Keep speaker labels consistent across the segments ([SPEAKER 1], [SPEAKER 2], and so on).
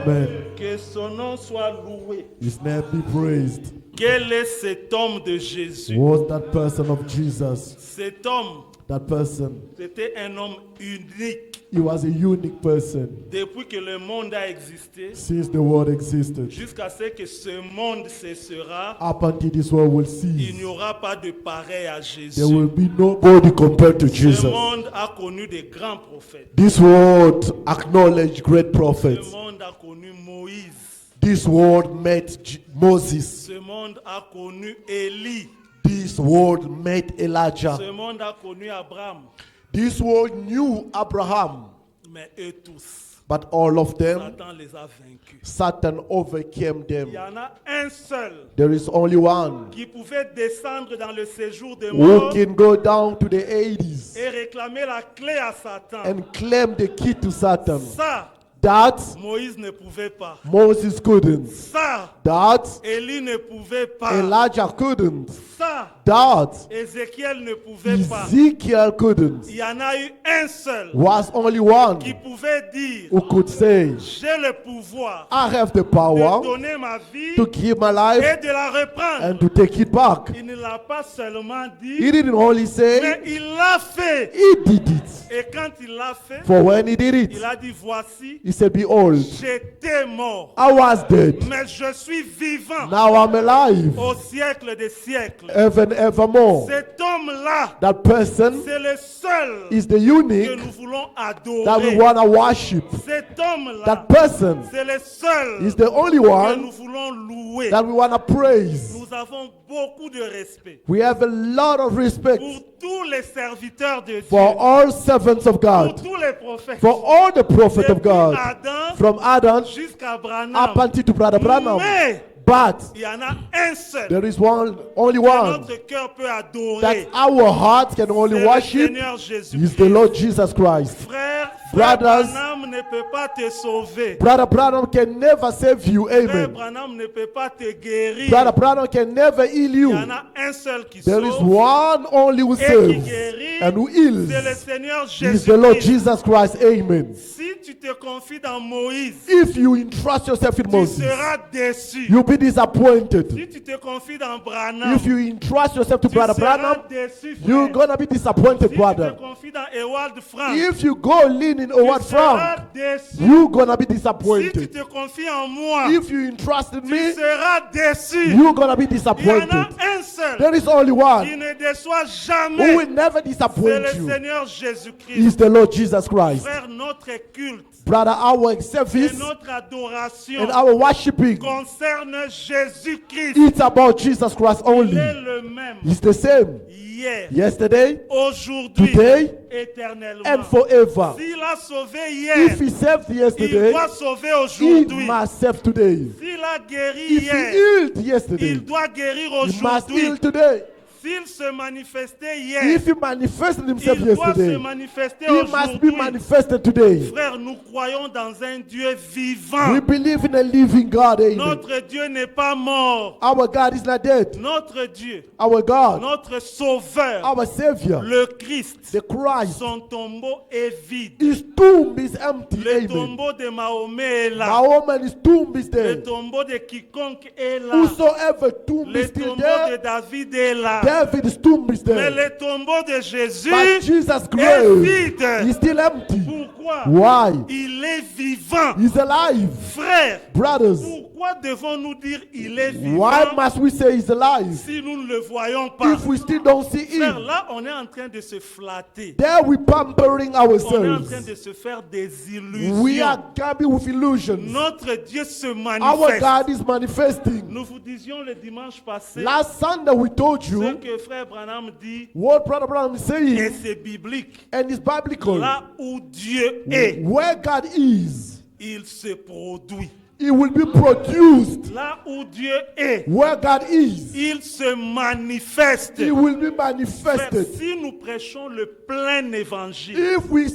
[SPEAKER 1] Amen.
[SPEAKER 2] Que son nom soit loué.
[SPEAKER 1] His name be praised.
[SPEAKER 2] Quel est cet homme de Jésus?
[SPEAKER 1] Was that person of Jesus?
[SPEAKER 2] Cet homme,
[SPEAKER 1] That person,
[SPEAKER 2] c'était un homme unique.
[SPEAKER 1] he was a unique person
[SPEAKER 2] Depuis que le monde a existé,
[SPEAKER 1] since the world existed.
[SPEAKER 2] jusqu'à ce que ce monde cessera,
[SPEAKER 1] Up until this world will
[SPEAKER 2] il n'y
[SPEAKER 1] cease,
[SPEAKER 2] aura pas de pareil à Jésus.
[SPEAKER 1] there will be nobody compared to
[SPEAKER 2] Ce
[SPEAKER 1] Jesus.
[SPEAKER 2] monde a connu des grands prophètes.
[SPEAKER 1] This world acknowledged great
[SPEAKER 2] Ce
[SPEAKER 1] prophets.
[SPEAKER 2] monde a connu Moïse.
[SPEAKER 1] This world met Moses.
[SPEAKER 2] Ce monde a connu Élie.
[SPEAKER 1] This world met Elijah.
[SPEAKER 2] Ce monde a connu Abraham.
[SPEAKER 1] This world knew Abraham.
[SPEAKER 2] Mais eux tous,
[SPEAKER 1] But all of them,
[SPEAKER 2] Satan les a vaincus.
[SPEAKER 1] Satan overcame
[SPEAKER 2] Il
[SPEAKER 1] them.
[SPEAKER 2] y en a un seul
[SPEAKER 1] There is only one
[SPEAKER 2] qui pouvait descendre dans le séjour de
[SPEAKER 1] who
[SPEAKER 2] mort
[SPEAKER 1] can go down to the Hades
[SPEAKER 2] et réclamer la clé à Satan.
[SPEAKER 1] and claim the key to Satan.
[SPEAKER 2] Ça,
[SPEAKER 1] That
[SPEAKER 2] Moïse ne pouvait pas.
[SPEAKER 1] Moses couldn't.
[SPEAKER 2] Ça,
[SPEAKER 1] That
[SPEAKER 2] Élie ne pouvait pas.
[SPEAKER 1] Elijah couldn't.
[SPEAKER 2] Ça,
[SPEAKER 1] That
[SPEAKER 2] Ézéchiel ne pouvait pas.
[SPEAKER 1] Ezekiel couldn't.
[SPEAKER 2] Il y en a eu un seul
[SPEAKER 1] Was only one
[SPEAKER 2] qui pouvait dire,
[SPEAKER 1] who could say,
[SPEAKER 2] j'ai le pouvoir
[SPEAKER 1] I have the
[SPEAKER 2] de
[SPEAKER 1] power
[SPEAKER 2] donner ma vie
[SPEAKER 1] to keep my life
[SPEAKER 2] et de la reprendre.
[SPEAKER 1] and to take it back.
[SPEAKER 2] Il ne l'a pas seulement
[SPEAKER 1] He
[SPEAKER 2] dit,
[SPEAKER 1] didn't only say,
[SPEAKER 2] mais il l'a fait.
[SPEAKER 1] he did it.
[SPEAKER 2] Et quand il l'a fait,
[SPEAKER 1] For when he did it,
[SPEAKER 2] il a dit, voici,
[SPEAKER 1] he said, behold,
[SPEAKER 2] j'étais mort,
[SPEAKER 1] I was dead.
[SPEAKER 2] mais je suis vivant
[SPEAKER 1] Now I'm alive.
[SPEAKER 2] au siècle des siècles.
[SPEAKER 1] Even evermore.
[SPEAKER 2] Cet homme-là,
[SPEAKER 1] That person
[SPEAKER 2] c'est le seul
[SPEAKER 1] is the
[SPEAKER 2] que
[SPEAKER 1] unique
[SPEAKER 2] nous voulons
[SPEAKER 1] that we
[SPEAKER 2] adorer.
[SPEAKER 1] want to worship.
[SPEAKER 2] Cet homme-là,
[SPEAKER 1] That person
[SPEAKER 2] c'est le seul
[SPEAKER 1] is the only
[SPEAKER 2] que
[SPEAKER 1] one
[SPEAKER 2] nous voulons louer.
[SPEAKER 1] that we want to praise.
[SPEAKER 2] Nous avons beaucoup de respect
[SPEAKER 1] We have a lot of respect
[SPEAKER 2] pour tous les serviteurs de Dieu,
[SPEAKER 1] for all servants of
[SPEAKER 2] pour
[SPEAKER 1] God,
[SPEAKER 2] tous les prophètes,
[SPEAKER 1] for all the prophets of
[SPEAKER 2] depuis
[SPEAKER 1] God,
[SPEAKER 2] Adam
[SPEAKER 1] from Adam
[SPEAKER 2] jusqu'à
[SPEAKER 1] up
[SPEAKER 2] Branham.
[SPEAKER 1] until to Brother Branham.
[SPEAKER 2] Mais
[SPEAKER 1] But
[SPEAKER 2] il y en a un seul
[SPEAKER 1] there is only
[SPEAKER 2] que
[SPEAKER 1] one
[SPEAKER 2] notre cœur peut
[SPEAKER 1] that
[SPEAKER 2] adorer.
[SPEAKER 1] our heart can only
[SPEAKER 2] C'est le
[SPEAKER 1] worship
[SPEAKER 2] Seigneur
[SPEAKER 1] is
[SPEAKER 2] Jésus-Christ.
[SPEAKER 1] the Lord Jesus Christ.
[SPEAKER 2] Frère,
[SPEAKER 1] Brothers,
[SPEAKER 2] Branham ne peut pas te sauver.
[SPEAKER 1] Brother Branham can never save you.
[SPEAKER 2] Frère
[SPEAKER 1] Amen.
[SPEAKER 2] Branham ne peut pas te guérir.
[SPEAKER 1] Brother Branham can never heal
[SPEAKER 2] Il y en
[SPEAKER 1] you.
[SPEAKER 2] a un seul qui
[SPEAKER 1] There is
[SPEAKER 2] sauve.
[SPEAKER 1] one only who
[SPEAKER 2] Et qui
[SPEAKER 1] saves
[SPEAKER 2] guérit.
[SPEAKER 1] and who heals.
[SPEAKER 2] C'est le Seigneur
[SPEAKER 1] He is the Lord
[SPEAKER 2] Jésus-Christ.
[SPEAKER 1] Jesus Christ. Amen.
[SPEAKER 2] Si tu te confies dans Moïse,
[SPEAKER 1] If you entrust yourself in
[SPEAKER 2] tu
[SPEAKER 1] Moses,
[SPEAKER 2] seras déçu.
[SPEAKER 1] you'll be disappointed.
[SPEAKER 2] Si tu te confies dans Branham,
[SPEAKER 1] If you entrust yourself to
[SPEAKER 2] tu
[SPEAKER 1] Brother
[SPEAKER 2] seras
[SPEAKER 1] Branham,
[SPEAKER 2] déçu,
[SPEAKER 1] you're
[SPEAKER 2] frère.
[SPEAKER 1] gonna be disappointed,
[SPEAKER 2] Si
[SPEAKER 1] brother.
[SPEAKER 2] tu te confies dans Ewald Frank,
[SPEAKER 1] If you go lean in Howard
[SPEAKER 2] tu seras
[SPEAKER 1] Frank,
[SPEAKER 2] déçu.
[SPEAKER 1] you're gonna be
[SPEAKER 2] Si tu
[SPEAKER 1] disappointed.
[SPEAKER 2] te confies en moi,
[SPEAKER 1] If you entrust in
[SPEAKER 2] tu
[SPEAKER 1] me,
[SPEAKER 2] seras déçu.
[SPEAKER 1] you're gonna be
[SPEAKER 2] Il y en
[SPEAKER 1] disappointed.
[SPEAKER 2] a un seul
[SPEAKER 1] There is only
[SPEAKER 2] qui
[SPEAKER 1] one
[SPEAKER 2] ne déçoit
[SPEAKER 1] who
[SPEAKER 2] jamais.
[SPEAKER 1] will never
[SPEAKER 2] C'est
[SPEAKER 1] disappoint
[SPEAKER 2] le
[SPEAKER 1] you.
[SPEAKER 2] Seigneur Jésus-Christ.
[SPEAKER 1] Is the Lord Jesus Christ.
[SPEAKER 2] Frère, notre culte
[SPEAKER 1] Brother, our
[SPEAKER 2] et
[SPEAKER 1] service
[SPEAKER 2] notre adoration
[SPEAKER 1] and our worshiping,
[SPEAKER 2] concerne Jésus-Christ.
[SPEAKER 1] it's about Jesus Christ
[SPEAKER 2] Il est
[SPEAKER 1] only.
[SPEAKER 2] le même
[SPEAKER 1] He's the same
[SPEAKER 2] hier,
[SPEAKER 1] yesterday,
[SPEAKER 2] aujourd'hui,
[SPEAKER 1] today,
[SPEAKER 2] éternellement.
[SPEAKER 1] and forever.
[SPEAKER 2] S'il a sauvé
[SPEAKER 1] If
[SPEAKER 2] hier,
[SPEAKER 1] he saved
[SPEAKER 2] il
[SPEAKER 1] yesterday,
[SPEAKER 2] doit sauver
[SPEAKER 1] he
[SPEAKER 2] aujourd'hui.
[SPEAKER 1] must save today.
[SPEAKER 2] S'il a guéri
[SPEAKER 1] If he
[SPEAKER 2] hier,
[SPEAKER 1] healed yesterday,
[SPEAKER 2] il doit guérir
[SPEAKER 1] he must
[SPEAKER 2] aujourd'hui.
[SPEAKER 1] heal today.
[SPEAKER 2] S'il se manifestait hier,
[SPEAKER 1] If he manifested himself
[SPEAKER 2] il doit se
[SPEAKER 1] yesterday,
[SPEAKER 2] manifester
[SPEAKER 1] he must be
[SPEAKER 2] aujourd'hui.
[SPEAKER 1] manifested today.
[SPEAKER 2] Frère, nous croyons dans un Dieu
[SPEAKER 1] We
[SPEAKER 2] vivant.
[SPEAKER 1] believe in a living God. Amen.
[SPEAKER 2] Notre Dieu n'est pas mort.
[SPEAKER 1] Our God is not dead.
[SPEAKER 2] Notre Dieu,
[SPEAKER 1] Our God,
[SPEAKER 2] notre Sauveur,
[SPEAKER 1] our Savior,
[SPEAKER 2] le Christ,
[SPEAKER 1] the Christ,
[SPEAKER 2] son tombeau est vide.
[SPEAKER 1] his tomb is empty.
[SPEAKER 2] Le
[SPEAKER 1] Amen.
[SPEAKER 2] tombeau de Mahomet est là.
[SPEAKER 1] Mahomet, his tomb is
[SPEAKER 2] Le
[SPEAKER 1] there.
[SPEAKER 2] tombeau de quiconque est là.
[SPEAKER 1] Whosoever tomb
[SPEAKER 2] Le
[SPEAKER 1] is still
[SPEAKER 2] tombeau
[SPEAKER 1] there,
[SPEAKER 2] de David est là.
[SPEAKER 1] David's tomb is
[SPEAKER 2] Mais
[SPEAKER 1] there.
[SPEAKER 2] le tombeau de Jésus
[SPEAKER 1] But Jesus'
[SPEAKER 2] est
[SPEAKER 1] grave
[SPEAKER 2] vide.
[SPEAKER 1] is still empty.
[SPEAKER 2] Pourquoi?
[SPEAKER 1] Why?
[SPEAKER 2] Il est vivant.
[SPEAKER 1] He's alive.
[SPEAKER 2] Frère,
[SPEAKER 1] Brothers,
[SPEAKER 2] pourquoi devons-nous dire il est
[SPEAKER 1] why
[SPEAKER 2] vivant
[SPEAKER 1] must we say he's alive
[SPEAKER 2] si nous ne le voyons pas?
[SPEAKER 1] if we still don't see
[SPEAKER 2] Frère,
[SPEAKER 1] him?
[SPEAKER 2] là, on est en train de se flatter.
[SPEAKER 1] There we pampering
[SPEAKER 2] On est en train
[SPEAKER 1] ourselves.
[SPEAKER 2] de se faire des
[SPEAKER 1] We are
[SPEAKER 2] illusions.
[SPEAKER 1] gabbing with illusions.
[SPEAKER 2] Notre Dieu se
[SPEAKER 1] Our
[SPEAKER 2] manifeste.
[SPEAKER 1] God is manifesting.
[SPEAKER 2] Nous vous disions le dimanche passé
[SPEAKER 1] Last Sunday we told
[SPEAKER 2] ce
[SPEAKER 1] you
[SPEAKER 2] que frère Branham dit,
[SPEAKER 1] what Brother Branham is
[SPEAKER 2] et
[SPEAKER 1] saying,
[SPEAKER 2] c'est biblique.
[SPEAKER 1] and it's biblical.
[SPEAKER 2] Là où Dieu est,
[SPEAKER 1] Where God is,
[SPEAKER 2] il se produit.
[SPEAKER 1] He will be produced.
[SPEAKER 2] Là où Dieu est,
[SPEAKER 1] Where God is,
[SPEAKER 2] il se manifeste.
[SPEAKER 1] He will be
[SPEAKER 2] Frère,
[SPEAKER 1] manifested.
[SPEAKER 2] si nous prêchons le plein évangile,
[SPEAKER 1] If we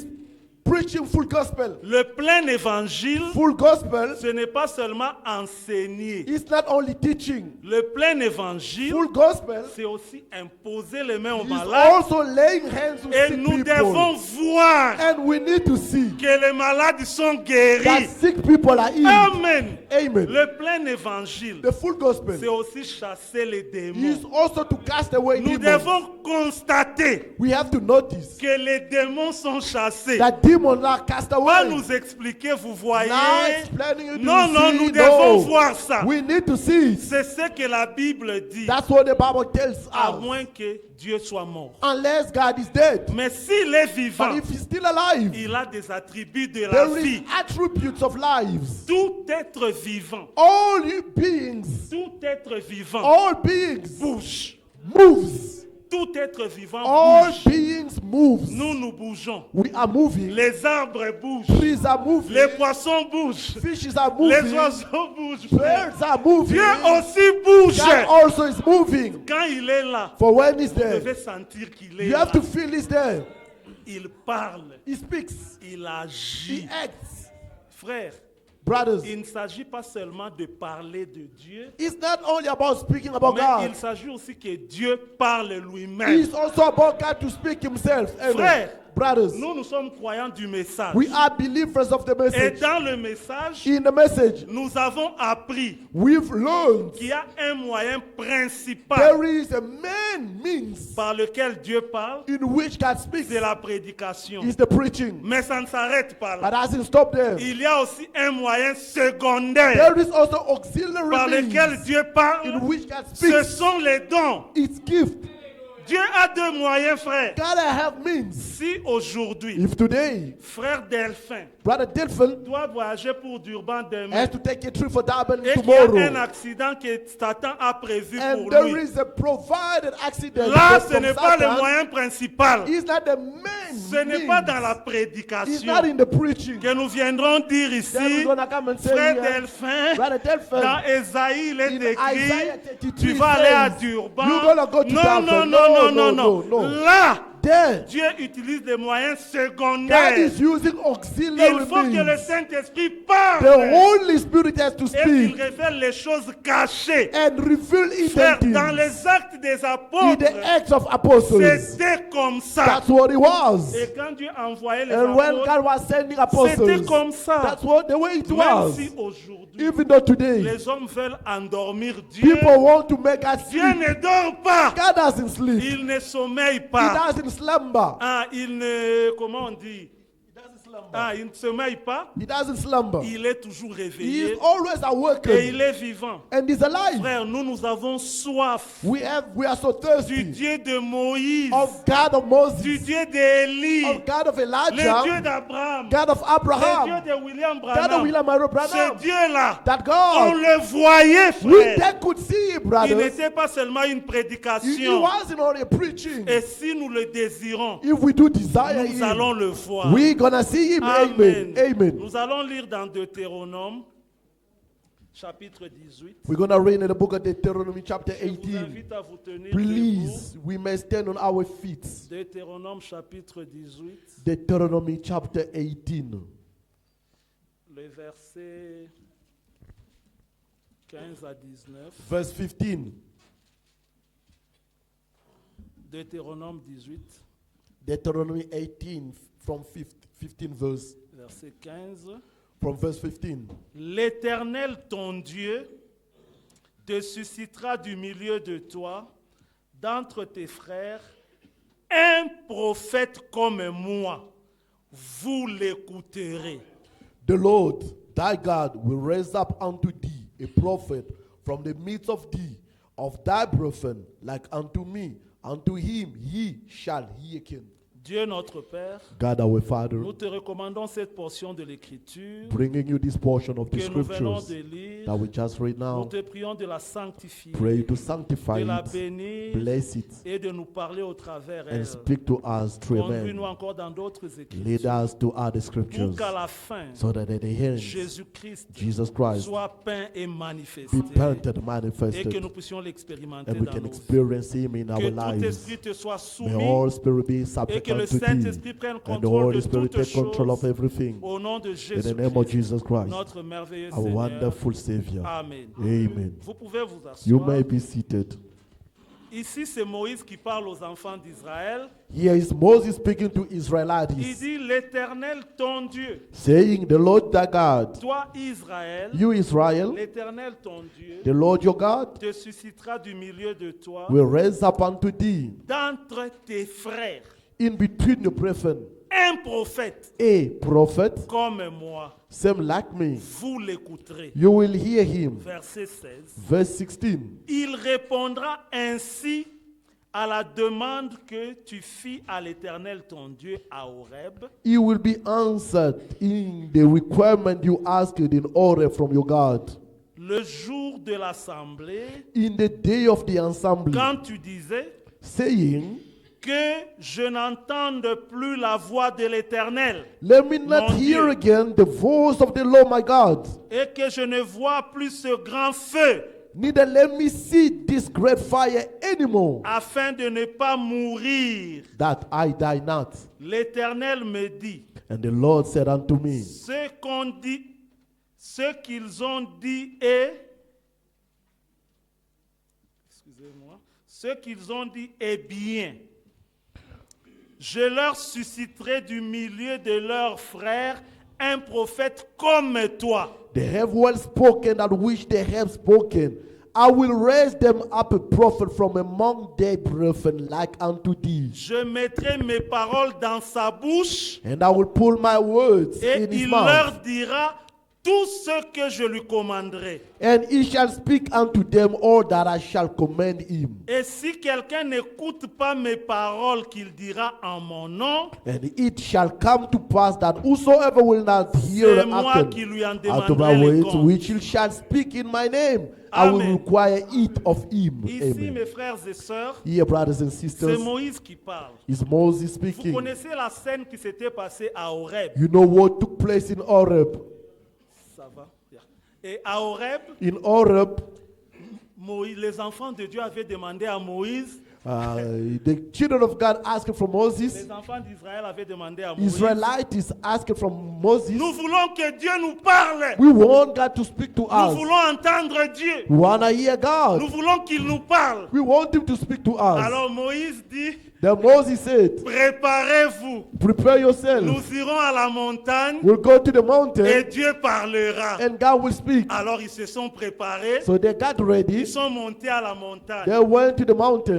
[SPEAKER 1] preaching full gospel.
[SPEAKER 2] Le plein évangile,
[SPEAKER 1] Full gospel
[SPEAKER 2] ce n'est pas seulement enseigner.
[SPEAKER 1] is not only teaching.
[SPEAKER 2] Le plein évangile,
[SPEAKER 1] Full gospel
[SPEAKER 2] c'est aussi imposer les mains aux
[SPEAKER 1] is
[SPEAKER 2] malades.
[SPEAKER 1] also laying hands on
[SPEAKER 2] Et
[SPEAKER 1] sick
[SPEAKER 2] nous
[SPEAKER 1] people.
[SPEAKER 2] devons voir
[SPEAKER 1] And we need to see
[SPEAKER 2] que les malades sont
[SPEAKER 1] that
[SPEAKER 2] guéris.
[SPEAKER 1] sick people are healed.
[SPEAKER 2] Amen.
[SPEAKER 1] Amen.
[SPEAKER 2] Le plein évangile,
[SPEAKER 1] The full gospel
[SPEAKER 2] c'est aussi chasser les
[SPEAKER 1] is
[SPEAKER 2] démons.
[SPEAKER 1] also to cast away
[SPEAKER 2] Nous
[SPEAKER 1] demons.
[SPEAKER 2] devons constater
[SPEAKER 1] We have to notice
[SPEAKER 2] que les démons sont chassés.
[SPEAKER 1] that demons are cast
[SPEAKER 2] Pas
[SPEAKER 1] away.
[SPEAKER 2] nous expliquer, vous voyez.
[SPEAKER 1] Now explaining you, do
[SPEAKER 2] Non,
[SPEAKER 1] you
[SPEAKER 2] non,
[SPEAKER 1] see?
[SPEAKER 2] nous devons
[SPEAKER 1] No.
[SPEAKER 2] voir ça.
[SPEAKER 1] We need to see it.
[SPEAKER 2] C'est ce que la Bible dit.
[SPEAKER 1] That's what the Bible tells
[SPEAKER 2] À
[SPEAKER 1] us.
[SPEAKER 2] moins que Dieu soit mort.
[SPEAKER 1] Unless God is dead.
[SPEAKER 2] Mais s'il est vivant,
[SPEAKER 1] But if he's still alive,
[SPEAKER 2] il a des attributs de la
[SPEAKER 1] there is
[SPEAKER 2] vie.
[SPEAKER 1] attributes of lives.
[SPEAKER 2] Tout être vivant,
[SPEAKER 1] All you beings,
[SPEAKER 2] tout être vivant
[SPEAKER 1] all beings
[SPEAKER 2] bouge.
[SPEAKER 1] moves.
[SPEAKER 2] Tout être vivant
[SPEAKER 1] All
[SPEAKER 2] bouge.
[SPEAKER 1] beings moves.
[SPEAKER 2] Nous bougeons.
[SPEAKER 1] We are moving.
[SPEAKER 2] Les arbres bougent.
[SPEAKER 1] Trees are moving.
[SPEAKER 2] Les poissons bougent.
[SPEAKER 1] Fishes are
[SPEAKER 2] Les
[SPEAKER 1] moving.
[SPEAKER 2] oiseaux bougent. frère.
[SPEAKER 1] Birds are moving.
[SPEAKER 2] Dieu aussi bouge.
[SPEAKER 1] God also is moving.
[SPEAKER 2] Quand il est là,
[SPEAKER 1] For when he's
[SPEAKER 2] vous
[SPEAKER 1] there,
[SPEAKER 2] devez sentir qu'il est
[SPEAKER 1] you
[SPEAKER 2] là.
[SPEAKER 1] have to feel he's there.
[SPEAKER 2] Il parle,
[SPEAKER 1] He speaks.
[SPEAKER 2] il
[SPEAKER 1] He
[SPEAKER 2] agit.
[SPEAKER 1] acts.
[SPEAKER 2] Frère,
[SPEAKER 1] Brothers,
[SPEAKER 2] il ne s'agit pas seulement de parler de Dieu,
[SPEAKER 1] it's not only about speaking about
[SPEAKER 2] mais il
[SPEAKER 1] God.
[SPEAKER 2] s'agit aussi que Dieu parle lui-même.
[SPEAKER 1] It's also about God to speak himself. Amen.
[SPEAKER 2] Frère,
[SPEAKER 1] Brothers,
[SPEAKER 2] nous sommes croyants du message.
[SPEAKER 1] we are believers of the
[SPEAKER 2] Et
[SPEAKER 1] message.
[SPEAKER 2] dans le message,
[SPEAKER 1] In the message,
[SPEAKER 2] nous avons appris
[SPEAKER 1] we've learned
[SPEAKER 2] qu'il y a un moyen principal
[SPEAKER 1] there is a main means
[SPEAKER 2] par lequel Dieu parle,
[SPEAKER 1] in which God speaks.
[SPEAKER 2] c'est la prédication.
[SPEAKER 1] Is the preaching.
[SPEAKER 2] Mais ça ne s'arrête pas
[SPEAKER 1] But
[SPEAKER 2] là.
[SPEAKER 1] doesn't stop there.
[SPEAKER 2] Il y a aussi un moyen secondaire
[SPEAKER 1] There is also
[SPEAKER 2] par
[SPEAKER 1] auxiliary
[SPEAKER 2] lequel
[SPEAKER 1] means
[SPEAKER 2] Dieu
[SPEAKER 1] in
[SPEAKER 2] parle.
[SPEAKER 1] which God
[SPEAKER 2] Ce
[SPEAKER 1] speaks.
[SPEAKER 2] sont les dons.
[SPEAKER 1] It's gift.
[SPEAKER 2] Dieu a deux moyens, frère.
[SPEAKER 1] God have means.
[SPEAKER 2] Si aujourd'hui,
[SPEAKER 1] If today,
[SPEAKER 2] frère Delphin
[SPEAKER 1] Brother Delphin
[SPEAKER 2] doit voyager pour Durban demain
[SPEAKER 1] has to take a trip for Durban
[SPEAKER 2] et qu'il y a un
[SPEAKER 1] tomorrow,
[SPEAKER 2] accident que Satan a prévu
[SPEAKER 1] and
[SPEAKER 2] pour
[SPEAKER 1] there
[SPEAKER 2] lui,
[SPEAKER 1] is a provided accident
[SPEAKER 2] là,
[SPEAKER 1] from
[SPEAKER 2] ce n'est pas le
[SPEAKER 1] Satan,
[SPEAKER 2] moyen principal.
[SPEAKER 1] is not the main
[SPEAKER 2] Ce n'est pas dans la
[SPEAKER 1] It's
[SPEAKER 2] prédication
[SPEAKER 1] not in the preaching.
[SPEAKER 2] que nous viendrons dire
[SPEAKER 1] Then
[SPEAKER 2] ici,
[SPEAKER 1] we're gonna come and say
[SPEAKER 2] frère
[SPEAKER 1] here,
[SPEAKER 2] Delphin,
[SPEAKER 1] Brother Delphin,
[SPEAKER 2] dans Ésaïe, il est
[SPEAKER 1] in Isaiah
[SPEAKER 2] écrit,
[SPEAKER 1] 33
[SPEAKER 2] tu vas aller à
[SPEAKER 1] says,
[SPEAKER 2] Durban.
[SPEAKER 1] you're gonna go to
[SPEAKER 2] Non,
[SPEAKER 1] Durban.
[SPEAKER 2] non,
[SPEAKER 1] No,
[SPEAKER 2] non, non,
[SPEAKER 1] no,
[SPEAKER 2] non,
[SPEAKER 1] no, no.
[SPEAKER 2] Là,
[SPEAKER 1] There,
[SPEAKER 2] Dieu utilise des moyens
[SPEAKER 1] God
[SPEAKER 2] secondaires.
[SPEAKER 1] is using
[SPEAKER 2] Il
[SPEAKER 1] auxiliary
[SPEAKER 2] faut que le
[SPEAKER 1] means.
[SPEAKER 2] Saint-Esprit
[SPEAKER 1] The
[SPEAKER 2] parle
[SPEAKER 1] Holy Spirit has to
[SPEAKER 2] et qu'il
[SPEAKER 1] speak
[SPEAKER 2] révèle les choses cachées.
[SPEAKER 1] and reveal
[SPEAKER 2] Frère,
[SPEAKER 1] hidden
[SPEAKER 2] dans
[SPEAKER 1] things.
[SPEAKER 2] les actes des
[SPEAKER 1] In
[SPEAKER 2] apôtres,
[SPEAKER 1] the Acts of Apostles,
[SPEAKER 2] c'était comme ça.
[SPEAKER 1] that's what it was.
[SPEAKER 2] Et quand Dieu envoyait les
[SPEAKER 1] And when
[SPEAKER 2] apôtres,
[SPEAKER 1] God was sending
[SPEAKER 2] c'était
[SPEAKER 1] apostles,
[SPEAKER 2] comme ça.
[SPEAKER 1] that's what the way it
[SPEAKER 2] Même
[SPEAKER 1] was.
[SPEAKER 2] si aujourd'hui,
[SPEAKER 1] Even though today,
[SPEAKER 2] les hommes veulent endormir Dieu,
[SPEAKER 1] people want to make us
[SPEAKER 2] Dieu
[SPEAKER 1] sleep.
[SPEAKER 2] ne dort pas.
[SPEAKER 1] God doesn't sleep.
[SPEAKER 2] Il ne sommeille
[SPEAKER 1] He
[SPEAKER 2] pas.
[SPEAKER 1] doesn't slumber.
[SPEAKER 2] Ah, il ne, comment on dit? Ah, il ne sommeille pas.
[SPEAKER 1] He doesn't slumber.
[SPEAKER 2] Il est toujours
[SPEAKER 1] He is
[SPEAKER 2] réveillé
[SPEAKER 1] always
[SPEAKER 2] et
[SPEAKER 1] awakened
[SPEAKER 2] il est vivant.
[SPEAKER 1] and is alive.
[SPEAKER 2] Frère, nous avons soif
[SPEAKER 1] We are so
[SPEAKER 2] du
[SPEAKER 1] thirsty
[SPEAKER 2] Dieu de Moïse,
[SPEAKER 1] of God of Moses,
[SPEAKER 2] du Dieu d'Élie,
[SPEAKER 1] of God of
[SPEAKER 2] le Dieu
[SPEAKER 1] Elijah,
[SPEAKER 2] d'Abraham,
[SPEAKER 1] God of
[SPEAKER 2] le Dieu
[SPEAKER 1] Abraham,
[SPEAKER 2] de William
[SPEAKER 1] God of
[SPEAKER 2] Branham.
[SPEAKER 1] William Murray
[SPEAKER 2] Ce
[SPEAKER 1] Branham.
[SPEAKER 2] Dieu-là,
[SPEAKER 1] That
[SPEAKER 2] on
[SPEAKER 1] God,
[SPEAKER 2] le voyait,
[SPEAKER 1] we
[SPEAKER 2] frère.
[SPEAKER 1] then could see,
[SPEAKER 2] Il
[SPEAKER 1] brothers.
[SPEAKER 2] n'était pas seulement une
[SPEAKER 1] It
[SPEAKER 2] prédication.
[SPEAKER 1] wasn't only preaching.
[SPEAKER 2] Et si nous le désirons,
[SPEAKER 1] If we do desire
[SPEAKER 2] nous allons
[SPEAKER 1] Him,
[SPEAKER 2] le voir.
[SPEAKER 1] we gonna see Him. Amen. Amen.
[SPEAKER 2] Nous allons lire dans Deutéronome, chapitre 18.
[SPEAKER 1] We're gonna read in the book of Deuteronomy chapter
[SPEAKER 2] Je vous
[SPEAKER 1] 18.
[SPEAKER 2] invite à vous tenir
[SPEAKER 1] Please, we may stand on our feet.
[SPEAKER 2] debout. Deutéronome, chapitre 18,
[SPEAKER 1] Deuteronomy chapter 18,
[SPEAKER 2] le verset 15 à 19.
[SPEAKER 1] verse 15.
[SPEAKER 2] Deutéronome 18,
[SPEAKER 1] Deuteronomy 18 from 15 verse.
[SPEAKER 2] verset 15.
[SPEAKER 1] From verse 15.
[SPEAKER 2] L'Éternel, ton Dieu, te suscitera du milieu de toi, d'entre tes frères, un prophète comme moi. Vous l'écouterez.
[SPEAKER 1] The Lord thy God will raise up unto thee a prophet from the midst of thee, of thy brethren, like unto me. Unto him ye shall hearken.
[SPEAKER 2] Dieu notre Père,
[SPEAKER 1] God our Father,
[SPEAKER 2] nous te recommandons cette portion de l'Écriture
[SPEAKER 1] bringing you this portion of the
[SPEAKER 2] que nous venons
[SPEAKER 1] scriptures
[SPEAKER 2] de lire.
[SPEAKER 1] that we just read
[SPEAKER 2] Nous
[SPEAKER 1] now.
[SPEAKER 2] te prions de la sanctifier,
[SPEAKER 1] Pray to
[SPEAKER 2] de
[SPEAKER 1] sanctify
[SPEAKER 2] la
[SPEAKER 1] it,
[SPEAKER 2] bénir
[SPEAKER 1] bless it,
[SPEAKER 2] et de nous parler au travers
[SPEAKER 1] and
[SPEAKER 2] elle.
[SPEAKER 1] speak to us through
[SPEAKER 2] Conduis-nous
[SPEAKER 1] them.
[SPEAKER 2] encore dans d'autres
[SPEAKER 1] Lead
[SPEAKER 2] Écritures
[SPEAKER 1] us to other
[SPEAKER 2] pour
[SPEAKER 1] scriptures
[SPEAKER 2] qu'à la fin,
[SPEAKER 1] so that at the end,
[SPEAKER 2] Jésus-Christ
[SPEAKER 1] Jesus Christ
[SPEAKER 2] soit peint et manifesté
[SPEAKER 1] be painted,
[SPEAKER 2] et que
[SPEAKER 1] manifested,
[SPEAKER 2] nous puissions l'expérimenter
[SPEAKER 1] and we
[SPEAKER 2] dans
[SPEAKER 1] can
[SPEAKER 2] nos vies.
[SPEAKER 1] experience him in our
[SPEAKER 2] Que tout
[SPEAKER 1] lives.
[SPEAKER 2] esprit te soit
[SPEAKER 1] May
[SPEAKER 2] soumis
[SPEAKER 1] all spirit be
[SPEAKER 2] et que
[SPEAKER 1] subject
[SPEAKER 2] le le
[SPEAKER 1] unto thee.
[SPEAKER 2] Saint-Esprit prenne
[SPEAKER 1] And the
[SPEAKER 2] contrôle
[SPEAKER 1] Holy
[SPEAKER 2] de
[SPEAKER 1] Spirit
[SPEAKER 2] toutes
[SPEAKER 1] take control of
[SPEAKER 2] choses
[SPEAKER 1] everything.
[SPEAKER 2] au nom de
[SPEAKER 1] In the
[SPEAKER 2] Jésus
[SPEAKER 1] name of
[SPEAKER 2] Christ,
[SPEAKER 1] Jesus Christ,
[SPEAKER 2] notre merveilleux
[SPEAKER 1] our
[SPEAKER 2] Seigneur.
[SPEAKER 1] wonderful Savior.
[SPEAKER 2] Amen.
[SPEAKER 1] Amen.
[SPEAKER 2] Vous pouvez vous
[SPEAKER 1] You
[SPEAKER 2] asseoir.
[SPEAKER 1] may be seated.
[SPEAKER 2] Ici, c'est Moïse qui parle aux enfants d'Israël.
[SPEAKER 1] Here is Moses speaking to
[SPEAKER 2] Il
[SPEAKER 1] Israelites,
[SPEAKER 2] dit, l'Éternel, ton Dieu,
[SPEAKER 1] saying, the Lord thy God,
[SPEAKER 2] toi Israël,
[SPEAKER 1] you Israel,
[SPEAKER 2] l'Éternel, ton Dieu,
[SPEAKER 1] the Lord your God,
[SPEAKER 2] te suscitera du milieu de toi,
[SPEAKER 1] will raise up unto thee
[SPEAKER 2] d'entre tes frères,
[SPEAKER 1] in between your brethren
[SPEAKER 2] un prophète
[SPEAKER 1] a prophet,
[SPEAKER 2] comme moi.
[SPEAKER 1] same like me.
[SPEAKER 2] Vous l'écouterez.
[SPEAKER 1] You will hear him.
[SPEAKER 2] Verset 16.
[SPEAKER 1] Verse 16.
[SPEAKER 2] Il répondra ainsi à la demande que tu fis à l'Éternel ton Dieu à Horeb.
[SPEAKER 1] He will be answered in the requirement you asked in order from your God.
[SPEAKER 2] Le jour de l'assemblée,
[SPEAKER 1] In the day of the assembly,
[SPEAKER 2] quand tu disais
[SPEAKER 1] saying,
[SPEAKER 2] que je n'entende plus la voix de l'Éternel
[SPEAKER 1] let me not
[SPEAKER 2] Mon
[SPEAKER 1] hear
[SPEAKER 2] Dieu.
[SPEAKER 1] again the voice of the Lord my God,
[SPEAKER 2] et que je ne vois plus ce grand feu
[SPEAKER 1] neither let me see this great fire anymore,
[SPEAKER 2] afin de ne pas mourir.
[SPEAKER 1] that I die not.
[SPEAKER 2] L'Éternel me dit,
[SPEAKER 1] And the Lord said unto me,
[SPEAKER 2] ce qu'ils ont dit est, excusez-moi, ce qu'ils ont dit est bien. Je leur susciterai du milieu de leurs frères un prophète comme toi.
[SPEAKER 1] they have well spoken that which they have spoken. I will raise them up a prophet from among their brethren like unto thee.
[SPEAKER 2] Je mettrai mes paroles dans sa bouche
[SPEAKER 1] And I will pull my words
[SPEAKER 2] et
[SPEAKER 1] in his
[SPEAKER 2] il
[SPEAKER 1] mouth.
[SPEAKER 2] leur dira tout ce que je lui commanderai.
[SPEAKER 1] And he shall speak unto them all that I shall command him.
[SPEAKER 2] Et si quelqu'un n'écoute pas mes paroles qu'il dira en mon nom,
[SPEAKER 1] And it shall come to pass that whosoever will not hear
[SPEAKER 2] c'est moi
[SPEAKER 1] hearken
[SPEAKER 2] qui lui en
[SPEAKER 1] unto my
[SPEAKER 2] demanderai les
[SPEAKER 1] words,
[SPEAKER 2] comptes.
[SPEAKER 1] which he shall speak in my name, I will
[SPEAKER 2] Amen.
[SPEAKER 1] require it of him.
[SPEAKER 2] Ici,
[SPEAKER 1] Amen.
[SPEAKER 2] mes frères et sœurs,
[SPEAKER 1] Here, brothers and
[SPEAKER 2] c'est
[SPEAKER 1] sisters,
[SPEAKER 2] Moïse qui parle.
[SPEAKER 1] is Moses
[SPEAKER 2] Vous
[SPEAKER 1] speaking.
[SPEAKER 2] connaissez la scène qui s'était passée à Horeb.
[SPEAKER 1] You know what took place in Horeb?
[SPEAKER 2] Ça va? Yeah. Et à Horeb,
[SPEAKER 1] In Horeb,
[SPEAKER 2] les enfants de Dieu avaient demandé à Moïse,
[SPEAKER 1] the children of God asked from Moses.
[SPEAKER 2] les enfants d'Israël avaient demandé à Moïse,
[SPEAKER 1] Israelites asked from Moses.
[SPEAKER 2] nous voulons que Dieu nous parle.
[SPEAKER 1] We want God to speak to
[SPEAKER 2] Nous
[SPEAKER 1] us.
[SPEAKER 2] voulons entendre Dieu.
[SPEAKER 1] We want to hear God.
[SPEAKER 2] Nous voulons qu'il nous parle.
[SPEAKER 1] We want him to speak to us.
[SPEAKER 2] Alors Moïse dit,
[SPEAKER 1] Then Moses said,
[SPEAKER 2] préparez-vous.
[SPEAKER 1] prepare yourself.
[SPEAKER 2] Nous irons à la montagne
[SPEAKER 1] We'll go to the
[SPEAKER 2] et
[SPEAKER 1] mountain
[SPEAKER 2] Dieu parlera.
[SPEAKER 1] and God will speak.
[SPEAKER 2] Alors ils se sont préparés.
[SPEAKER 1] So they got ready.
[SPEAKER 2] Ils sont montés à la montagne.
[SPEAKER 1] They went to the mountain.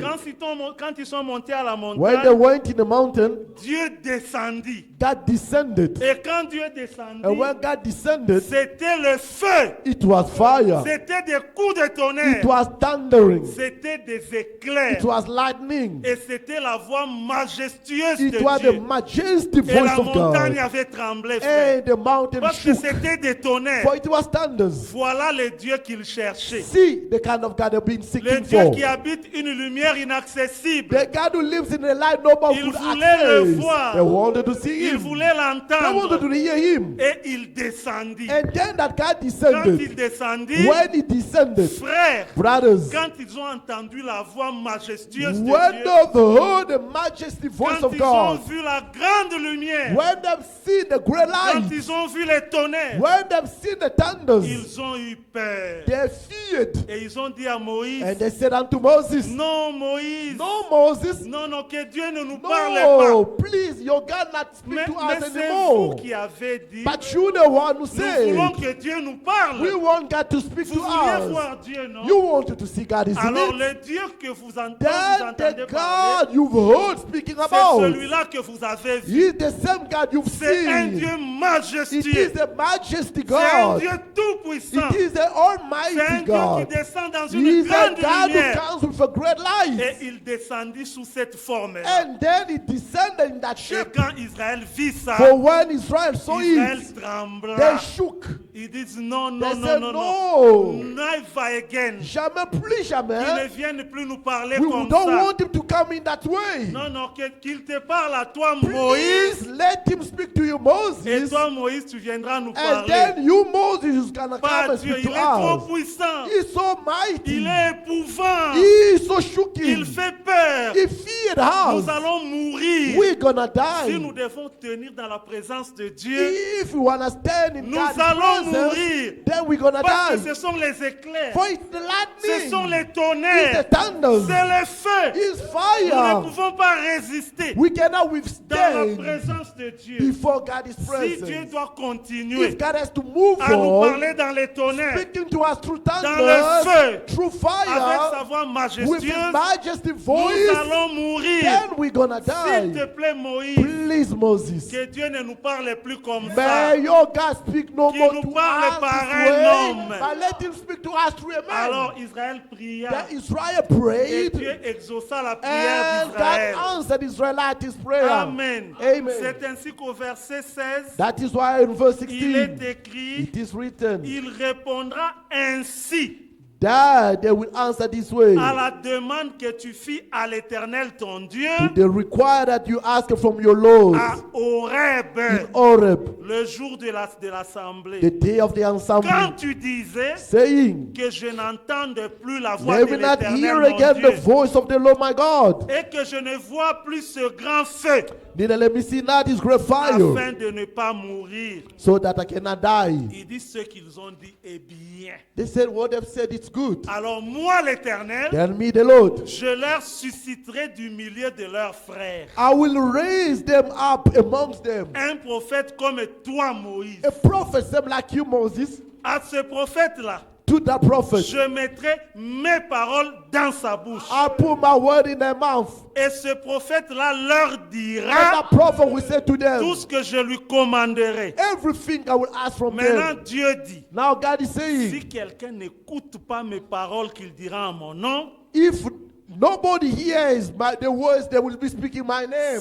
[SPEAKER 2] Quand ils sont montés à la
[SPEAKER 1] When they
[SPEAKER 2] montagne,
[SPEAKER 1] went in the mountain,
[SPEAKER 2] Dieu descendit.
[SPEAKER 1] God descended.
[SPEAKER 2] Et quand Dieu
[SPEAKER 1] And
[SPEAKER 2] descendit,
[SPEAKER 1] when God descended,
[SPEAKER 2] c'était le feu.
[SPEAKER 1] it was fire.
[SPEAKER 2] C'était des coups de
[SPEAKER 1] It
[SPEAKER 2] tonnerre.
[SPEAKER 1] was thundering.
[SPEAKER 2] C'était des éclairs.
[SPEAKER 1] It was lightning.
[SPEAKER 2] Et c'était la voix majestueuse
[SPEAKER 1] It
[SPEAKER 2] de
[SPEAKER 1] was the
[SPEAKER 2] Dieu.
[SPEAKER 1] majestic
[SPEAKER 2] Et
[SPEAKER 1] voice
[SPEAKER 2] la
[SPEAKER 1] of
[SPEAKER 2] montagne
[SPEAKER 1] God.
[SPEAKER 2] avait tremblé, frère.
[SPEAKER 1] And the mountain
[SPEAKER 2] Parce que
[SPEAKER 1] shook.
[SPEAKER 2] c'était des tonnerres.
[SPEAKER 1] For it was thunders.
[SPEAKER 2] Voilà le Dieu qu'il cherchait.
[SPEAKER 1] See the kind of God they've been
[SPEAKER 2] Le
[SPEAKER 1] seeking
[SPEAKER 2] Dieu
[SPEAKER 1] for.
[SPEAKER 2] qui habite une lumière inaccessible.
[SPEAKER 1] The God who lives in the light nobody
[SPEAKER 2] Il
[SPEAKER 1] could
[SPEAKER 2] voulait le
[SPEAKER 1] access.
[SPEAKER 2] voir.
[SPEAKER 1] They wanted to see
[SPEAKER 2] Il
[SPEAKER 1] him.
[SPEAKER 2] voulait
[SPEAKER 1] They wanted to
[SPEAKER 2] l'entendre.
[SPEAKER 1] hear him.
[SPEAKER 2] Et il descendit.
[SPEAKER 1] And then that God
[SPEAKER 2] Quand il
[SPEAKER 1] descended.
[SPEAKER 2] descendit,
[SPEAKER 1] When he descended,
[SPEAKER 2] frères,
[SPEAKER 1] brothers,
[SPEAKER 2] quand ils ont entendu la voix majestueuse de
[SPEAKER 1] when
[SPEAKER 2] Dieu,
[SPEAKER 1] they heard the majestic voice
[SPEAKER 2] quand
[SPEAKER 1] of
[SPEAKER 2] ils ont
[SPEAKER 1] God,
[SPEAKER 2] vu la grande lumière,
[SPEAKER 1] when they've seen the great
[SPEAKER 2] quand
[SPEAKER 1] light,
[SPEAKER 2] ils ont vu les tonnerres,
[SPEAKER 1] when they've seen the thunders,
[SPEAKER 2] ils ont eu peur.
[SPEAKER 1] they feared.
[SPEAKER 2] Et ils ont dit à Moïse,
[SPEAKER 1] And they said unto Moses,
[SPEAKER 2] non Moïse,
[SPEAKER 1] no, Moses,
[SPEAKER 2] non, non, que Dieu ne nous parle pas.
[SPEAKER 1] no, please, your God not speak
[SPEAKER 2] Mais,
[SPEAKER 1] to
[SPEAKER 2] mais
[SPEAKER 1] us
[SPEAKER 2] c'est vous
[SPEAKER 1] anymore.
[SPEAKER 2] qui avez dit,
[SPEAKER 1] But you the one who
[SPEAKER 2] nous voulons
[SPEAKER 1] said,
[SPEAKER 2] que Dieu nous parle.
[SPEAKER 1] we want God to speak
[SPEAKER 2] Vous
[SPEAKER 1] to
[SPEAKER 2] vouliez
[SPEAKER 1] us.
[SPEAKER 2] voir Dieu, non?
[SPEAKER 1] You wanted to see God, isn't
[SPEAKER 2] Alors
[SPEAKER 1] it?
[SPEAKER 2] le Dieu que vous
[SPEAKER 1] Then
[SPEAKER 2] entendez
[SPEAKER 1] the
[SPEAKER 2] parler,
[SPEAKER 1] God you've heard speaking
[SPEAKER 2] c'est
[SPEAKER 1] about,
[SPEAKER 2] celui-là que vous avez vu.
[SPEAKER 1] He is the same God you've
[SPEAKER 2] C'est un
[SPEAKER 1] seen.
[SPEAKER 2] Dieu
[SPEAKER 1] It is
[SPEAKER 2] majestueux.
[SPEAKER 1] the majestic
[SPEAKER 2] C'est un
[SPEAKER 1] God.
[SPEAKER 2] Dieu tout-puissant.
[SPEAKER 1] It is the
[SPEAKER 2] C'est un
[SPEAKER 1] Almighty
[SPEAKER 2] Dieu qui
[SPEAKER 1] God.
[SPEAKER 2] descend dans
[SPEAKER 1] He
[SPEAKER 2] une
[SPEAKER 1] is a
[SPEAKER 2] grande
[SPEAKER 1] God who
[SPEAKER 2] lumière.
[SPEAKER 1] comes with a great light.
[SPEAKER 2] Et il descendit sous cette forme.
[SPEAKER 1] And then He descended in that
[SPEAKER 2] Et
[SPEAKER 1] shape.
[SPEAKER 2] quand Israël vit ça,
[SPEAKER 1] For when Israel saw
[SPEAKER 2] Israël
[SPEAKER 1] it,
[SPEAKER 2] trembla.
[SPEAKER 1] they shook.
[SPEAKER 2] Ils disent non,
[SPEAKER 1] They
[SPEAKER 2] non, non,
[SPEAKER 1] said,
[SPEAKER 2] non,
[SPEAKER 1] no.
[SPEAKER 2] non. Never again.
[SPEAKER 1] Jamais, plus
[SPEAKER 2] Qu'il ne
[SPEAKER 1] jamais.
[SPEAKER 2] vienne plus nous parler
[SPEAKER 1] We
[SPEAKER 2] comme
[SPEAKER 1] don't
[SPEAKER 2] ça.
[SPEAKER 1] want him to come in that way.
[SPEAKER 2] Non, non, qu'il te parle à toi, Moïse.
[SPEAKER 1] Please let him speak to you,
[SPEAKER 2] Et
[SPEAKER 1] Moses.
[SPEAKER 2] toi, Moïse, tu viendras nous
[SPEAKER 1] And
[SPEAKER 2] parler.
[SPEAKER 1] then you, Moses, is gonna
[SPEAKER 2] Pas
[SPEAKER 1] come and
[SPEAKER 2] Dieu,
[SPEAKER 1] speak
[SPEAKER 2] il
[SPEAKER 1] to
[SPEAKER 2] est trop
[SPEAKER 1] us.
[SPEAKER 2] puissant.
[SPEAKER 1] He's so
[SPEAKER 2] Il
[SPEAKER 1] mighty.
[SPEAKER 2] est épouvant.
[SPEAKER 1] He is so
[SPEAKER 2] Il
[SPEAKER 1] shocking.
[SPEAKER 2] fait peur.
[SPEAKER 1] He feared us.
[SPEAKER 2] Nous allons mourir.
[SPEAKER 1] We're gonna
[SPEAKER 2] Si
[SPEAKER 1] die.
[SPEAKER 2] nous devons tenir dans la présence de Dieu,
[SPEAKER 1] If we wanna stand in
[SPEAKER 2] nous
[SPEAKER 1] God's
[SPEAKER 2] allons
[SPEAKER 1] presence,
[SPEAKER 2] mourir.
[SPEAKER 1] then we're gonna
[SPEAKER 2] Parce que
[SPEAKER 1] die.
[SPEAKER 2] ce sont les éclairs.
[SPEAKER 1] For it's the
[SPEAKER 2] Ce sont
[SPEAKER 1] lightning.
[SPEAKER 2] les
[SPEAKER 1] It's
[SPEAKER 2] tonnerres.
[SPEAKER 1] the thunders.
[SPEAKER 2] C'est le feu.
[SPEAKER 1] It's
[SPEAKER 2] Nous ne
[SPEAKER 1] fire.
[SPEAKER 2] pouvons pas résister
[SPEAKER 1] We cannot
[SPEAKER 2] dans la
[SPEAKER 1] withstand
[SPEAKER 2] présence de Dieu.
[SPEAKER 1] before God is
[SPEAKER 2] Si Dieu
[SPEAKER 1] present.
[SPEAKER 2] doit continuer
[SPEAKER 1] If God has to move
[SPEAKER 2] à nous
[SPEAKER 1] on,
[SPEAKER 2] parler dans les tonnerres,
[SPEAKER 1] speaking to us through
[SPEAKER 2] dans le
[SPEAKER 1] thunder,
[SPEAKER 2] feu,
[SPEAKER 1] through
[SPEAKER 2] avec sa
[SPEAKER 1] fire,
[SPEAKER 2] voix
[SPEAKER 1] with
[SPEAKER 2] majestueuse,
[SPEAKER 1] His majesty
[SPEAKER 2] nous
[SPEAKER 1] voice,
[SPEAKER 2] allons mourir.
[SPEAKER 1] then we're gonna
[SPEAKER 2] S'il te
[SPEAKER 1] die.
[SPEAKER 2] plaît, Moïse,
[SPEAKER 1] Please, Moses,
[SPEAKER 2] que Dieu ne nous parle plus comme ça.
[SPEAKER 1] may your God speak no
[SPEAKER 2] Qu'il
[SPEAKER 1] more
[SPEAKER 2] nous
[SPEAKER 1] to
[SPEAKER 2] parle
[SPEAKER 1] us
[SPEAKER 2] par
[SPEAKER 1] this
[SPEAKER 2] un
[SPEAKER 1] way,
[SPEAKER 2] homme.
[SPEAKER 1] but let Him speak to us through a man.
[SPEAKER 2] Alors Israël pria
[SPEAKER 1] That Israel
[SPEAKER 2] et
[SPEAKER 1] prayed,
[SPEAKER 2] Dieu exauça la prière
[SPEAKER 1] and God
[SPEAKER 2] d'Israël.
[SPEAKER 1] answered Israelites' prayer.
[SPEAKER 2] Amen.
[SPEAKER 1] Amen.
[SPEAKER 2] C'est ainsi qu'au verset 16,
[SPEAKER 1] That is why in verse
[SPEAKER 2] il est
[SPEAKER 1] 16,
[SPEAKER 2] écrit,
[SPEAKER 1] it is written,
[SPEAKER 2] il répondra ainsi
[SPEAKER 1] that they will answer this way.
[SPEAKER 2] à la demande que tu fis à l'Éternel ton Dieu,
[SPEAKER 1] They require that you ask from your Lord
[SPEAKER 2] à Horeb,
[SPEAKER 1] in Horeb,
[SPEAKER 2] le jour de l'assemblée.
[SPEAKER 1] the day of the
[SPEAKER 2] Quand
[SPEAKER 1] assembly,
[SPEAKER 2] tu disais
[SPEAKER 1] saying,
[SPEAKER 2] que je n'entende plus la voix
[SPEAKER 1] let
[SPEAKER 2] de
[SPEAKER 1] me not
[SPEAKER 2] l'Éternel
[SPEAKER 1] hear
[SPEAKER 2] mon
[SPEAKER 1] again the
[SPEAKER 2] Dieu,
[SPEAKER 1] voice of the Lord my God,
[SPEAKER 2] et que je ne vois plus ce grand feu,
[SPEAKER 1] neither let me see not his great fire,
[SPEAKER 2] afin de ne pas mourir.
[SPEAKER 1] so that I cannot die.
[SPEAKER 2] Ils disent ce qu'ils ont dit est bien.
[SPEAKER 1] They said, what they've said, it's good.
[SPEAKER 2] Alors moi, l'Éternel,
[SPEAKER 1] Tell me the Lord,
[SPEAKER 2] je leur susciterai du milieu de leurs frères
[SPEAKER 1] I will raise them up amongst them.
[SPEAKER 2] un prophète comme toi, Moïse.
[SPEAKER 1] A prophet, same like you, Moses,
[SPEAKER 2] À ce prophète-là,
[SPEAKER 1] to that prophet.
[SPEAKER 2] je mettrai mes paroles dans sa bouche.
[SPEAKER 1] I put my word in their mouth.
[SPEAKER 2] Et ce prophète-là leur
[SPEAKER 1] And
[SPEAKER 2] dira
[SPEAKER 1] that prophet will say to
[SPEAKER 2] tout
[SPEAKER 1] them,
[SPEAKER 2] ce que je lui commanderai.
[SPEAKER 1] everything I will ask from
[SPEAKER 2] Maintenant,
[SPEAKER 1] them.
[SPEAKER 2] Dieu dit,
[SPEAKER 1] Now God is
[SPEAKER 2] si
[SPEAKER 1] saying,
[SPEAKER 2] quelqu'un n'écoute pas mes paroles qu'il dira en mon nom,
[SPEAKER 1] if nobody hears the words, they will be speaking my name.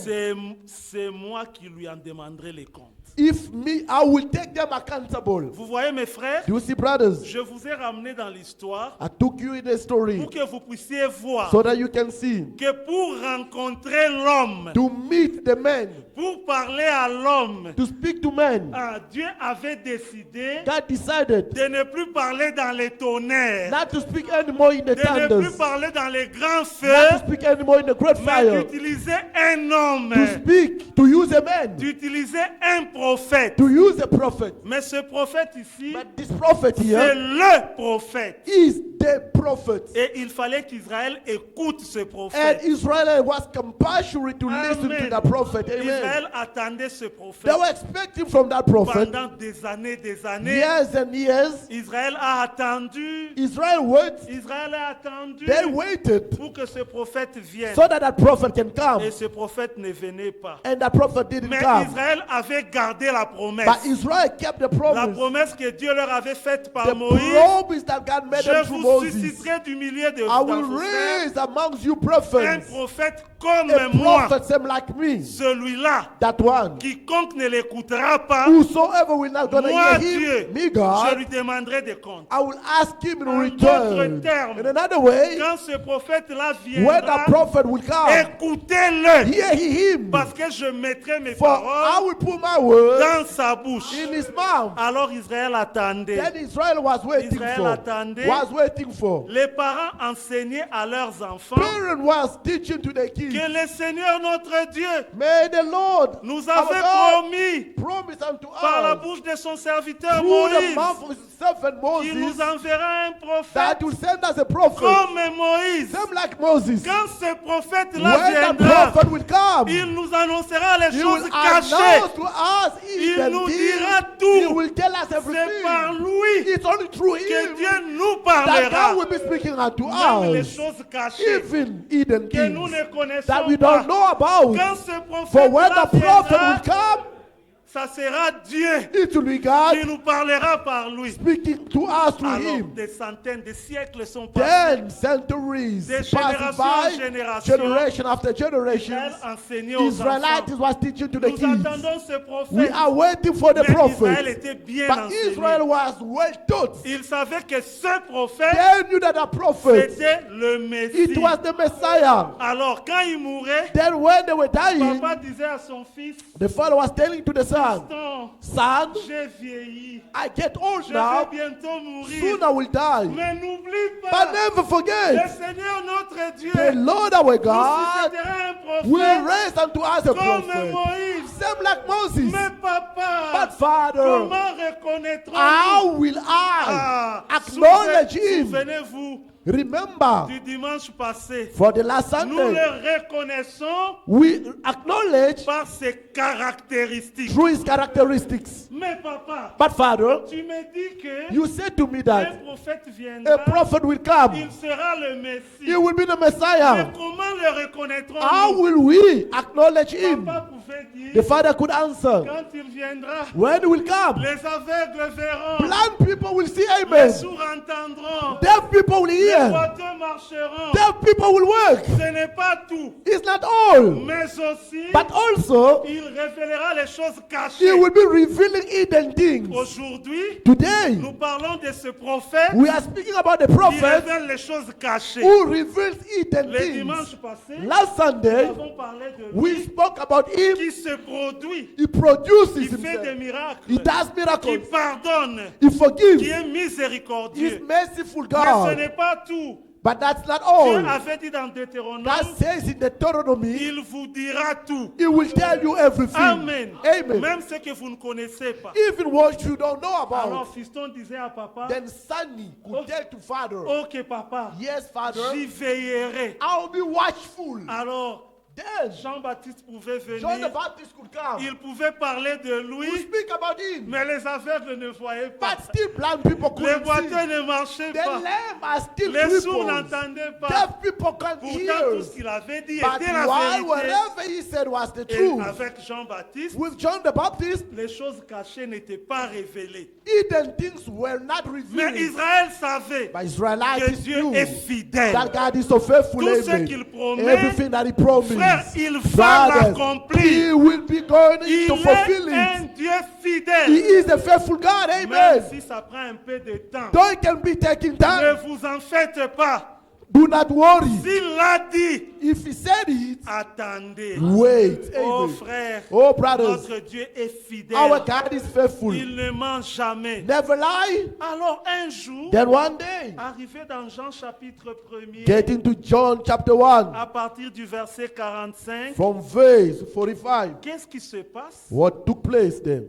[SPEAKER 2] c'est moi qui lui en demanderai les comptes.
[SPEAKER 1] If me, I will take them accountable.
[SPEAKER 2] Vous voyez mes frères,
[SPEAKER 1] Do you see, brothers?
[SPEAKER 2] je vous ai ramené dans l'histoire
[SPEAKER 1] I took you in the story
[SPEAKER 2] pour que vous puissiez voir
[SPEAKER 1] so that you can see.
[SPEAKER 2] que pour rencontrer l'homme,
[SPEAKER 1] To meet the man,
[SPEAKER 2] pour parler à l'homme,
[SPEAKER 1] to speak to men,
[SPEAKER 2] Dieu avait décidé
[SPEAKER 1] God decided
[SPEAKER 2] de ne plus parler dans les tonnerres,
[SPEAKER 1] not to speak anymore in the
[SPEAKER 2] de ne plus
[SPEAKER 1] thunders,
[SPEAKER 2] parler dans les grands
[SPEAKER 1] not to
[SPEAKER 2] feux,
[SPEAKER 1] speak anymore in the great
[SPEAKER 2] mais
[SPEAKER 1] fire,
[SPEAKER 2] d'utiliser un homme,
[SPEAKER 1] to speak, to use a man,
[SPEAKER 2] d'utiliser un prophète.
[SPEAKER 1] to use a prophet.
[SPEAKER 2] Mais ce prophète ici,
[SPEAKER 1] But this prophet
[SPEAKER 2] c'est
[SPEAKER 1] here
[SPEAKER 2] le prophète.
[SPEAKER 1] is the prophet.
[SPEAKER 2] Et il fallait qu'Israël écoute ce
[SPEAKER 1] And
[SPEAKER 2] prophète.
[SPEAKER 1] Israel was compulsory to listen to
[SPEAKER 2] Amen.
[SPEAKER 1] the prophet. Amen.
[SPEAKER 2] Israël attendait ce
[SPEAKER 1] They
[SPEAKER 2] prophète
[SPEAKER 1] were expecting from that prophet
[SPEAKER 2] pendant des années.
[SPEAKER 1] years and years.
[SPEAKER 2] Israël a attendu.
[SPEAKER 1] Israel waited.
[SPEAKER 2] Israël a attendu
[SPEAKER 1] They waited
[SPEAKER 2] pour que ce prophète vienne.
[SPEAKER 1] so that prophet can come.
[SPEAKER 2] Et ce prophète ne venait pas.
[SPEAKER 1] And that prophet didn't
[SPEAKER 2] Mais
[SPEAKER 1] come.
[SPEAKER 2] Israël avait gardé la promesse.
[SPEAKER 1] But Israel kept the
[SPEAKER 2] La
[SPEAKER 1] promise.
[SPEAKER 2] promesse que Dieu leur avait faite par
[SPEAKER 1] The
[SPEAKER 2] Moïse.
[SPEAKER 1] promise that God made them
[SPEAKER 2] Je
[SPEAKER 1] through
[SPEAKER 2] vous
[SPEAKER 1] Moses.
[SPEAKER 2] susciterai du milieu de
[SPEAKER 1] I will
[SPEAKER 2] dans vos frères
[SPEAKER 1] raise amongst you
[SPEAKER 2] un
[SPEAKER 1] prophets.
[SPEAKER 2] prophète comme
[SPEAKER 1] A
[SPEAKER 2] moi.
[SPEAKER 1] prophet same like me.
[SPEAKER 2] Celui-là,
[SPEAKER 1] That one.
[SPEAKER 2] quiconque ne l'écoutera pas,
[SPEAKER 1] Whosoever will not gonna
[SPEAKER 2] moi,
[SPEAKER 1] hear
[SPEAKER 2] Dieu,
[SPEAKER 1] him, me
[SPEAKER 2] je
[SPEAKER 1] God,
[SPEAKER 2] lui demanderai des comptes.
[SPEAKER 1] I will ask him in
[SPEAKER 2] En
[SPEAKER 1] return.
[SPEAKER 2] d'autres termes,
[SPEAKER 1] In another way,
[SPEAKER 2] Quand ce prophète-là
[SPEAKER 1] when
[SPEAKER 2] viendra,
[SPEAKER 1] the prophet will come,
[SPEAKER 2] écoutez-le,
[SPEAKER 1] hear him.
[SPEAKER 2] parce que je mettrai mes
[SPEAKER 1] For I
[SPEAKER 2] paroles
[SPEAKER 1] will put my word
[SPEAKER 2] dans sa bouche.
[SPEAKER 1] in his mouth.
[SPEAKER 2] Alors Israël attendait.
[SPEAKER 1] Then Israel was waiting
[SPEAKER 2] Israël
[SPEAKER 1] for.
[SPEAKER 2] attendait.
[SPEAKER 1] Was waiting for.
[SPEAKER 2] Les parents enseignaient à leurs enfants
[SPEAKER 1] Parent was teaching to the kids.
[SPEAKER 2] que le Seigneur notre Dieu
[SPEAKER 1] May the Lord
[SPEAKER 2] nous
[SPEAKER 1] our
[SPEAKER 2] avait
[SPEAKER 1] God
[SPEAKER 2] promis
[SPEAKER 1] promise unto
[SPEAKER 2] par la
[SPEAKER 1] us
[SPEAKER 2] bouche de son serviteur
[SPEAKER 1] through the
[SPEAKER 2] Moïse
[SPEAKER 1] mouth of his servant
[SPEAKER 2] qu'il nous
[SPEAKER 1] Moses
[SPEAKER 2] enverra un prophète
[SPEAKER 1] that will send us a prophet.
[SPEAKER 2] comme Moïse.
[SPEAKER 1] Same like Moses.
[SPEAKER 2] Quand ce prophète-là
[SPEAKER 1] When the
[SPEAKER 2] viendra,
[SPEAKER 1] prophet will come,
[SPEAKER 2] il nous annoncera les
[SPEAKER 1] he
[SPEAKER 2] choses
[SPEAKER 1] will
[SPEAKER 2] cachées.
[SPEAKER 1] announce to us
[SPEAKER 2] Il
[SPEAKER 1] hidden
[SPEAKER 2] nous
[SPEAKER 1] things.
[SPEAKER 2] dira
[SPEAKER 1] He
[SPEAKER 2] tout.
[SPEAKER 1] will tell us
[SPEAKER 2] C'est par
[SPEAKER 1] everything.
[SPEAKER 2] lui
[SPEAKER 1] It's only through
[SPEAKER 2] que
[SPEAKER 1] him
[SPEAKER 2] Dieu nous
[SPEAKER 1] that
[SPEAKER 2] parlera.
[SPEAKER 1] God will be speaking unto
[SPEAKER 2] Même les
[SPEAKER 1] us.
[SPEAKER 2] choses cachées
[SPEAKER 1] Even hidden
[SPEAKER 2] que nous
[SPEAKER 1] things
[SPEAKER 2] ne connaissons
[SPEAKER 1] that we
[SPEAKER 2] pas.
[SPEAKER 1] don't know about.
[SPEAKER 2] Quand ce
[SPEAKER 1] For when
[SPEAKER 2] prophète-là
[SPEAKER 1] the prophet
[SPEAKER 2] viendra,
[SPEAKER 1] will come,
[SPEAKER 2] ça sera Dieu
[SPEAKER 1] It will be God
[SPEAKER 2] qui nous parlera par lui.
[SPEAKER 1] speaking to us through
[SPEAKER 2] Alors,
[SPEAKER 1] him.
[SPEAKER 2] des centaines de siècles sont passés.
[SPEAKER 1] Then centuries
[SPEAKER 2] De
[SPEAKER 1] passed
[SPEAKER 2] génération en
[SPEAKER 1] by,
[SPEAKER 2] génération,
[SPEAKER 1] generation after generation.
[SPEAKER 2] Israël enseignait aux
[SPEAKER 1] Israelites
[SPEAKER 2] enfants.
[SPEAKER 1] was teaching to the
[SPEAKER 2] Nous
[SPEAKER 1] kids.
[SPEAKER 2] attendons ce
[SPEAKER 1] We
[SPEAKER 2] prophète.
[SPEAKER 1] are waiting for the
[SPEAKER 2] Mais Israël
[SPEAKER 1] prophet.
[SPEAKER 2] était bien
[SPEAKER 1] But Israel
[SPEAKER 2] enseigné.
[SPEAKER 1] was well taught.
[SPEAKER 2] Il savait que ce prophète,
[SPEAKER 1] They knew that the prophet,
[SPEAKER 2] c'était le Messie.
[SPEAKER 1] it was the Messiah.
[SPEAKER 2] Alors, quand il mourait,
[SPEAKER 1] Then when they were dying,
[SPEAKER 2] papa disait à son fils,
[SPEAKER 1] the father was telling to the son,
[SPEAKER 2] Ton,
[SPEAKER 1] son,
[SPEAKER 2] j'ai vieilli.
[SPEAKER 1] I get old
[SPEAKER 2] Je
[SPEAKER 1] now,
[SPEAKER 2] vais bientôt mourir.
[SPEAKER 1] soon I will die.
[SPEAKER 2] Mais n'oublie
[SPEAKER 1] But
[SPEAKER 2] pas,
[SPEAKER 1] never
[SPEAKER 2] le
[SPEAKER 1] forget,
[SPEAKER 2] Seigneur notre Dieu
[SPEAKER 1] the Lord our
[SPEAKER 2] nous
[SPEAKER 1] God
[SPEAKER 2] suscitera un
[SPEAKER 1] will
[SPEAKER 2] prophète
[SPEAKER 1] raise unto us a
[SPEAKER 2] comme
[SPEAKER 1] prophet.
[SPEAKER 2] Moïse.
[SPEAKER 1] Same like Moses.
[SPEAKER 2] Mais papa,
[SPEAKER 1] But Father,
[SPEAKER 2] comment reconnaîtrons-nous?
[SPEAKER 1] how will I acknowledge him?
[SPEAKER 2] Souvenez-vous
[SPEAKER 1] Remember,
[SPEAKER 2] du dimanche passé.
[SPEAKER 1] for the last
[SPEAKER 2] Nous
[SPEAKER 1] Sunday,
[SPEAKER 2] le reconnaissons
[SPEAKER 1] we acknowledge
[SPEAKER 2] par ses caractéristiques.
[SPEAKER 1] through his characteristics.
[SPEAKER 2] Mais papa,
[SPEAKER 1] But Father,
[SPEAKER 2] tu me dis que
[SPEAKER 1] you said to me
[SPEAKER 2] un
[SPEAKER 1] that
[SPEAKER 2] prophète
[SPEAKER 1] a
[SPEAKER 2] viendra,
[SPEAKER 1] prophet will come.
[SPEAKER 2] il sera le Messie.
[SPEAKER 1] He will be the
[SPEAKER 2] Mais
[SPEAKER 1] Messiah.
[SPEAKER 2] comment le reconnaîtrons-nous?
[SPEAKER 1] How will we acknowledge him?
[SPEAKER 2] Papa pouvait
[SPEAKER 1] The
[SPEAKER 2] dire,
[SPEAKER 1] father could answer,
[SPEAKER 2] quand il viendra,
[SPEAKER 1] when he will come,
[SPEAKER 2] les aveugles verront,
[SPEAKER 1] blind people will see,
[SPEAKER 2] les
[SPEAKER 1] amen.
[SPEAKER 2] sourds entendront,
[SPEAKER 1] Deaf people will
[SPEAKER 2] les
[SPEAKER 1] hear.
[SPEAKER 2] boiteux marcheront.
[SPEAKER 1] Deaf people will work.
[SPEAKER 2] Ce n'est pas tout,
[SPEAKER 1] It's not all.
[SPEAKER 2] mais aussi,
[SPEAKER 1] But also,
[SPEAKER 2] il révélera les choses
[SPEAKER 1] he
[SPEAKER 2] cachées.
[SPEAKER 1] will be revealing hidden things.
[SPEAKER 2] Aujourd'hui,
[SPEAKER 1] Today,
[SPEAKER 2] nous parlons de ce prophète
[SPEAKER 1] we are speaking about the
[SPEAKER 2] qui
[SPEAKER 1] prophet
[SPEAKER 2] révèle les choses cachées.
[SPEAKER 1] who reveals hidden
[SPEAKER 2] Le
[SPEAKER 1] things.
[SPEAKER 2] dimanche passé,
[SPEAKER 1] Last
[SPEAKER 2] nous
[SPEAKER 1] Sunday,
[SPEAKER 2] avons parlé de
[SPEAKER 1] we
[SPEAKER 2] lui
[SPEAKER 1] spoke about him.
[SPEAKER 2] qui se produit,
[SPEAKER 1] He produces
[SPEAKER 2] qui fait des
[SPEAKER 1] himself.
[SPEAKER 2] miracles,
[SPEAKER 1] He does
[SPEAKER 2] qui
[SPEAKER 1] miracles.
[SPEAKER 2] pardonne,
[SPEAKER 1] He
[SPEAKER 2] qui
[SPEAKER 1] forgives.
[SPEAKER 2] est
[SPEAKER 1] He's
[SPEAKER 2] miséricordieux.
[SPEAKER 1] merciful
[SPEAKER 2] Mais ce
[SPEAKER 1] God.
[SPEAKER 2] n'est pas tout.
[SPEAKER 1] But that's not
[SPEAKER 2] Dieu
[SPEAKER 1] all.
[SPEAKER 2] avait dit dans Deutéronome,
[SPEAKER 1] God says in Deuteronomy,
[SPEAKER 2] il vous dira tout.
[SPEAKER 1] He will tell you everything.
[SPEAKER 2] Amen.
[SPEAKER 1] Amen.
[SPEAKER 2] Même ce que vous ne connaissez pas.
[SPEAKER 1] Even what you don't know
[SPEAKER 2] Alors,
[SPEAKER 1] about.
[SPEAKER 2] fiston disait à papa,
[SPEAKER 1] Then Sonny could tell to father,
[SPEAKER 2] ok papa,
[SPEAKER 1] yes, father,
[SPEAKER 2] j'y veillerai.
[SPEAKER 1] I'll be watchful.
[SPEAKER 2] Alors,
[SPEAKER 1] Then
[SPEAKER 2] Jean-Baptiste pouvait
[SPEAKER 1] John the
[SPEAKER 2] venir,
[SPEAKER 1] Baptist could come.
[SPEAKER 2] il pouvait parler de
[SPEAKER 1] We
[SPEAKER 2] lui,
[SPEAKER 1] speak about him.
[SPEAKER 2] mais les aveugles ne voyaient pas.
[SPEAKER 1] But still blind people
[SPEAKER 2] Les
[SPEAKER 1] couldn't
[SPEAKER 2] boiteux
[SPEAKER 1] see.
[SPEAKER 2] ne marchaient
[SPEAKER 1] The
[SPEAKER 2] pas.
[SPEAKER 1] lame are still
[SPEAKER 2] Les sourds
[SPEAKER 1] cripples.
[SPEAKER 2] n'entendaient pas.
[SPEAKER 1] Deaf people can't
[SPEAKER 2] Pourtant,
[SPEAKER 1] hear.
[SPEAKER 2] tout ce qu'il avait dit
[SPEAKER 1] But
[SPEAKER 2] était la
[SPEAKER 1] while
[SPEAKER 2] vérité.
[SPEAKER 1] whatever he said was the
[SPEAKER 2] Et
[SPEAKER 1] truth,
[SPEAKER 2] avec Jean-Baptiste,
[SPEAKER 1] with John the Baptist,
[SPEAKER 2] les choses cachées n'étaient pas révélées.
[SPEAKER 1] hidden things were not
[SPEAKER 2] Mais
[SPEAKER 1] revealed.
[SPEAKER 2] Israël savait
[SPEAKER 1] But
[SPEAKER 2] que
[SPEAKER 1] Israelites
[SPEAKER 2] Dieu
[SPEAKER 1] knew
[SPEAKER 2] est fidèle.
[SPEAKER 1] that God is so faithful.
[SPEAKER 2] Tout ce
[SPEAKER 1] Amen.
[SPEAKER 2] qu'il promet,
[SPEAKER 1] Everything that he promised,
[SPEAKER 2] frère, il va
[SPEAKER 1] brothers,
[SPEAKER 2] l'accomplir.
[SPEAKER 1] he will be going
[SPEAKER 2] Il
[SPEAKER 1] to fulfill
[SPEAKER 2] est un
[SPEAKER 1] it.
[SPEAKER 2] Dieu
[SPEAKER 1] He
[SPEAKER 2] fidèle.
[SPEAKER 1] is a faithful God.
[SPEAKER 2] Même
[SPEAKER 1] Amen.
[SPEAKER 2] si ça prend un peu de temps,
[SPEAKER 1] Though it can be taking
[SPEAKER 2] ne
[SPEAKER 1] time,
[SPEAKER 2] vous en faites pas.
[SPEAKER 1] do not worry.
[SPEAKER 2] S'il l'a dit,
[SPEAKER 1] If he said it,
[SPEAKER 2] attendez.
[SPEAKER 1] wait.
[SPEAKER 2] Oh
[SPEAKER 1] Amen.
[SPEAKER 2] frère,
[SPEAKER 1] Oh, brothers,
[SPEAKER 2] notre Dieu est fidèle.
[SPEAKER 1] our God is faithful.
[SPEAKER 2] Il ne ment jamais.
[SPEAKER 1] Never lie.
[SPEAKER 2] Alors un jour,
[SPEAKER 1] Then one day,
[SPEAKER 2] arrivé dans Jean chapitre 1er,
[SPEAKER 1] get into John chapter 1,
[SPEAKER 2] à partir du verset 45,
[SPEAKER 1] from verse 45.
[SPEAKER 2] qu'est-ce qui se passe?
[SPEAKER 1] What took place then?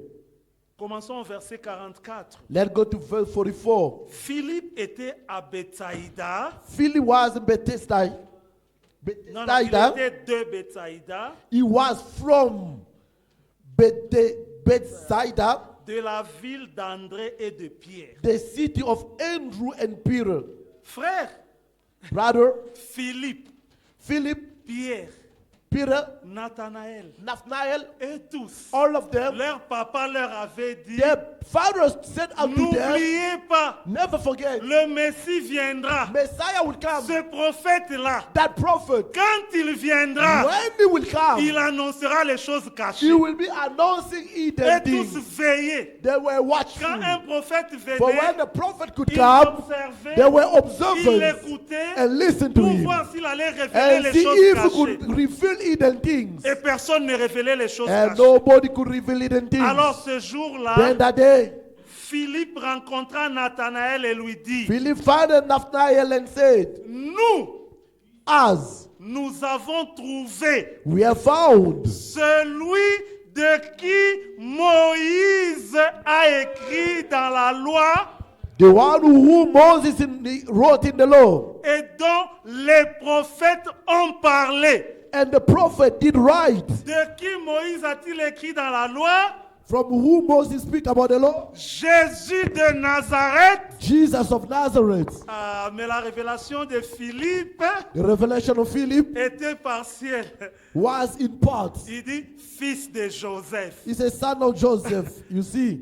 [SPEAKER 2] Commençons au verset 44.
[SPEAKER 1] Let's go to verse 44.
[SPEAKER 2] Philippe était à Bethsaïda.
[SPEAKER 1] Philip was in Bethesda.
[SPEAKER 2] Non, il
[SPEAKER 1] Bethsaida.
[SPEAKER 2] était de Bethsaïda,
[SPEAKER 1] He was from Bethsaida,
[SPEAKER 2] de la ville d'André et de Pierre.
[SPEAKER 1] the city of Andrew and Peter.
[SPEAKER 2] Frère,
[SPEAKER 1] Brother,
[SPEAKER 2] Philippe,
[SPEAKER 1] Philip,
[SPEAKER 2] Pierre,
[SPEAKER 1] Peter,
[SPEAKER 2] Nathanaël
[SPEAKER 1] Nathanael,
[SPEAKER 2] et tous,
[SPEAKER 1] all of them,
[SPEAKER 2] leur papa leur avait dit,
[SPEAKER 1] their fathers said unto them,
[SPEAKER 2] n'oubliez pas,
[SPEAKER 1] never forget,
[SPEAKER 2] le Messie viendra.
[SPEAKER 1] Messiah will come.
[SPEAKER 2] Ce prophète-là,
[SPEAKER 1] That prophet,
[SPEAKER 2] quand il viendra,
[SPEAKER 1] when he will come,
[SPEAKER 2] il annoncera les choses
[SPEAKER 1] he
[SPEAKER 2] cachées.
[SPEAKER 1] will be announcing hidden
[SPEAKER 2] Et tous
[SPEAKER 1] things.
[SPEAKER 2] veillez.
[SPEAKER 1] They were watchful.
[SPEAKER 2] Quand un prophète
[SPEAKER 1] For when
[SPEAKER 2] venait,
[SPEAKER 1] the prophet could
[SPEAKER 2] ils
[SPEAKER 1] come,
[SPEAKER 2] observaient,
[SPEAKER 1] they were
[SPEAKER 2] ils
[SPEAKER 1] observers
[SPEAKER 2] l'écoutaient
[SPEAKER 1] and listened to
[SPEAKER 2] pour
[SPEAKER 1] him
[SPEAKER 2] voir s'il allait révéler
[SPEAKER 1] and
[SPEAKER 2] les
[SPEAKER 1] see
[SPEAKER 2] choses
[SPEAKER 1] if he
[SPEAKER 2] cachées.
[SPEAKER 1] could reveal hidden things.
[SPEAKER 2] Et personne ne révélait les choses
[SPEAKER 1] And
[SPEAKER 2] cachées.
[SPEAKER 1] nobody could reveal hidden things.
[SPEAKER 2] Alors ce jour-là,
[SPEAKER 1] Then that day,
[SPEAKER 2] Philippe rencontra Nathanaël et lui dit,
[SPEAKER 1] Philip found Nathanael and said,
[SPEAKER 2] nous,
[SPEAKER 1] As
[SPEAKER 2] nous avons trouvé
[SPEAKER 1] we have found
[SPEAKER 2] celui de qui Moïse a écrit dans la loi
[SPEAKER 1] the one who Moses wrote in the law,
[SPEAKER 2] et dont les prophètes ont parlé.
[SPEAKER 1] and the prophet did write.
[SPEAKER 2] De qui Moïse a-t-il écrit dans la loi?
[SPEAKER 1] from whom Moses speak about the law?
[SPEAKER 2] Jésus de Nazareth.
[SPEAKER 1] Jesus of Nazareth.
[SPEAKER 2] Ah, mais la révélation de Philippe
[SPEAKER 1] The revelation of Philip
[SPEAKER 2] était partielle.
[SPEAKER 1] was in part.
[SPEAKER 2] Il dit fils de Joseph.
[SPEAKER 1] He's a son of Joseph. You see.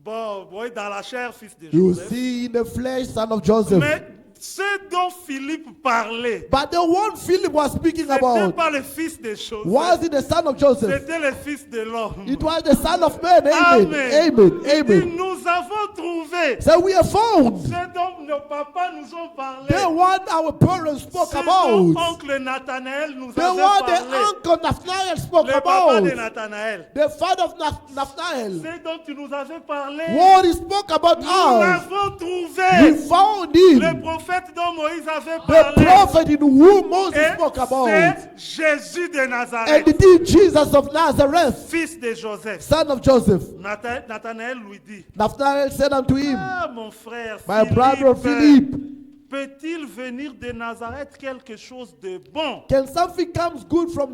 [SPEAKER 2] Bon, oui, dans la chair, fils de
[SPEAKER 1] You
[SPEAKER 2] Joseph.
[SPEAKER 1] see in the flesh, son of Joseph.
[SPEAKER 2] Mais ce dont Philippe parlait,
[SPEAKER 1] But the one Philip was speaking
[SPEAKER 2] c'était
[SPEAKER 1] about,
[SPEAKER 2] pas le fils de Joseph.
[SPEAKER 1] was it the son of Joseph?
[SPEAKER 2] C'était le fils de l'homme.
[SPEAKER 1] It was the son of man. Amen.
[SPEAKER 2] Amen.
[SPEAKER 1] Amen.
[SPEAKER 2] Il dit,
[SPEAKER 1] Amen.
[SPEAKER 2] nous avons trouvé
[SPEAKER 1] So we are found
[SPEAKER 2] ce dont nos papas nous ont parlé.
[SPEAKER 1] the one our parents spoke
[SPEAKER 2] Ce dont
[SPEAKER 1] about.
[SPEAKER 2] oncle Nathanaël nous
[SPEAKER 1] The
[SPEAKER 2] avait
[SPEAKER 1] one the
[SPEAKER 2] parlé.
[SPEAKER 1] uncle Nathanael spoke
[SPEAKER 2] Le papa de
[SPEAKER 1] about.
[SPEAKER 2] Nathanaël.
[SPEAKER 1] The father of Nathanael.
[SPEAKER 2] Ce dont tu nous avais parlé.
[SPEAKER 1] What he spoke about
[SPEAKER 2] Nous
[SPEAKER 1] us.
[SPEAKER 2] l'avons
[SPEAKER 1] We
[SPEAKER 2] trouvé.
[SPEAKER 1] found
[SPEAKER 2] Le
[SPEAKER 1] him.
[SPEAKER 2] prophète dont Moïse avait
[SPEAKER 1] The
[SPEAKER 2] parlé.
[SPEAKER 1] prophet in whom Moses
[SPEAKER 2] Et
[SPEAKER 1] spoke about.
[SPEAKER 2] c'est Jésus de
[SPEAKER 1] And
[SPEAKER 2] Nazareth,
[SPEAKER 1] it is Jesus of Nazareth,
[SPEAKER 2] fils de Joseph.
[SPEAKER 1] son of Joseph.
[SPEAKER 2] Nathanaël lui dit,
[SPEAKER 1] Nathanael said unto him,
[SPEAKER 2] ah mon frère,
[SPEAKER 1] my brother Philip,
[SPEAKER 2] peut-il venir de Nazareth quelque chose de bon?
[SPEAKER 1] can something come good from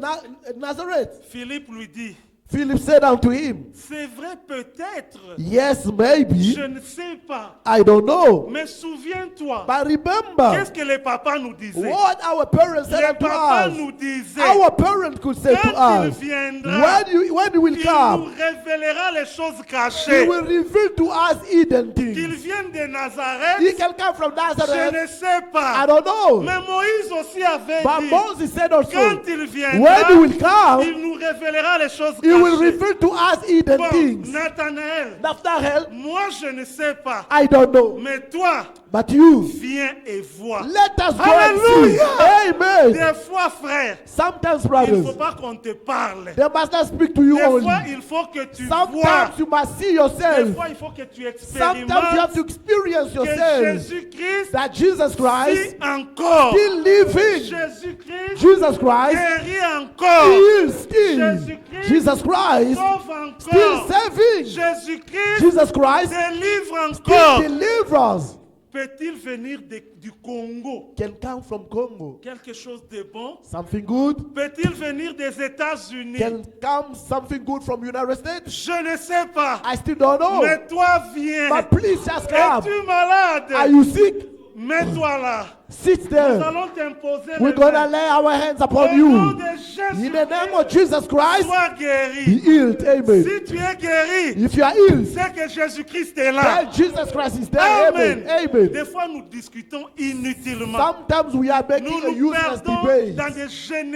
[SPEAKER 1] Nazareth?
[SPEAKER 2] Philippe lui dit,
[SPEAKER 1] Philip said unto him,
[SPEAKER 2] c'est vrai peut-être,
[SPEAKER 1] yes, maybe.
[SPEAKER 2] je ne sais pas,
[SPEAKER 1] I don't know.
[SPEAKER 2] mais souviens-toi,
[SPEAKER 1] But remember
[SPEAKER 2] qu'est-ce que les papas nous disaient?
[SPEAKER 1] what our parents said
[SPEAKER 2] Les
[SPEAKER 1] unto
[SPEAKER 2] papas
[SPEAKER 1] us.
[SPEAKER 2] nous disaient,
[SPEAKER 1] Our parents could say to
[SPEAKER 2] quand il
[SPEAKER 1] us,
[SPEAKER 2] viendra,
[SPEAKER 1] when he will
[SPEAKER 2] il nous
[SPEAKER 1] come,
[SPEAKER 2] révélera les choses
[SPEAKER 1] he
[SPEAKER 2] cachées.
[SPEAKER 1] will reveal to us hidden
[SPEAKER 2] Qu'il
[SPEAKER 1] things.
[SPEAKER 2] vienne de
[SPEAKER 1] He
[SPEAKER 2] Nazareth,
[SPEAKER 1] can come from
[SPEAKER 2] je
[SPEAKER 1] Nazareth.
[SPEAKER 2] ne sais
[SPEAKER 1] I
[SPEAKER 2] pas.
[SPEAKER 1] don't know.
[SPEAKER 2] Mais Moïse aussi avait
[SPEAKER 1] But
[SPEAKER 2] dit,
[SPEAKER 1] Moses said also,
[SPEAKER 2] quand il
[SPEAKER 1] when
[SPEAKER 2] viendra,
[SPEAKER 1] he will come,
[SPEAKER 2] il nous révélera les choses
[SPEAKER 1] he will
[SPEAKER 2] cachées.
[SPEAKER 1] reveal to us hidden
[SPEAKER 2] Bon,
[SPEAKER 1] things.
[SPEAKER 2] Nathanaël,
[SPEAKER 1] Nathanael,
[SPEAKER 2] moi je ne sais pas.
[SPEAKER 1] I don't know.
[SPEAKER 2] Mais toi,
[SPEAKER 1] But you,
[SPEAKER 2] viens et vois.
[SPEAKER 1] let us go and see.
[SPEAKER 2] Hallelujah.
[SPEAKER 1] Amen.
[SPEAKER 2] Des fois, frère,
[SPEAKER 1] Sometimes,
[SPEAKER 2] il ne
[SPEAKER 1] brothers,
[SPEAKER 2] faut pas qu'on te parle.
[SPEAKER 1] they must not speak to you
[SPEAKER 2] Des
[SPEAKER 1] only.
[SPEAKER 2] fois, il faut que tu vois.
[SPEAKER 1] Sometimes you must see
[SPEAKER 2] Des
[SPEAKER 1] yourself.
[SPEAKER 2] fois, il faut que tu
[SPEAKER 1] Sometimes you have
[SPEAKER 2] expérimentes
[SPEAKER 1] to experience
[SPEAKER 2] que
[SPEAKER 1] yourself
[SPEAKER 2] Jésus-Christ
[SPEAKER 1] that Jesus Christ
[SPEAKER 2] vit encore.
[SPEAKER 1] still living.
[SPEAKER 2] Jésus-Christ
[SPEAKER 1] Jesus Christ
[SPEAKER 2] guérit encore.
[SPEAKER 1] is still.
[SPEAKER 2] Jésus-Christ
[SPEAKER 1] Jesus Christ
[SPEAKER 2] sauve
[SPEAKER 1] still
[SPEAKER 2] encore.
[SPEAKER 1] saving.
[SPEAKER 2] Jésus-Christ
[SPEAKER 1] Jesus Christ
[SPEAKER 2] délivre
[SPEAKER 1] still
[SPEAKER 2] encore.
[SPEAKER 1] delivers.
[SPEAKER 2] Peut-il venir du Congo?
[SPEAKER 1] Can come from Congo.
[SPEAKER 2] Quelque chose de bon?
[SPEAKER 1] Something good.
[SPEAKER 2] Peut-il venir des États-Unis?
[SPEAKER 1] Can come something good from United States.
[SPEAKER 2] Je ne sais pas.
[SPEAKER 1] I still don't know.
[SPEAKER 2] Mais toi, viens.
[SPEAKER 1] But please just come.
[SPEAKER 2] Es-tu malade?
[SPEAKER 1] Are you sick?
[SPEAKER 2] Mets-toi là.
[SPEAKER 1] Sit
[SPEAKER 2] Nous
[SPEAKER 1] there.
[SPEAKER 2] allons t'imposer
[SPEAKER 1] We're
[SPEAKER 2] les
[SPEAKER 1] gonna
[SPEAKER 2] mains.
[SPEAKER 1] lay our hands
[SPEAKER 2] Au
[SPEAKER 1] upon
[SPEAKER 2] nom
[SPEAKER 1] you.
[SPEAKER 2] de Jésus,
[SPEAKER 1] In the name of Jesus Christ,
[SPEAKER 2] sois
[SPEAKER 1] be
[SPEAKER 2] guéri.
[SPEAKER 1] healed. Amen.
[SPEAKER 2] Si tu es guéri,
[SPEAKER 1] If you are healed,
[SPEAKER 2] c'est que Jésus-Christ est là.
[SPEAKER 1] then Jesus Christ is there. Amen.
[SPEAKER 2] Amen.
[SPEAKER 1] Amen.
[SPEAKER 2] Des fois, nous discutons inutilement.
[SPEAKER 1] Sometimes we are making
[SPEAKER 2] Nous
[SPEAKER 1] a
[SPEAKER 2] nous
[SPEAKER 1] useless
[SPEAKER 2] perdons
[SPEAKER 1] debate.
[SPEAKER 2] dans des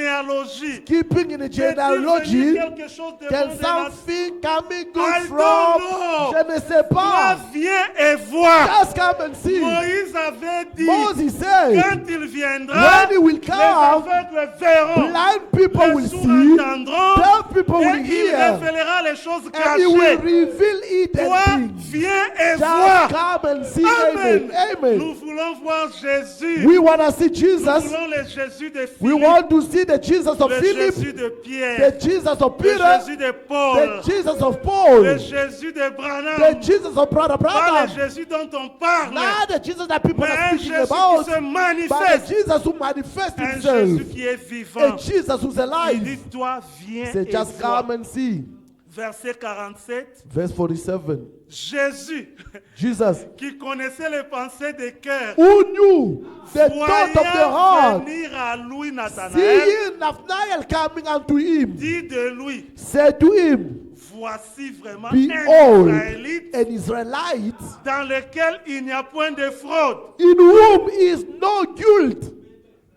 [SPEAKER 2] généalogies.
[SPEAKER 1] Keeping in the
[SPEAKER 2] Peut-il venir
[SPEAKER 1] genealogy,
[SPEAKER 2] quelque chose de
[SPEAKER 1] can
[SPEAKER 2] bon de la-
[SPEAKER 1] something coming
[SPEAKER 2] I
[SPEAKER 1] good
[SPEAKER 2] don't
[SPEAKER 1] from?
[SPEAKER 2] know.
[SPEAKER 1] Je ne sais
[SPEAKER 2] Toi,
[SPEAKER 1] pas.
[SPEAKER 2] viens et vois.
[SPEAKER 1] Just come and see.
[SPEAKER 2] Moïse avait dit,
[SPEAKER 1] Moses said,
[SPEAKER 2] quand il viendra,
[SPEAKER 1] when he will
[SPEAKER 2] les
[SPEAKER 1] come,
[SPEAKER 2] aveugles verront,
[SPEAKER 1] blind people
[SPEAKER 2] les
[SPEAKER 1] will
[SPEAKER 2] sourds
[SPEAKER 1] see,
[SPEAKER 2] entendront,
[SPEAKER 1] deaf people
[SPEAKER 2] et
[SPEAKER 1] will
[SPEAKER 2] il
[SPEAKER 1] hear,
[SPEAKER 2] révélera les choses
[SPEAKER 1] and he will
[SPEAKER 2] cachées.
[SPEAKER 1] reveal hidden
[SPEAKER 2] Toi,
[SPEAKER 1] things.
[SPEAKER 2] viens et
[SPEAKER 1] Just
[SPEAKER 2] vois.
[SPEAKER 1] come and see.
[SPEAKER 2] Amen.
[SPEAKER 1] Amen. Amen.
[SPEAKER 2] Nous voulons voir Jésus.
[SPEAKER 1] We want to see
[SPEAKER 2] Nous
[SPEAKER 1] Jesus.
[SPEAKER 2] voulons le Jésus de
[SPEAKER 1] We
[SPEAKER 2] Philippe,
[SPEAKER 1] want to see the Jesus of
[SPEAKER 2] le
[SPEAKER 1] Philip,
[SPEAKER 2] Jésus de
[SPEAKER 1] the
[SPEAKER 2] Pierre,
[SPEAKER 1] Jesus of
[SPEAKER 2] le
[SPEAKER 1] Peter,
[SPEAKER 2] Jésus de
[SPEAKER 1] the
[SPEAKER 2] Paul,
[SPEAKER 1] Jesus of
[SPEAKER 2] le
[SPEAKER 1] Paul,
[SPEAKER 2] Jésus de
[SPEAKER 1] the
[SPEAKER 2] Branham.
[SPEAKER 1] Jesus of Brother
[SPEAKER 2] Pas le
[SPEAKER 1] Branham.
[SPEAKER 2] Jésus dont on parle,
[SPEAKER 1] Not the Jesus that people
[SPEAKER 2] mais
[SPEAKER 1] are
[SPEAKER 2] un
[SPEAKER 1] speaking
[SPEAKER 2] Jésus qui
[SPEAKER 1] about,
[SPEAKER 2] se
[SPEAKER 1] but the
[SPEAKER 2] manifeste.
[SPEAKER 1] Jesus who manifests
[SPEAKER 2] Un
[SPEAKER 1] himself.
[SPEAKER 2] Jésus qui est
[SPEAKER 1] A
[SPEAKER 2] vivant.
[SPEAKER 1] Jesus who's
[SPEAKER 2] Il
[SPEAKER 1] alive.
[SPEAKER 2] dit, toi, viens
[SPEAKER 1] Say,
[SPEAKER 2] et
[SPEAKER 1] just
[SPEAKER 2] vois.
[SPEAKER 1] come and see.
[SPEAKER 2] Verset 47.
[SPEAKER 1] Verse 47.
[SPEAKER 2] Jésus,
[SPEAKER 1] Jesus,
[SPEAKER 2] qui connaissait les pensées des cœurs,
[SPEAKER 1] who knew the thought of the
[SPEAKER 2] voyant
[SPEAKER 1] heart,
[SPEAKER 2] venir à lui Nathanaël,
[SPEAKER 1] seeing Nathanael coming unto him,
[SPEAKER 2] dit de lui,
[SPEAKER 1] said to him,
[SPEAKER 2] voici vraiment
[SPEAKER 1] behold,
[SPEAKER 2] un Israélite
[SPEAKER 1] an Israelite
[SPEAKER 2] dans lequel il n'y a point de fraude.
[SPEAKER 1] in whom is no guilt.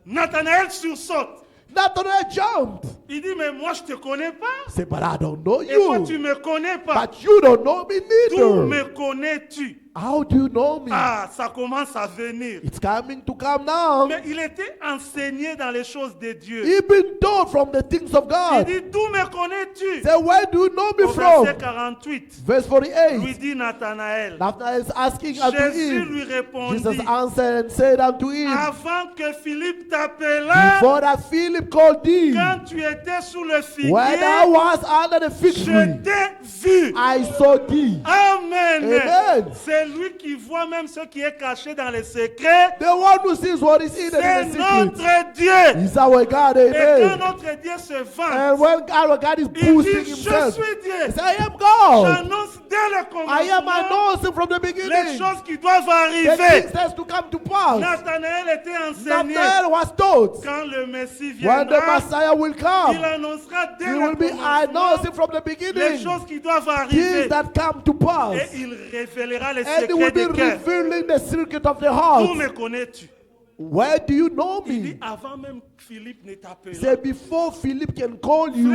[SPEAKER 2] Nathanaël sursaute.
[SPEAKER 1] Nathanael jumped.
[SPEAKER 2] Il dit, mais moi je te connais pas.
[SPEAKER 1] Say, but I don't know
[SPEAKER 2] Et toi tu
[SPEAKER 1] you.
[SPEAKER 2] me connais pas.
[SPEAKER 1] But you don't know me
[SPEAKER 2] D'où
[SPEAKER 1] neither.
[SPEAKER 2] me connais-tu?
[SPEAKER 1] How do you know me?
[SPEAKER 2] Ah, ça commence à venir.
[SPEAKER 1] It's coming to come now.
[SPEAKER 2] Mais il était enseigné dans les choses de Dieu.
[SPEAKER 1] He been taught from the things of
[SPEAKER 2] Il
[SPEAKER 1] God.
[SPEAKER 2] dit, d'où me connais-tu?
[SPEAKER 1] Say, where do you know me
[SPEAKER 2] Au
[SPEAKER 1] from?
[SPEAKER 2] verset 48,
[SPEAKER 1] Verse
[SPEAKER 2] lui
[SPEAKER 1] 48.
[SPEAKER 2] dit Nathanaël.
[SPEAKER 1] Nathanael is asking unto
[SPEAKER 2] Jésus
[SPEAKER 1] him.
[SPEAKER 2] lui répondit,
[SPEAKER 1] Jesus answered and said unto him,
[SPEAKER 2] avant que Philippe t'appela,
[SPEAKER 1] before that Philip called thee,
[SPEAKER 2] quand tu étais j'étais sous le figuier,
[SPEAKER 1] when I was under the fig
[SPEAKER 2] je
[SPEAKER 1] tree,
[SPEAKER 2] t'ai vu.
[SPEAKER 1] I saw thee.
[SPEAKER 2] Amen.
[SPEAKER 1] Amen.
[SPEAKER 2] C'est lui qui voit même ce qui est caché dans les secrets.
[SPEAKER 1] The one who sees what is hidden
[SPEAKER 2] C'est
[SPEAKER 1] in the secret
[SPEAKER 2] notre Dieu.
[SPEAKER 1] is our God.
[SPEAKER 2] Et quand
[SPEAKER 1] Amen.
[SPEAKER 2] notre Dieu se vante,
[SPEAKER 1] And when our God is
[SPEAKER 2] il
[SPEAKER 1] boosting
[SPEAKER 2] dit, je
[SPEAKER 1] himself,
[SPEAKER 2] suis
[SPEAKER 1] he
[SPEAKER 2] Dieu.
[SPEAKER 1] says, I am God.
[SPEAKER 2] J'annonce dès le
[SPEAKER 1] I am
[SPEAKER 2] commencement
[SPEAKER 1] announcing from the
[SPEAKER 2] les
[SPEAKER 1] beginning
[SPEAKER 2] choses qui doivent
[SPEAKER 1] the
[SPEAKER 2] arriver.
[SPEAKER 1] things that's to come to pass.
[SPEAKER 2] Nathanaël était enseigné.
[SPEAKER 1] Nathanael was told
[SPEAKER 2] Quand le Messie
[SPEAKER 1] when the
[SPEAKER 2] viendra,
[SPEAKER 1] Messiah will
[SPEAKER 2] il
[SPEAKER 1] come,
[SPEAKER 2] annoncera dès
[SPEAKER 1] he
[SPEAKER 2] le
[SPEAKER 1] will be
[SPEAKER 2] commencement
[SPEAKER 1] announcing from the
[SPEAKER 2] les
[SPEAKER 1] beginning
[SPEAKER 2] choses qui doivent
[SPEAKER 1] things
[SPEAKER 2] arriver.
[SPEAKER 1] that come to pass.
[SPEAKER 2] Et il révélera les
[SPEAKER 1] And he will
[SPEAKER 2] secrets
[SPEAKER 1] be
[SPEAKER 2] des cœurs.
[SPEAKER 1] revealing the secret of the
[SPEAKER 2] Où
[SPEAKER 1] heart.
[SPEAKER 2] me connais-tu?
[SPEAKER 1] Where do you know
[SPEAKER 2] Il dit
[SPEAKER 1] me?
[SPEAKER 2] avant même que Philippe ne t'appelle.
[SPEAKER 1] Say before Philip can call
[SPEAKER 2] Frère,
[SPEAKER 1] you,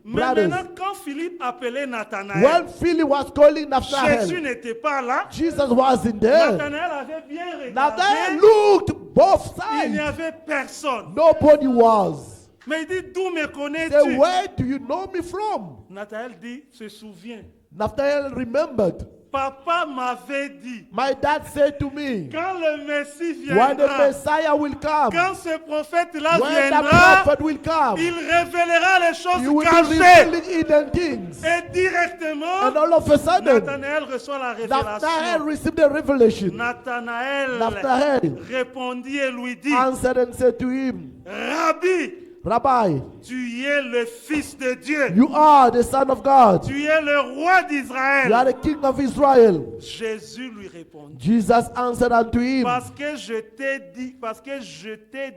[SPEAKER 2] mais
[SPEAKER 1] brothers.
[SPEAKER 2] maintenant quand Philippe appelait Nathanaël,
[SPEAKER 1] When Philip was calling
[SPEAKER 2] Jésus
[SPEAKER 1] Nathanael,
[SPEAKER 2] n'était pas là.
[SPEAKER 1] Jesus wasn't there.
[SPEAKER 2] Nathanaël avait bien
[SPEAKER 1] Nathanael
[SPEAKER 2] regardé.
[SPEAKER 1] looked both
[SPEAKER 2] Il n'y
[SPEAKER 1] sides.
[SPEAKER 2] avait personne.
[SPEAKER 1] Nobody was.
[SPEAKER 2] Mais il dit, d'où me
[SPEAKER 1] Say,
[SPEAKER 2] connais-tu?
[SPEAKER 1] where do you know me from?
[SPEAKER 2] Nathanaël dit, se souvient.
[SPEAKER 1] Nathanael remembered.
[SPEAKER 2] Papa m'avait dit,
[SPEAKER 1] My dad said to me,
[SPEAKER 2] quand le Messie
[SPEAKER 1] when the
[SPEAKER 2] viendra,
[SPEAKER 1] Messiah will come,
[SPEAKER 2] quand ce prophète-là
[SPEAKER 1] when the
[SPEAKER 2] viendra,
[SPEAKER 1] prophet will come,
[SPEAKER 2] il révélera les
[SPEAKER 1] you
[SPEAKER 2] choses
[SPEAKER 1] will be
[SPEAKER 2] cachées.
[SPEAKER 1] revealing hidden things.
[SPEAKER 2] Et directement,
[SPEAKER 1] And all of a sudden,
[SPEAKER 2] Nathanaël reçoit la
[SPEAKER 1] Nathanael
[SPEAKER 2] révélation.
[SPEAKER 1] received the revelation.
[SPEAKER 2] Nathanaël
[SPEAKER 1] Nathanael
[SPEAKER 2] répondit et lui dit,
[SPEAKER 1] answered and said to him,
[SPEAKER 2] Rabbi,
[SPEAKER 1] Rabbi,
[SPEAKER 2] tu es le Fils de Dieu.
[SPEAKER 1] you are the Son of God.
[SPEAKER 2] Tu es le roi
[SPEAKER 1] You are
[SPEAKER 2] d'Israël.
[SPEAKER 1] the King of Israel.
[SPEAKER 2] Jésus lui répondit,
[SPEAKER 1] Jesus answered unto him,
[SPEAKER 2] parce que je t'ai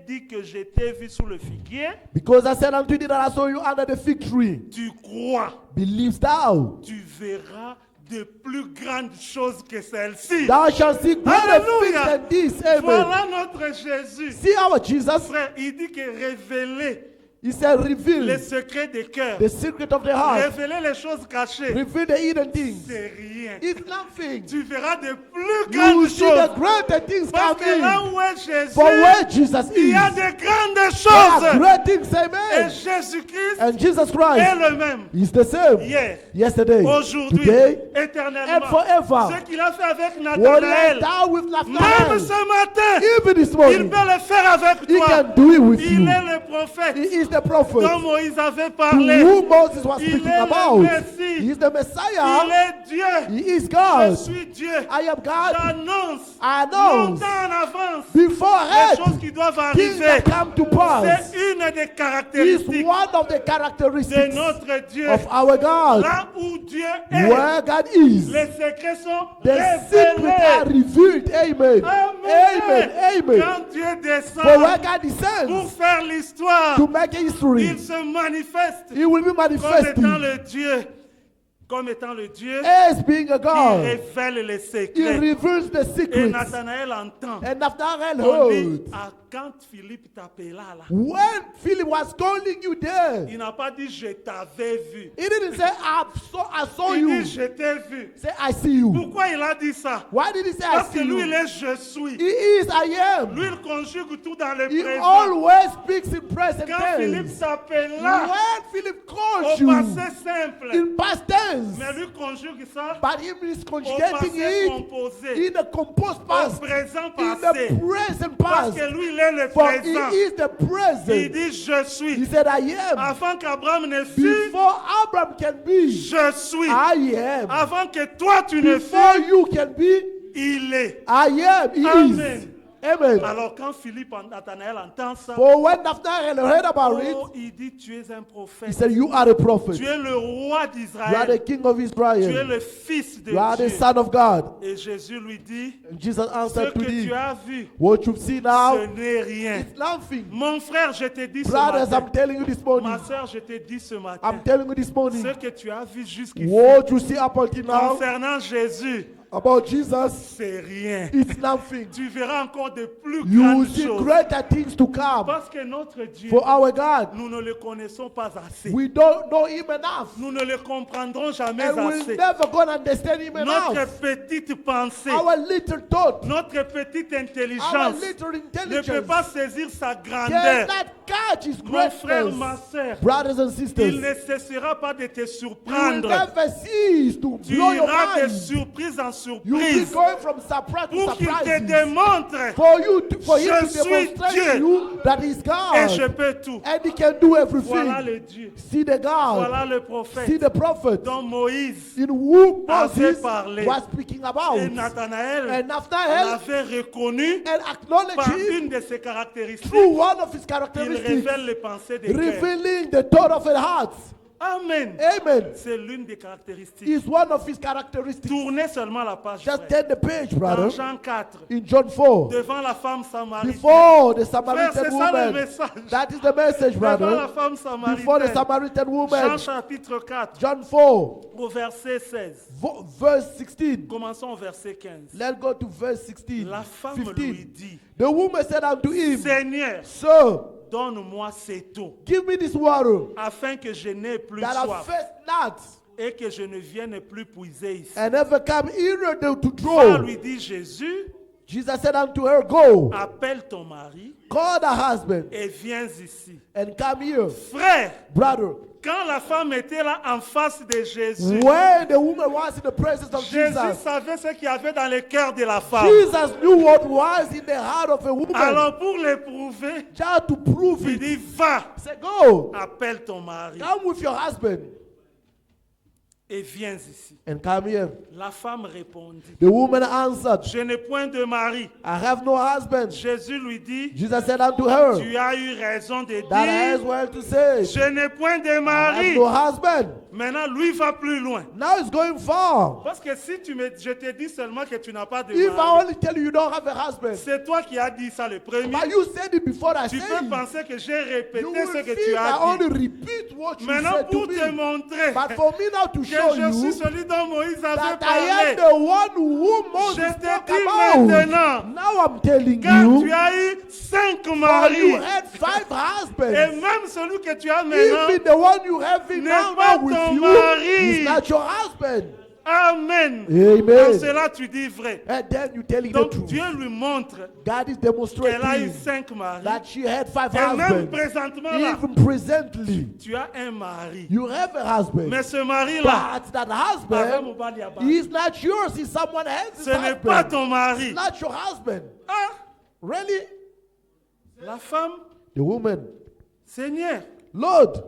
[SPEAKER 2] dit que je t'ai vu sous le figuier,
[SPEAKER 1] because I said unto thee that I saw you under the fig tree.
[SPEAKER 2] tu crois,
[SPEAKER 1] Believest thou?
[SPEAKER 2] tu verras de plus grandes choses que celles-ci.
[SPEAKER 1] Thou shalt see greater things
[SPEAKER 2] Alléluia.
[SPEAKER 1] than this. Amen.
[SPEAKER 2] Voilà notre Jésus.
[SPEAKER 1] See our Jesus?
[SPEAKER 2] Frère, il dit que révéler
[SPEAKER 1] He said,
[SPEAKER 2] les
[SPEAKER 1] reveal
[SPEAKER 2] secrets des cœurs,
[SPEAKER 1] the secret of the heart.
[SPEAKER 2] révéler les choses cachées,
[SPEAKER 1] Reveal the hidden things.
[SPEAKER 2] c'est rien.
[SPEAKER 1] It's nothing.
[SPEAKER 2] Tu verras de plus
[SPEAKER 1] You
[SPEAKER 2] grandes
[SPEAKER 1] will see the
[SPEAKER 2] choses.
[SPEAKER 1] greater things
[SPEAKER 2] Parce que là
[SPEAKER 1] coming.
[SPEAKER 2] où est Jésus,
[SPEAKER 1] For where Jesus
[SPEAKER 2] il y a
[SPEAKER 1] is,
[SPEAKER 2] de grandes
[SPEAKER 1] there are
[SPEAKER 2] choses.
[SPEAKER 1] great things.
[SPEAKER 2] Et
[SPEAKER 1] Amen.
[SPEAKER 2] Jésus-Christ
[SPEAKER 1] And Jesus
[SPEAKER 2] est
[SPEAKER 1] Christ
[SPEAKER 2] le même.
[SPEAKER 1] is the same.
[SPEAKER 2] Hier,
[SPEAKER 1] Yesterday,
[SPEAKER 2] aujourd'hui,
[SPEAKER 1] today,
[SPEAKER 2] éternellement.
[SPEAKER 1] and forever.
[SPEAKER 2] Ce qu'il a fait avec
[SPEAKER 1] What
[SPEAKER 2] Nathanaël,
[SPEAKER 1] he done with
[SPEAKER 2] même
[SPEAKER 1] Nathanael,
[SPEAKER 2] ce matin,
[SPEAKER 1] even this
[SPEAKER 2] il
[SPEAKER 1] morning,
[SPEAKER 2] peut le faire avec
[SPEAKER 1] he
[SPEAKER 2] toi.
[SPEAKER 1] can do it with
[SPEAKER 2] Il
[SPEAKER 1] you.
[SPEAKER 2] est le prophète
[SPEAKER 1] He is the prophet
[SPEAKER 2] dont Moïse avait
[SPEAKER 1] to
[SPEAKER 2] parlé.
[SPEAKER 1] whom Moses was
[SPEAKER 2] Il
[SPEAKER 1] speaking
[SPEAKER 2] est le
[SPEAKER 1] about.
[SPEAKER 2] Messie.
[SPEAKER 1] He is the
[SPEAKER 2] Il
[SPEAKER 1] Messiah.
[SPEAKER 2] est Dieu.
[SPEAKER 1] He is
[SPEAKER 2] Je
[SPEAKER 1] God.
[SPEAKER 2] suis Dieu.
[SPEAKER 1] I am God.
[SPEAKER 2] J'annonce
[SPEAKER 1] I know
[SPEAKER 2] longtemps en avance
[SPEAKER 1] beforehand
[SPEAKER 2] les choses qui doivent
[SPEAKER 1] things
[SPEAKER 2] arriver.
[SPEAKER 1] that come to pass.
[SPEAKER 2] C'est une des
[SPEAKER 1] Is
[SPEAKER 2] caractéristiques
[SPEAKER 1] one of the
[SPEAKER 2] de
[SPEAKER 1] characteristics
[SPEAKER 2] notre Dieu.
[SPEAKER 1] of our God.
[SPEAKER 2] Là où Dieu est,
[SPEAKER 1] Where God is,
[SPEAKER 2] les secrets sont
[SPEAKER 1] the secrets are
[SPEAKER 2] révélés.
[SPEAKER 1] revealed. Amen. Amen. Amen.
[SPEAKER 2] Quand Dieu
[SPEAKER 1] For
[SPEAKER 2] descend
[SPEAKER 1] where God
[SPEAKER 2] pour
[SPEAKER 1] descends
[SPEAKER 2] faire l'histoire,
[SPEAKER 1] to make history,
[SPEAKER 2] il se manifeste
[SPEAKER 1] He will be
[SPEAKER 2] comme étant
[SPEAKER 1] manifesting
[SPEAKER 2] le Dieu. Comme étant le Dieu
[SPEAKER 1] as being a
[SPEAKER 2] qui
[SPEAKER 1] God.
[SPEAKER 2] révèle les
[SPEAKER 1] He
[SPEAKER 2] secrets.
[SPEAKER 1] reveals the
[SPEAKER 2] Et
[SPEAKER 1] secrets.
[SPEAKER 2] Nathanaël entend.
[SPEAKER 1] And Nathanael
[SPEAKER 2] On dit,
[SPEAKER 1] heard.
[SPEAKER 2] ah, quand Philippe t'appela là,
[SPEAKER 1] When Philip was calling you there,
[SPEAKER 2] il n'a pas dit je t'avais vu.
[SPEAKER 1] he didn't say, I saw
[SPEAKER 2] Il
[SPEAKER 1] you.
[SPEAKER 2] dit je t'ai vu.
[SPEAKER 1] Say, I see you.
[SPEAKER 2] Pourquoi il a dit ça?
[SPEAKER 1] Why did he say, I
[SPEAKER 2] Parce que
[SPEAKER 1] see
[SPEAKER 2] lui il
[SPEAKER 1] you?
[SPEAKER 2] est je suis.
[SPEAKER 1] He is, I am.
[SPEAKER 2] Lui il conjugue tout dans le
[SPEAKER 1] He
[SPEAKER 2] présent.
[SPEAKER 1] always speaks in present
[SPEAKER 2] Quand Philippe
[SPEAKER 1] tense.
[SPEAKER 2] t'appela
[SPEAKER 1] When Philip
[SPEAKER 2] au
[SPEAKER 1] calls you
[SPEAKER 2] passé simple,
[SPEAKER 1] in past tense,
[SPEAKER 2] mais lui conjugue ça
[SPEAKER 1] but him is
[SPEAKER 2] au
[SPEAKER 1] conjugating
[SPEAKER 2] passé
[SPEAKER 1] it
[SPEAKER 2] composé,
[SPEAKER 1] in the composed
[SPEAKER 2] au
[SPEAKER 1] past,
[SPEAKER 2] présent
[SPEAKER 1] in
[SPEAKER 2] passé.
[SPEAKER 1] the present
[SPEAKER 2] Parce
[SPEAKER 1] past.
[SPEAKER 2] que lui il est le
[SPEAKER 1] For he
[SPEAKER 2] présent.
[SPEAKER 1] is the
[SPEAKER 2] Il
[SPEAKER 1] present.
[SPEAKER 2] dit je
[SPEAKER 1] He
[SPEAKER 2] suis.
[SPEAKER 1] said, I am.
[SPEAKER 2] Avant qu'Abraham ne fût,
[SPEAKER 1] Before Abraham can be,
[SPEAKER 2] je suis.
[SPEAKER 1] I am.
[SPEAKER 2] Avant que toi tu ne
[SPEAKER 1] Before
[SPEAKER 2] fûs,
[SPEAKER 1] you can be,
[SPEAKER 2] il est.
[SPEAKER 1] I am. He
[SPEAKER 2] Amen.
[SPEAKER 1] is. Amen.
[SPEAKER 2] Alors quand Philippe Nathanaël entend ça,
[SPEAKER 1] For when Nathanael heard about it,
[SPEAKER 2] oh, il dit tu es un
[SPEAKER 1] he
[SPEAKER 2] prophète.
[SPEAKER 1] said, you are a prophet.
[SPEAKER 2] Tu es le roi
[SPEAKER 1] You are the
[SPEAKER 2] d'Israël.
[SPEAKER 1] king of
[SPEAKER 2] Tu es
[SPEAKER 1] Israel.
[SPEAKER 2] le fils de
[SPEAKER 1] You are the
[SPEAKER 2] Dieu.
[SPEAKER 1] son of God.
[SPEAKER 2] Et Jésus lui dit,
[SPEAKER 1] And Jesus
[SPEAKER 2] ce
[SPEAKER 1] answered to
[SPEAKER 2] que
[SPEAKER 1] thee,
[SPEAKER 2] tu as vu,
[SPEAKER 1] what you see
[SPEAKER 2] ce
[SPEAKER 1] now,
[SPEAKER 2] n'est rien.
[SPEAKER 1] it's nothing.
[SPEAKER 2] Mon frère, je te dis ce
[SPEAKER 1] Brothers,
[SPEAKER 2] matin.
[SPEAKER 1] I'm telling you this morning.
[SPEAKER 2] Ma soeur, je te dis ce matin.
[SPEAKER 1] I'm telling you this morning.
[SPEAKER 2] Ce que tu as vu jusqu'ici
[SPEAKER 1] What you see up until now
[SPEAKER 2] concernant Jésus,
[SPEAKER 1] about Jesus,
[SPEAKER 2] c'est rien.
[SPEAKER 1] it's nothing.
[SPEAKER 2] Tu verras encore de plus
[SPEAKER 1] You will
[SPEAKER 2] grandes
[SPEAKER 1] see
[SPEAKER 2] choses.
[SPEAKER 1] greater things to come.
[SPEAKER 2] Parce que notre Dieu,
[SPEAKER 1] For our God,
[SPEAKER 2] nous ne le connaissons pas assez.
[SPEAKER 1] we don't know him enough.
[SPEAKER 2] Nous ne le comprendrons jamais
[SPEAKER 1] And we'll
[SPEAKER 2] assez.
[SPEAKER 1] never gonna understand him
[SPEAKER 2] Notre
[SPEAKER 1] enough.
[SPEAKER 2] petite pensée,
[SPEAKER 1] Our little thought,
[SPEAKER 2] notre petite
[SPEAKER 1] our
[SPEAKER 2] intelligence
[SPEAKER 1] little
[SPEAKER 2] ne peut
[SPEAKER 1] intelligence
[SPEAKER 2] pas saisir sa grandeur.
[SPEAKER 1] cannot catch his
[SPEAKER 2] Mon frère, ma
[SPEAKER 1] greatness.
[SPEAKER 2] soeur,
[SPEAKER 1] Brothers and
[SPEAKER 2] il
[SPEAKER 1] sisters,
[SPEAKER 2] ne cessera pas de te
[SPEAKER 1] you will
[SPEAKER 2] surprendre.
[SPEAKER 1] never cease to
[SPEAKER 2] Tu
[SPEAKER 1] blow your
[SPEAKER 2] iras de
[SPEAKER 1] mind.
[SPEAKER 2] surprise en
[SPEAKER 1] You'll be
[SPEAKER 2] surprise
[SPEAKER 1] going from surprise to
[SPEAKER 2] pour qu'il te
[SPEAKER 1] surprise.
[SPEAKER 2] démontre
[SPEAKER 1] For him
[SPEAKER 2] Je
[SPEAKER 1] to
[SPEAKER 2] suis
[SPEAKER 1] demonstrate
[SPEAKER 2] Dieu.
[SPEAKER 1] to you that he's
[SPEAKER 2] et je
[SPEAKER 1] God.
[SPEAKER 2] peux tout.
[SPEAKER 1] And he can do everything.
[SPEAKER 2] Voilà le Dieu.
[SPEAKER 1] See the God.
[SPEAKER 2] Voilà le
[SPEAKER 1] See
[SPEAKER 2] prophète
[SPEAKER 1] the prophet
[SPEAKER 2] dont Moïse
[SPEAKER 1] in whom
[SPEAKER 2] avait
[SPEAKER 1] Moses
[SPEAKER 2] parlé.
[SPEAKER 1] was speaking about.
[SPEAKER 2] et Nathanaël
[SPEAKER 1] And Nathanael
[SPEAKER 2] l'avait reconnu
[SPEAKER 1] and acknowledge
[SPEAKER 2] par
[SPEAKER 1] him
[SPEAKER 2] une de ses caractéristiques.
[SPEAKER 1] through one of his
[SPEAKER 2] Il
[SPEAKER 1] characteristics,
[SPEAKER 2] révèle les pensées des cœurs.
[SPEAKER 1] revealing the thought of the heart.
[SPEAKER 2] Amen.
[SPEAKER 1] Amen.
[SPEAKER 2] C'est l'une des caractéristiques.
[SPEAKER 1] Is one of his characteristics.
[SPEAKER 2] Tournez seulement la page.
[SPEAKER 1] Just
[SPEAKER 2] frère.
[SPEAKER 1] turn the page,
[SPEAKER 2] Dans
[SPEAKER 1] brother.
[SPEAKER 2] Jean 4,
[SPEAKER 1] In John 4,
[SPEAKER 2] devant la femme samaritaine.
[SPEAKER 1] before the
[SPEAKER 2] Frère,
[SPEAKER 1] Samaritan
[SPEAKER 2] c'est ça le
[SPEAKER 1] woman.
[SPEAKER 2] message.
[SPEAKER 1] That is the message,
[SPEAKER 2] Devant la
[SPEAKER 1] brother.
[SPEAKER 2] femme
[SPEAKER 1] Before the
[SPEAKER 2] samaritaine.
[SPEAKER 1] Samaritan
[SPEAKER 2] Jean
[SPEAKER 1] woman.
[SPEAKER 2] chapitre 4,
[SPEAKER 1] John 4,
[SPEAKER 2] au verset 16.
[SPEAKER 1] verse 16.
[SPEAKER 2] Commençons au verset 15.
[SPEAKER 1] Let's go to verse 16.
[SPEAKER 2] La femme lui
[SPEAKER 1] 15.
[SPEAKER 2] dit,
[SPEAKER 1] The woman said unto him,
[SPEAKER 2] Seigneur,
[SPEAKER 1] Sir,
[SPEAKER 2] donne-moi cette eau,
[SPEAKER 1] give me this water,
[SPEAKER 2] afin que je n'ai plus
[SPEAKER 1] that I
[SPEAKER 2] soif
[SPEAKER 1] thirst not,
[SPEAKER 2] et que je ne vienne plus puiser ici.
[SPEAKER 1] and never come here to
[SPEAKER 2] Ça
[SPEAKER 1] draw.
[SPEAKER 2] lui dit Jésus,
[SPEAKER 1] Jesus said unto her, Go,
[SPEAKER 2] appelle ton mari
[SPEAKER 1] call the husband,
[SPEAKER 2] et viens ici.
[SPEAKER 1] and come here.
[SPEAKER 2] Frère,
[SPEAKER 1] Brother,
[SPEAKER 2] quand la femme était là en face de Jésus,
[SPEAKER 1] when the woman was in the presence of
[SPEAKER 2] Jésus
[SPEAKER 1] Jesus,
[SPEAKER 2] savait ce qu'il y avait dans le cœur de la femme.
[SPEAKER 1] Jesus knew what was in the heart of a woman.
[SPEAKER 2] Alors pour l'éprouver,
[SPEAKER 1] Just to prove
[SPEAKER 2] il
[SPEAKER 1] it,
[SPEAKER 2] dit, va,
[SPEAKER 1] say, Go,
[SPEAKER 2] appelle ton mari
[SPEAKER 1] come with your husband,
[SPEAKER 2] et viens ici.
[SPEAKER 1] and come here.
[SPEAKER 2] La femme répondit,
[SPEAKER 1] The woman answered,
[SPEAKER 2] je n'ai point de mari.
[SPEAKER 1] I have no husband.
[SPEAKER 2] Jésus lui dit,
[SPEAKER 1] Jesus said unto her,
[SPEAKER 2] tu as eu raison de
[SPEAKER 1] that has
[SPEAKER 2] dire,
[SPEAKER 1] well to say,
[SPEAKER 2] je n'ai point de
[SPEAKER 1] I have
[SPEAKER 2] mari.
[SPEAKER 1] no husband.
[SPEAKER 2] Maintenant, lui va plus loin.
[SPEAKER 1] Now it's going far.
[SPEAKER 2] Parce que si je te dis seulement que tu n'as pas de
[SPEAKER 1] If I
[SPEAKER 2] mari,
[SPEAKER 1] only tell you you don't have a husband,
[SPEAKER 2] c'est toi qui as dit ça le premier.
[SPEAKER 1] but you said it before I
[SPEAKER 2] Tu
[SPEAKER 1] say
[SPEAKER 2] peux
[SPEAKER 1] it,
[SPEAKER 2] penser que j'ai
[SPEAKER 1] you
[SPEAKER 2] répété
[SPEAKER 1] will
[SPEAKER 2] ce que
[SPEAKER 1] think
[SPEAKER 2] tu
[SPEAKER 1] I
[SPEAKER 2] as
[SPEAKER 1] only
[SPEAKER 2] dit.
[SPEAKER 1] repeat what you
[SPEAKER 2] Maintenant,
[SPEAKER 1] said to
[SPEAKER 2] pour te
[SPEAKER 1] me.
[SPEAKER 2] montrer
[SPEAKER 1] But for me now to
[SPEAKER 2] que
[SPEAKER 1] show
[SPEAKER 2] je suis
[SPEAKER 1] you
[SPEAKER 2] celui dont Moïse avait
[SPEAKER 1] that I am
[SPEAKER 2] parlé,
[SPEAKER 1] the one whom
[SPEAKER 2] je
[SPEAKER 1] Moses
[SPEAKER 2] te
[SPEAKER 1] spoke
[SPEAKER 2] dis
[SPEAKER 1] about.
[SPEAKER 2] maintenant,
[SPEAKER 1] Now I'm telling
[SPEAKER 2] car tu
[SPEAKER 1] you,
[SPEAKER 2] as eu 5
[SPEAKER 1] for you
[SPEAKER 2] maris,
[SPEAKER 1] had 5
[SPEAKER 2] et
[SPEAKER 1] husbands.
[SPEAKER 2] même celui que tu as maintenant,
[SPEAKER 1] Even the one you have in
[SPEAKER 2] n'est
[SPEAKER 1] now
[SPEAKER 2] pas
[SPEAKER 1] with
[SPEAKER 2] ton
[SPEAKER 1] you
[SPEAKER 2] mari.
[SPEAKER 1] is not your husband.
[SPEAKER 2] Amen.
[SPEAKER 1] Amen.
[SPEAKER 2] Dans cela, tu dis vrai.
[SPEAKER 1] And then you telling the
[SPEAKER 2] Donc
[SPEAKER 1] truth.
[SPEAKER 2] Dieu lui montre
[SPEAKER 1] God is
[SPEAKER 2] qu'elle a eu
[SPEAKER 1] demonstrating
[SPEAKER 2] 5 maris.
[SPEAKER 1] that she had 5
[SPEAKER 2] Et même
[SPEAKER 1] husbands.
[SPEAKER 2] présentement là,
[SPEAKER 1] Even presently,
[SPEAKER 2] tu as un mari.
[SPEAKER 1] you have a husband.
[SPEAKER 2] Mais ce mari-là,
[SPEAKER 1] But that
[SPEAKER 2] Baba
[SPEAKER 1] husband
[SPEAKER 2] Mobali Abba,
[SPEAKER 1] is not yours. He's someone else's
[SPEAKER 2] ce n'est pas
[SPEAKER 1] husband.
[SPEAKER 2] ton mari.
[SPEAKER 1] It's not your husband.
[SPEAKER 2] Ah,
[SPEAKER 1] Really?
[SPEAKER 2] la femme,
[SPEAKER 1] The woman,
[SPEAKER 2] Seigneur,
[SPEAKER 1] Lord,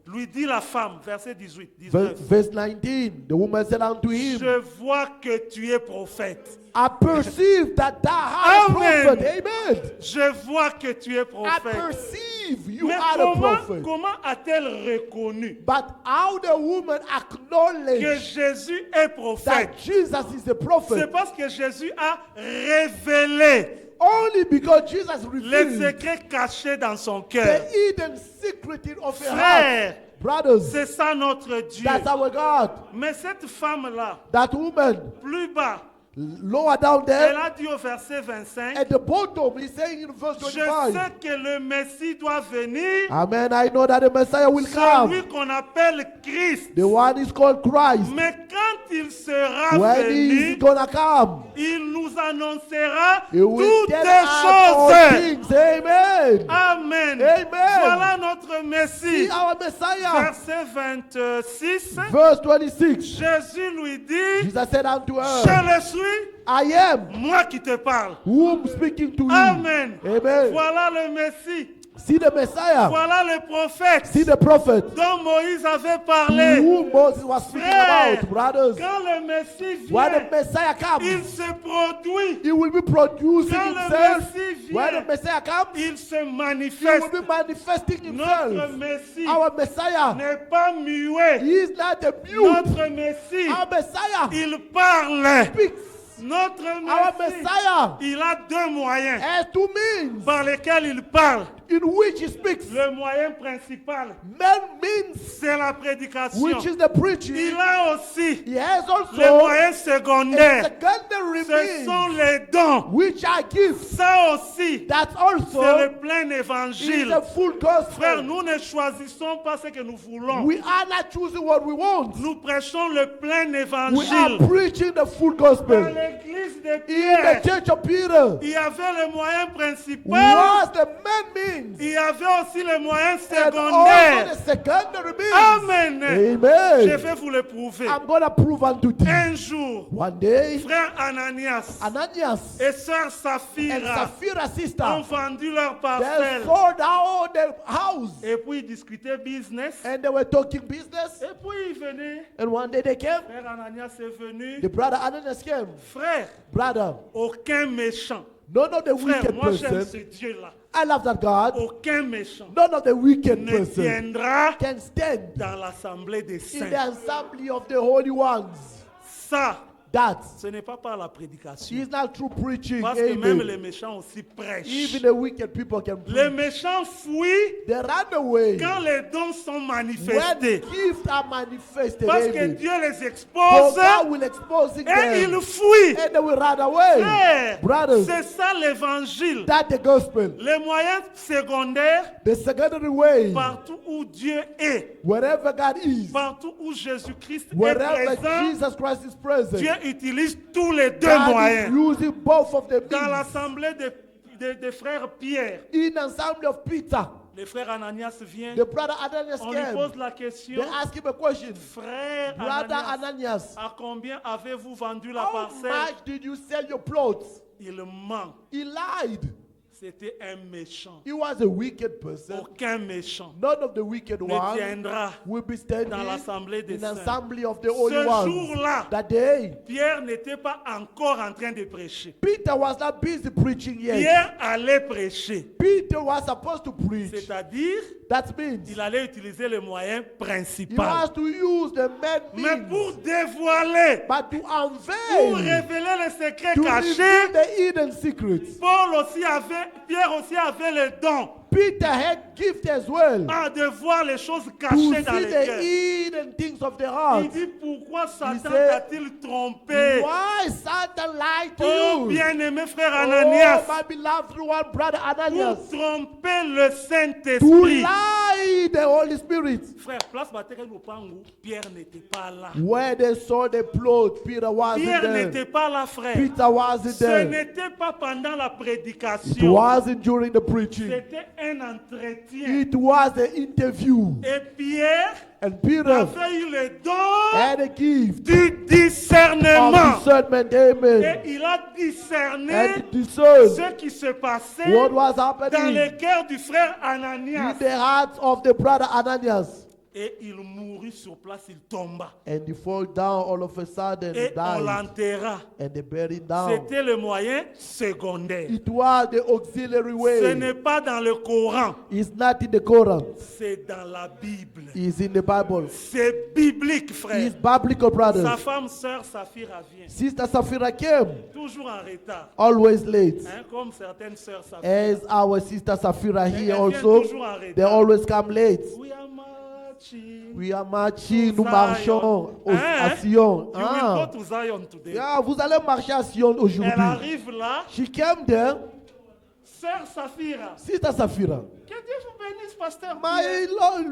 [SPEAKER 2] lui dit la femme, verset 18,
[SPEAKER 1] verse
[SPEAKER 2] 19.
[SPEAKER 1] 19, the woman said unto him,
[SPEAKER 2] Je vois que tu es prophète.
[SPEAKER 1] I perceive that thou art a
[SPEAKER 2] Amen.
[SPEAKER 1] prophet. Amen.
[SPEAKER 2] Je vois que tu es
[SPEAKER 1] I
[SPEAKER 2] prophète.
[SPEAKER 1] perceive you
[SPEAKER 2] Mais
[SPEAKER 1] are a prophet.
[SPEAKER 2] comment a-t-elle reconnu
[SPEAKER 1] But how the woman
[SPEAKER 2] que
[SPEAKER 1] acknowledged
[SPEAKER 2] Jésus est prophète?
[SPEAKER 1] that Jesus is the
[SPEAKER 2] C'est
[SPEAKER 1] prophet
[SPEAKER 2] parce que Jésus a révélé
[SPEAKER 1] only because Jesus
[SPEAKER 2] les
[SPEAKER 1] revealed
[SPEAKER 2] secrets cachés dans son
[SPEAKER 1] the
[SPEAKER 2] cœur.
[SPEAKER 1] hidden secret of her heart.
[SPEAKER 2] Frère,
[SPEAKER 1] Brothers,
[SPEAKER 2] c'est ça notre Dieu.
[SPEAKER 1] that's our God.
[SPEAKER 2] Mais cette femme-là,
[SPEAKER 1] That woman,
[SPEAKER 2] plus bas,
[SPEAKER 1] lower down
[SPEAKER 2] elle
[SPEAKER 1] there,
[SPEAKER 2] a dit au verset 25,
[SPEAKER 1] at the bottom, he's saying in verse
[SPEAKER 2] je
[SPEAKER 1] 25,
[SPEAKER 2] sais que le Messie doit venir,
[SPEAKER 1] Amen, I know that the Messiah will come.
[SPEAKER 2] celui qu'on appelle Christ.
[SPEAKER 1] The one is called Christ.
[SPEAKER 2] Mais quand il sera
[SPEAKER 1] When he is
[SPEAKER 2] venu,
[SPEAKER 1] gonna come,
[SPEAKER 2] il nous annoncera
[SPEAKER 1] he will
[SPEAKER 2] toutes
[SPEAKER 1] tell
[SPEAKER 2] les
[SPEAKER 1] us all
[SPEAKER 2] choses.
[SPEAKER 1] things. Amen.
[SPEAKER 2] Amen.
[SPEAKER 1] Amen.
[SPEAKER 2] Voilà notre
[SPEAKER 1] See
[SPEAKER 2] Messie.
[SPEAKER 1] our Messiah.
[SPEAKER 2] Verset 26,
[SPEAKER 1] Verse 26.
[SPEAKER 2] Jésus lui dit,
[SPEAKER 1] Jesus said unto her,
[SPEAKER 2] je le suis,
[SPEAKER 1] I am
[SPEAKER 2] moi qui te parle.
[SPEAKER 1] whom speaking to you.
[SPEAKER 2] Amen.
[SPEAKER 1] Amen.
[SPEAKER 2] Voilà le Messie.
[SPEAKER 1] See the Messiah.
[SPEAKER 2] Voilà le prophète
[SPEAKER 1] See the prophet
[SPEAKER 2] dont Moïse avait parlé.
[SPEAKER 1] whom Moses was speaking
[SPEAKER 2] Frère,
[SPEAKER 1] about, brothers.
[SPEAKER 2] quand le Messie
[SPEAKER 1] When
[SPEAKER 2] vient,
[SPEAKER 1] the Messiah
[SPEAKER 2] il
[SPEAKER 1] comes,
[SPEAKER 2] se produit.
[SPEAKER 1] he will be producing
[SPEAKER 2] Quand le
[SPEAKER 1] himself.
[SPEAKER 2] Messie
[SPEAKER 1] When
[SPEAKER 2] vient,
[SPEAKER 1] the Messiah comes,
[SPEAKER 2] il se
[SPEAKER 1] he will
[SPEAKER 2] manifeste.
[SPEAKER 1] be manifesting
[SPEAKER 2] Notre
[SPEAKER 1] himself.
[SPEAKER 2] Messie
[SPEAKER 1] Our Messiah,
[SPEAKER 2] n'est pas muet.
[SPEAKER 1] he is not a mute.
[SPEAKER 2] Notre Messie,
[SPEAKER 1] Our Messiah
[SPEAKER 2] il parle.
[SPEAKER 1] speaks.
[SPEAKER 2] Notre
[SPEAKER 1] Our
[SPEAKER 2] Messie,
[SPEAKER 1] Messiah
[SPEAKER 2] il a 2 moyens
[SPEAKER 1] has 2 means
[SPEAKER 2] par lesquels il parle.
[SPEAKER 1] in which he speaks.
[SPEAKER 2] Le moyen principal,
[SPEAKER 1] Man means
[SPEAKER 2] c'est la prédication.
[SPEAKER 1] which is the preaching.
[SPEAKER 2] Il a aussi
[SPEAKER 1] He has
[SPEAKER 2] les
[SPEAKER 1] also
[SPEAKER 2] moyens
[SPEAKER 1] a
[SPEAKER 2] secondaires.
[SPEAKER 1] secondary
[SPEAKER 2] Ce sont
[SPEAKER 1] means
[SPEAKER 2] les dons.
[SPEAKER 1] which are gifts.
[SPEAKER 2] Ça aussi,
[SPEAKER 1] That
[SPEAKER 2] c'est
[SPEAKER 1] also
[SPEAKER 2] le plein
[SPEAKER 1] is
[SPEAKER 2] évangile.
[SPEAKER 1] the full
[SPEAKER 2] Frère,
[SPEAKER 1] gospel.
[SPEAKER 2] nous ne choisissons pas ce que nous voulons.
[SPEAKER 1] We are not choosing what we want.
[SPEAKER 2] Nous prêchons le plein
[SPEAKER 1] We are
[SPEAKER 2] évangile.
[SPEAKER 1] preaching the full
[SPEAKER 2] Dans
[SPEAKER 1] gospel.
[SPEAKER 2] l'église, l'église de
[SPEAKER 1] In the
[SPEAKER 2] Pierre,
[SPEAKER 1] church of Peter
[SPEAKER 2] il y avait le moyen principal,
[SPEAKER 1] was the main means
[SPEAKER 2] il y avait aussi le moyen
[SPEAKER 1] and also
[SPEAKER 2] secondaire.
[SPEAKER 1] the secondary means.
[SPEAKER 2] Amen. Je
[SPEAKER 1] Amen.
[SPEAKER 2] vais vous le prouver.
[SPEAKER 1] I'm going to prove unto thee.
[SPEAKER 2] Un jour,
[SPEAKER 1] One day,
[SPEAKER 2] frère Ananias
[SPEAKER 1] Ananias
[SPEAKER 2] et sœur
[SPEAKER 1] and
[SPEAKER 2] Saphira
[SPEAKER 1] Sapphira
[SPEAKER 2] ont
[SPEAKER 1] sister,
[SPEAKER 2] vendu leur
[SPEAKER 1] they
[SPEAKER 2] parcelle.
[SPEAKER 1] sold out their house
[SPEAKER 2] Et puis ils discutaient business.
[SPEAKER 1] and they were talking business.
[SPEAKER 2] Et puis ils venaient.
[SPEAKER 1] And one day they came.
[SPEAKER 2] Frère Ananias est venu.
[SPEAKER 1] The brother Ananias came.
[SPEAKER 2] Frère,
[SPEAKER 1] Brother,
[SPEAKER 2] aucun méchant.
[SPEAKER 1] none of the
[SPEAKER 2] Frère,
[SPEAKER 1] wicked
[SPEAKER 2] moi j'aime ce
[SPEAKER 1] person.
[SPEAKER 2] Dieu-là.
[SPEAKER 1] I love that God.
[SPEAKER 2] Aucun méchant
[SPEAKER 1] None of the wicked
[SPEAKER 2] ne
[SPEAKER 1] person
[SPEAKER 2] tiendra
[SPEAKER 1] can stand
[SPEAKER 2] dans l'assemblée des
[SPEAKER 1] in the
[SPEAKER 2] saints.
[SPEAKER 1] assembly of the holy ones.
[SPEAKER 2] Ça,
[SPEAKER 1] That
[SPEAKER 2] ce n'est pas par la prédication.
[SPEAKER 1] is not true preaching.
[SPEAKER 2] Parce que même les
[SPEAKER 1] Amen.
[SPEAKER 2] méchants aussi prêchent.
[SPEAKER 1] Even the wicked people can
[SPEAKER 2] Les
[SPEAKER 1] preach.
[SPEAKER 2] méchants fuient
[SPEAKER 1] They run away
[SPEAKER 2] quand les dons sont
[SPEAKER 1] when
[SPEAKER 2] manifestés.
[SPEAKER 1] gifts are manifested.
[SPEAKER 2] Parce que
[SPEAKER 1] Amen.
[SPEAKER 2] Dieu les
[SPEAKER 1] For
[SPEAKER 2] expose
[SPEAKER 1] God will expose
[SPEAKER 2] et
[SPEAKER 1] them
[SPEAKER 2] ils fuient.
[SPEAKER 1] and they will run away.
[SPEAKER 2] Frère,
[SPEAKER 1] Brothers,
[SPEAKER 2] c'est ça l'évangile.
[SPEAKER 1] that's the gospel.
[SPEAKER 2] Les moyens secondaires,
[SPEAKER 1] The secondary way,
[SPEAKER 2] partout où Dieu est,
[SPEAKER 1] wherever God is,
[SPEAKER 2] partout où Jésus-Christ est
[SPEAKER 1] wherever
[SPEAKER 2] présent,
[SPEAKER 1] Jesus Christ is present,
[SPEAKER 2] Dieu utilise tous les deux
[SPEAKER 1] God is
[SPEAKER 2] moyens.
[SPEAKER 1] using both of them.
[SPEAKER 2] Dans l'assemblée des frères Pierre,
[SPEAKER 1] In assembly of Peter,
[SPEAKER 2] le frère Ananias vient,
[SPEAKER 1] the brother Ananias
[SPEAKER 2] on lui pose
[SPEAKER 1] came.
[SPEAKER 2] la question,
[SPEAKER 1] They ask him a question.
[SPEAKER 2] frère
[SPEAKER 1] Brother
[SPEAKER 2] Ananias,
[SPEAKER 1] Ananias,
[SPEAKER 2] à combien avez-vous vendu la
[SPEAKER 1] how
[SPEAKER 2] parcelle?
[SPEAKER 1] much did you sell your plots?
[SPEAKER 2] Il ment.
[SPEAKER 1] He lied.
[SPEAKER 2] C'était un méchant.
[SPEAKER 1] He was a wicked person.
[SPEAKER 2] Aucun méchant
[SPEAKER 1] None of the wicked
[SPEAKER 2] ne
[SPEAKER 1] ones
[SPEAKER 2] tiendra
[SPEAKER 1] will be standing
[SPEAKER 2] dans l'assemblée des
[SPEAKER 1] in
[SPEAKER 2] saints.
[SPEAKER 1] assembly of the holy
[SPEAKER 2] Ce
[SPEAKER 1] ones.
[SPEAKER 2] jour-là,
[SPEAKER 1] That day,
[SPEAKER 2] Pierre n'était pas encore en train de prêcher.
[SPEAKER 1] Peter was not busy preaching yet.
[SPEAKER 2] Pierre allait prêcher.
[SPEAKER 1] Peter was supposed to preach.
[SPEAKER 2] C'est-à-dire,
[SPEAKER 1] That means
[SPEAKER 2] il allait utiliser le moyen
[SPEAKER 1] he
[SPEAKER 2] principal.
[SPEAKER 1] was to use the main
[SPEAKER 2] Mais
[SPEAKER 1] means,
[SPEAKER 2] pour dévoiler,
[SPEAKER 1] but to
[SPEAKER 2] pour
[SPEAKER 1] unveil,
[SPEAKER 2] révéler les secrets
[SPEAKER 1] to
[SPEAKER 2] cachés,
[SPEAKER 1] reveal the hidden secrets.
[SPEAKER 2] Pierre aussi avait le don
[SPEAKER 1] Peter had gift as well
[SPEAKER 2] de voir les choses
[SPEAKER 1] to
[SPEAKER 2] cachées dans
[SPEAKER 1] see
[SPEAKER 2] les
[SPEAKER 1] the
[SPEAKER 2] cœurs.
[SPEAKER 1] hidden things of the
[SPEAKER 2] Il
[SPEAKER 1] heart.
[SPEAKER 2] dit, pourquoi Satan
[SPEAKER 1] said,
[SPEAKER 2] t'a-t-il trompé?
[SPEAKER 1] Why Satan lied to
[SPEAKER 2] Oh,
[SPEAKER 1] you?
[SPEAKER 2] bien-aimé frère
[SPEAKER 1] Oh,
[SPEAKER 2] Ananias,
[SPEAKER 1] my beloved one, brother
[SPEAKER 2] pour
[SPEAKER 1] Ananias,
[SPEAKER 2] tromper le
[SPEAKER 1] to
[SPEAKER 2] Saint-Esprit.
[SPEAKER 1] lie the Holy Spirit.
[SPEAKER 2] Frère, place Batékel Lupangu, Pierre n'était pas là.
[SPEAKER 1] Where they saw the plot, Peter wasn't
[SPEAKER 2] Pierre
[SPEAKER 1] there.
[SPEAKER 2] n'était pas là, frère.
[SPEAKER 1] Peter wasn't
[SPEAKER 2] Ce
[SPEAKER 1] there.
[SPEAKER 2] n'était pas pendant la
[SPEAKER 1] It
[SPEAKER 2] prédication.
[SPEAKER 1] wasn't during the preaching.
[SPEAKER 2] C'était un entretien.
[SPEAKER 1] It was the interview.
[SPEAKER 2] Et Pierre
[SPEAKER 1] And Peter
[SPEAKER 2] avait eu le don
[SPEAKER 1] had a gift
[SPEAKER 2] du
[SPEAKER 1] of
[SPEAKER 2] discernement.
[SPEAKER 1] discernment.
[SPEAKER 2] Et
[SPEAKER 1] Amen.
[SPEAKER 2] il a discerné
[SPEAKER 1] And discern
[SPEAKER 2] ce qui se passait
[SPEAKER 1] what was
[SPEAKER 2] dans
[SPEAKER 1] happening
[SPEAKER 2] le cœur du frère
[SPEAKER 1] in
[SPEAKER 2] Ananias.
[SPEAKER 1] the hearts of the brother Ananias.
[SPEAKER 2] Et il mourut sur place, il tomba.
[SPEAKER 1] And he fall down all of a sudden,
[SPEAKER 2] Et on
[SPEAKER 1] died.
[SPEAKER 2] l'enterra.
[SPEAKER 1] And they buried down.
[SPEAKER 2] C'était le moyen secondaire.
[SPEAKER 1] It was the auxiliary
[SPEAKER 2] Ce
[SPEAKER 1] way.
[SPEAKER 2] n'est pas dans le Coran,
[SPEAKER 1] It's not in the Quran.
[SPEAKER 2] c'est dans la Bible.
[SPEAKER 1] It's in the Bible.
[SPEAKER 2] C'est biblique, frère.
[SPEAKER 1] It's biblical,
[SPEAKER 2] Sa
[SPEAKER 1] brothers.
[SPEAKER 2] femme, sœur Saphira vient.
[SPEAKER 1] Sister Sapphira came,
[SPEAKER 2] Toujours en retard.
[SPEAKER 1] always late.
[SPEAKER 2] Hein, comme certaines sœurs Saphira.
[SPEAKER 1] As our sister Sapphira
[SPEAKER 2] Elle
[SPEAKER 1] here
[SPEAKER 2] vient
[SPEAKER 1] also,
[SPEAKER 2] toujours en retard.
[SPEAKER 1] they always come late.
[SPEAKER 2] We are marching.
[SPEAKER 1] We are marching, nous
[SPEAKER 2] Zion.
[SPEAKER 1] marchons à
[SPEAKER 2] Hein?
[SPEAKER 1] Sion.
[SPEAKER 2] You will
[SPEAKER 1] Ah.
[SPEAKER 2] go to Zion today.
[SPEAKER 1] Yeah, vous allez marcher à Sion
[SPEAKER 2] Elle
[SPEAKER 1] aujourd'hui.
[SPEAKER 2] arrive là.
[SPEAKER 1] She came there,
[SPEAKER 2] Sœur Saphira.
[SPEAKER 1] Sister Sapphira.
[SPEAKER 2] Que Dieu vous bénisse, pasteur.
[SPEAKER 1] My
[SPEAKER 2] Pierre.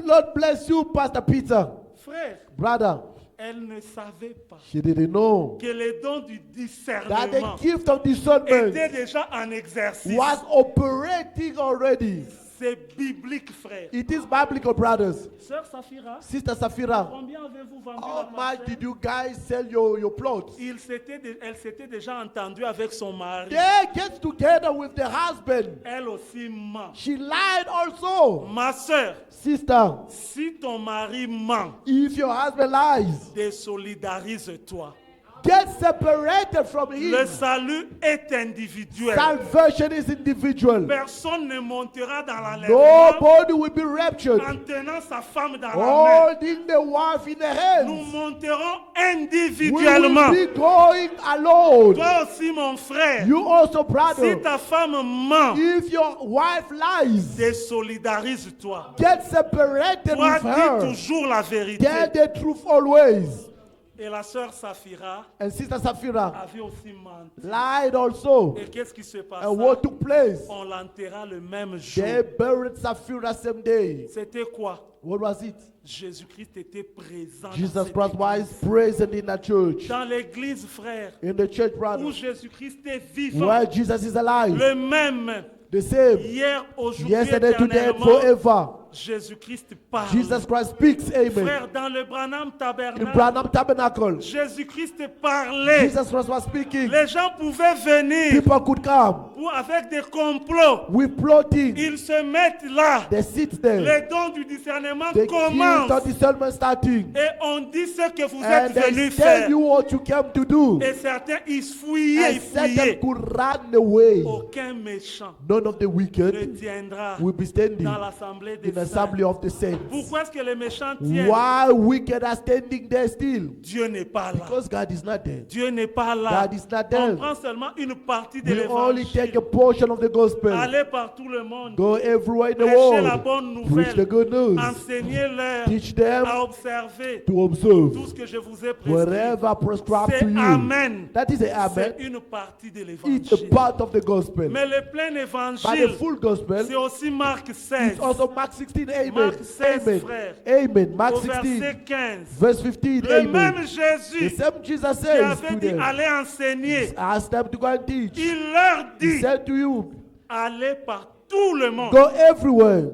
[SPEAKER 1] Lord bless you, Pastor Peter.
[SPEAKER 2] Frère,
[SPEAKER 1] Brother,
[SPEAKER 2] elle ne savait pas
[SPEAKER 1] she didn't know
[SPEAKER 2] que le don du
[SPEAKER 1] that
[SPEAKER 2] discernement
[SPEAKER 1] the gift of discernment
[SPEAKER 2] était déjà en exercice.
[SPEAKER 1] was operating already.
[SPEAKER 2] C'est biblique, frère.
[SPEAKER 1] It is biblical, brothers.
[SPEAKER 2] Sœur Saphira,
[SPEAKER 1] Sister Sapphira,
[SPEAKER 2] combien avez-vous vendu
[SPEAKER 1] how
[SPEAKER 2] la
[SPEAKER 1] much
[SPEAKER 2] parcelle?
[SPEAKER 1] did you guys sell your plots?
[SPEAKER 2] Elle s'était déjà entendue avec son mari.
[SPEAKER 1] They get together with the husband.
[SPEAKER 2] Elle aussi ment.
[SPEAKER 1] She lied also.
[SPEAKER 2] Ma sœur,
[SPEAKER 1] Sister,
[SPEAKER 2] si ton mari ment,
[SPEAKER 1] if your husband lies,
[SPEAKER 2] désolidarise-toi.
[SPEAKER 1] get separated from
[SPEAKER 2] Le
[SPEAKER 1] him.
[SPEAKER 2] salut est individuel.
[SPEAKER 1] Salvation is individual.
[SPEAKER 2] Personne ne montera dans l'enlèvement
[SPEAKER 1] Nobody will be raptured.
[SPEAKER 2] en tenant sa femme dans la main.
[SPEAKER 1] Holding the wife in the
[SPEAKER 2] Nous
[SPEAKER 1] hands.
[SPEAKER 2] monterons
[SPEAKER 1] We
[SPEAKER 2] individuellement.
[SPEAKER 1] will be going alone.
[SPEAKER 2] Toi aussi, mon frère,
[SPEAKER 1] You also,
[SPEAKER 2] si
[SPEAKER 1] brother,
[SPEAKER 2] ta femme ment,
[SPEAKER 1] if your wife lies,
[SPEAKER 2] désolidarise-toi.
[SPEAKER 1] get separated
[SPEAKER 2] Toi,
[SPEAKER 1] with
[SPEAKER 2] dis
[SPEAKER 1] her.
[SPEAKER 2] toujours la vérité.
[SPEAKER 1] Tell the truth always.
[SPEAKER 2] Et la sœur Saphira
[SPEAKER 1] And Sister Sapphira
[SPEAKER 2] avait aussi menti.
[SPEAKER 1] lied also.
[SPEAKER 2] Et qu'est-ce qui se passa?
[SPEAKER 1] And what took place?
[SPEAKER 2] On l'enterra le même jour.
[SPEAKER 1] They buried Sapphira same day.
[SPEAKER 2] C'était quoi?
[SPEAKER 1] What was it?
[SPEAKER 2] Jésus-Christ était présent dans
[SPEAKER 1] Jesus
[SPEAKER 2] cette
[SPEAKER 1] Christ was
[SPEAKER 2] église.
[SPEAKER 1] present in that church.
[SPEAKER 2] Dans l'église, frère,
[SPEAKER 1] In the church,
[SPEAKER 2] où
[SPEAKER 1] brother.
[SPEAKER 2] Jésus-Christ est vivant,
[SPEAKER 1] Where Jesus is alive.
[SPEAKER 2] le même,
[SPEAKER 1] The same.
[SPEAKER 2] hier, aujourd'hui,
[SPEAKER 1] Yesterday, today, and
[SPEAKER 2] éternellement,
[SPEAKER 1] forever.
[SPEAKER 2] Jésus-Christ parle.
[SPEAKER 1] Jesus Christ speaks. Amen.
[SPEAKER 2] Frère, dans le Branham
[SPEAKER 1] In
[SPEAKER 2] Tabernacle,
[SPEAKER 1] Branham Tabernacle,
[SPEAKER 2] Jésus-Christ parlait.
[SPEAKER 1] Jesus Christ was speaking.
[SPEAKER 2] Les gens pouvaient venir
[SPEAKER 1] People could come
[SPEAKER 2] avec des complots.
[SPEAKER 1] with plotting.
[SPEAKER 2] Ils se mettent là.
[SPEAKER 1] They sit there.
[SPEAKER 2] Les dons du discernement
[SPEAKER 1] The gift of
[SPEAKER 2] commencent.
[SPEAKER 1] discernment starting.
[SPEAKER 2] Et on dit ce que vous
[SPEAKER 1] And
[SPEAKER 2] êtes
[SPEAKER 1] they
[SPEAKER 2] venus
[SPEAKER 1] tell
[SPEAKER 2] faire.
[SPEAKER 1] you what you came to do.
[SPEAKER 2] Et certains, ils fouillaient,
[SPEAKER 1] And
[SPEAKER 2] ils
[SPEAKER 1] Satan
[SPEAKER 2] fouillaient.
[SPEAKER 1] could run away.
[SPEAKER 2] Aucun méchant
[SPEAKER 1] None of the
[SPEAKER 2] ne
[SPEAKER 1] wicked
[SPEAKER 2] tiendra
[SPEAKER 1] will be standing
[SPEAKER 2] dans l'assemblée des
[SPEAKER 1] in the
[SPEAKER 2] saints.
[SPEAKER 1] assembly of the saints.
[SPEAKER 2] Pourquoi est-ce que les méchants tiennent?
[SPEAKER 1] Why wicked are standing there still?
[SPEAKER 2] Dieu n'est pas là.
[SPEAKER 1] Because God is not there.
[SPEAKER 2] Dieu n'est pas là.
[SPEAKER 1] God is not
[SPEAKER 2] On
[SPEAKER 1] there.
[SPEAKER 2] prend seulement une partie de
[SPEAKER 1] We only take a
[SPEAKER 2] l'évangile.
[SPEAKER 1] portion of the gospel.
[SPEAKER 2] Allez par tout le monde.
[SPEAKER 1] Go everywhere in the
[SPEAKER 2] Prêchez la
[SPEAKER 1] world.
[SPEAKER 2] bonne
[SPEAKER 1] Preach the
[SPEAKER 2] nouvelle.
[SPEAKER 1] good news.
[SPEAKER 2] Enseignez-leur
[SPEAKER 1] Teach them
[SPEAKER 2] à observer
[SPEAKER 1] to observe
[SPEAKER 2] tout ce que je vous ai prescrit.
[SPEAKER 1] whatever prescribed to
[SPEAKER 2] C'est
[SPEAKER 1] you.
[SPEAKER 2] Amen.
[SPEAKER 1] That is a
[SPEAKER 2] C'est
[SPEAKER 1] amen.
[SPEAKER 2] une partie de
[SPEAKER 1] It's
[SPEAKER 2] l'évangile.
[SPEAKER 1] a part of the gospel.
[SPEAKER 2] Mais le plein
[SPEAKER 1] But the
[SPEAKER 2] évangile,
[SPEAKER 1] full gospel
[SPEAKER 2] c'est aussi Marc 16,
[SPEAKER 1] is also Mark 16. Amen.
[SPEAKER 2] Marc 16,
[SPEAKER 1] Amen.
[SPEAKER 2] frère.
[SPEAKER 1] Amen. Mark
[SPEAKER 2] au
[SPEAKER 1] 16,
[SPEAKER 2] verset 15.
[SPEAKER 1] verse 15.
[SPEAKER 2] Le
[SPEAKER 1] Amen.
[SPEAKER 2] même
[SPEAKER 1] The
[SPEAKER 2] Jésus
[SPEAKER 1] same Jesus
[SPEAKER 2] qui
[SPEAKER 1] says
[SPEAKER 2] avait
[SPEAKER 1] to
[SPEAKER 2] dit
[SPEAKER 1] them,
[SPEAKER 2] allez enseigner,
[SPEAKER 1] ask them to go and teach.
[SPEAKER 2] il leur
[SPEAKER 1] He
[SPEAKER 2] dit
[SPEAKER 1] said to you,
[SPEAKER 2] allez par tout le monde,
[SPEAKER 1] go everywhere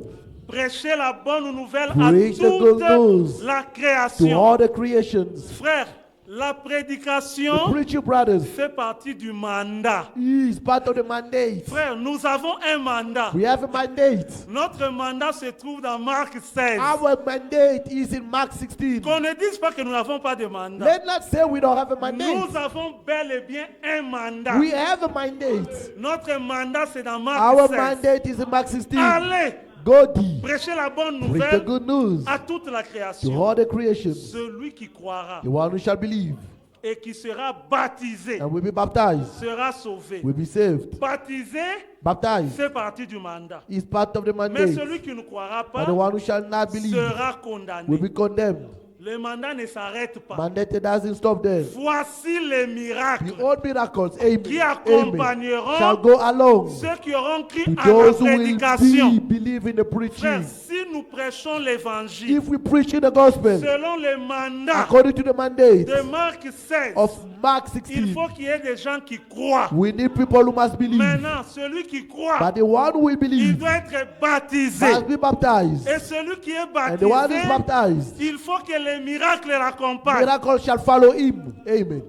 [SPEAKER 2] prêcher la bonne nouvelle
[SPEAKER 1] Preach
[SPEAKER 2] à
[SPEAKER 1] the good news
[SPEAKER 2] toute la
[SPEAKER 1] to
[SPEAKER 2] création.
[SPEAKER 1] all the creations.
[SPEAKER 2] Frère, la
[SPEAKER 1] The
[SPEAKER 2] prédication
[SPEAKER 1] preaching brothers
[SPEAKER 2] fait partie du mandat.
[SPEAKER 1] is part of the mandate.
[SPEAKER 2] Frère, nous avons un mandat.
[SPEAKER 1] We have a mandate.
[SPEAKER 2] Notre mandat se trouve dans Marc 16.
[SPEAKER 1] Our mandate is in Mark 16.
[SPEAKER 2] Qu'on ne dise pas que nous n'avons pas de mandat.
[SPEAKER 1] Let's not say we don't have a mandate.
[SPEAKER 2] Nous avons bel et bien un mandat.
[SPEAKER 1] We have a mandate.
[SPEAKER 2] Notre mandat, c'est dans Marc
[SPEAKER 1] Our
[SPEAKER 2] 16.
[SPEAKER 1] mandate is in Mark 16.
[SPEAKER 2] Allez,
[SPEAKER 1] Go thee,
[SPEAKER 2] prêchez la bonne
[SPEAKER 1] preach the
[SPEAKER 2] nouvelle
[SPEAKER 1] good news
[SPEAKER 2] à toute la
[SPEAKER 1] to
[SPEAKER 2] création.
[SPEAKER 1] all the creations.
[SPEAKER 2] Celui qui croira
[SPEAKER 1] The one who shall believe
[SPEAKER 2] et qui sera baptisé
[SPEAKER 1] and will be baptized
[SPEAKER 2] sera sauvé.
[SPEAKER 1] will be saved.
[SPEAKER 2] Baptisé
[SPEAKER 1] Baptized
[SPEAKER 2] fait partie du mandat.
[SPEAKER 1] is part of the
[SPEAKER 2] Mais
[SPEAKER 1] mandate.
[SPEAKER 2] celui qui ne croira
[SPEAKER 1] But
[SPEAKER 2] pas
[SPEAKER 1] the one who shall not believe
[SPEAKER 2] sera
[SPEAKER 1] will
[SPEAKER 2] condamné.
[SPEAKER 1] be condemned.
[SPEAKER 2] Le mandat ne s'arrête pas.
[SPEAKER 1] Mandate doesn't stop there.
[SPEAKER 2] Voici les miracles
[SPEAKER 1] The old miracles, amen,
[SPEAKER 2] qui
[SPEAKER 1] amen,
[SPEAKER 2] accompagneront
[SPEAKER 1] shall go along
[SPEAKER 2] ceux qui auront cru
[SPEAKER 1] to
[SPEAKER 2] à la
[SPEAKER 1] those who will
[SPEAKER 2] prédication.
[SPEAKER 1] believe in the
[SPEAKER 2] Frère,
[SPEAKER 1] preaching.
[SPEAKER 2] si nous prêchons l'évangile
[SPEAKER 1] If we preach in the gospel
[SPEAKER 2] selon le mandat
[SPEAKER 1] according to the mandate
[SPEAKER 2] de Marc 16,
[SPEAKER 1] of Mark
[SPEAKER 2] il
[SPEAKER 1] 16,
[SPEAKER 2] faut qu'il y ait des gens qui croient.
[SPEAKER 1] we need people who must believe.
[SPEAKER 2] Maintenant, celui qui croit,
[SPEAKER 1] But the one who will
[SPEAKER 2] il
[SPEAKER 1] believe
[SPEAKER 2] doit être baptisé.
[SPEAKER 1] must be baptized.
[SPEAKER 2] Et celui qui est
[SPEAKER 1] And the one who is
[SPEAKER 2] baptisé,
[SPEAKER 1] baptized,
[SPEAKER 2] il faut que les miracles l'accompagnent.
[SPEAKER 1] miracle shall follow him. Amen.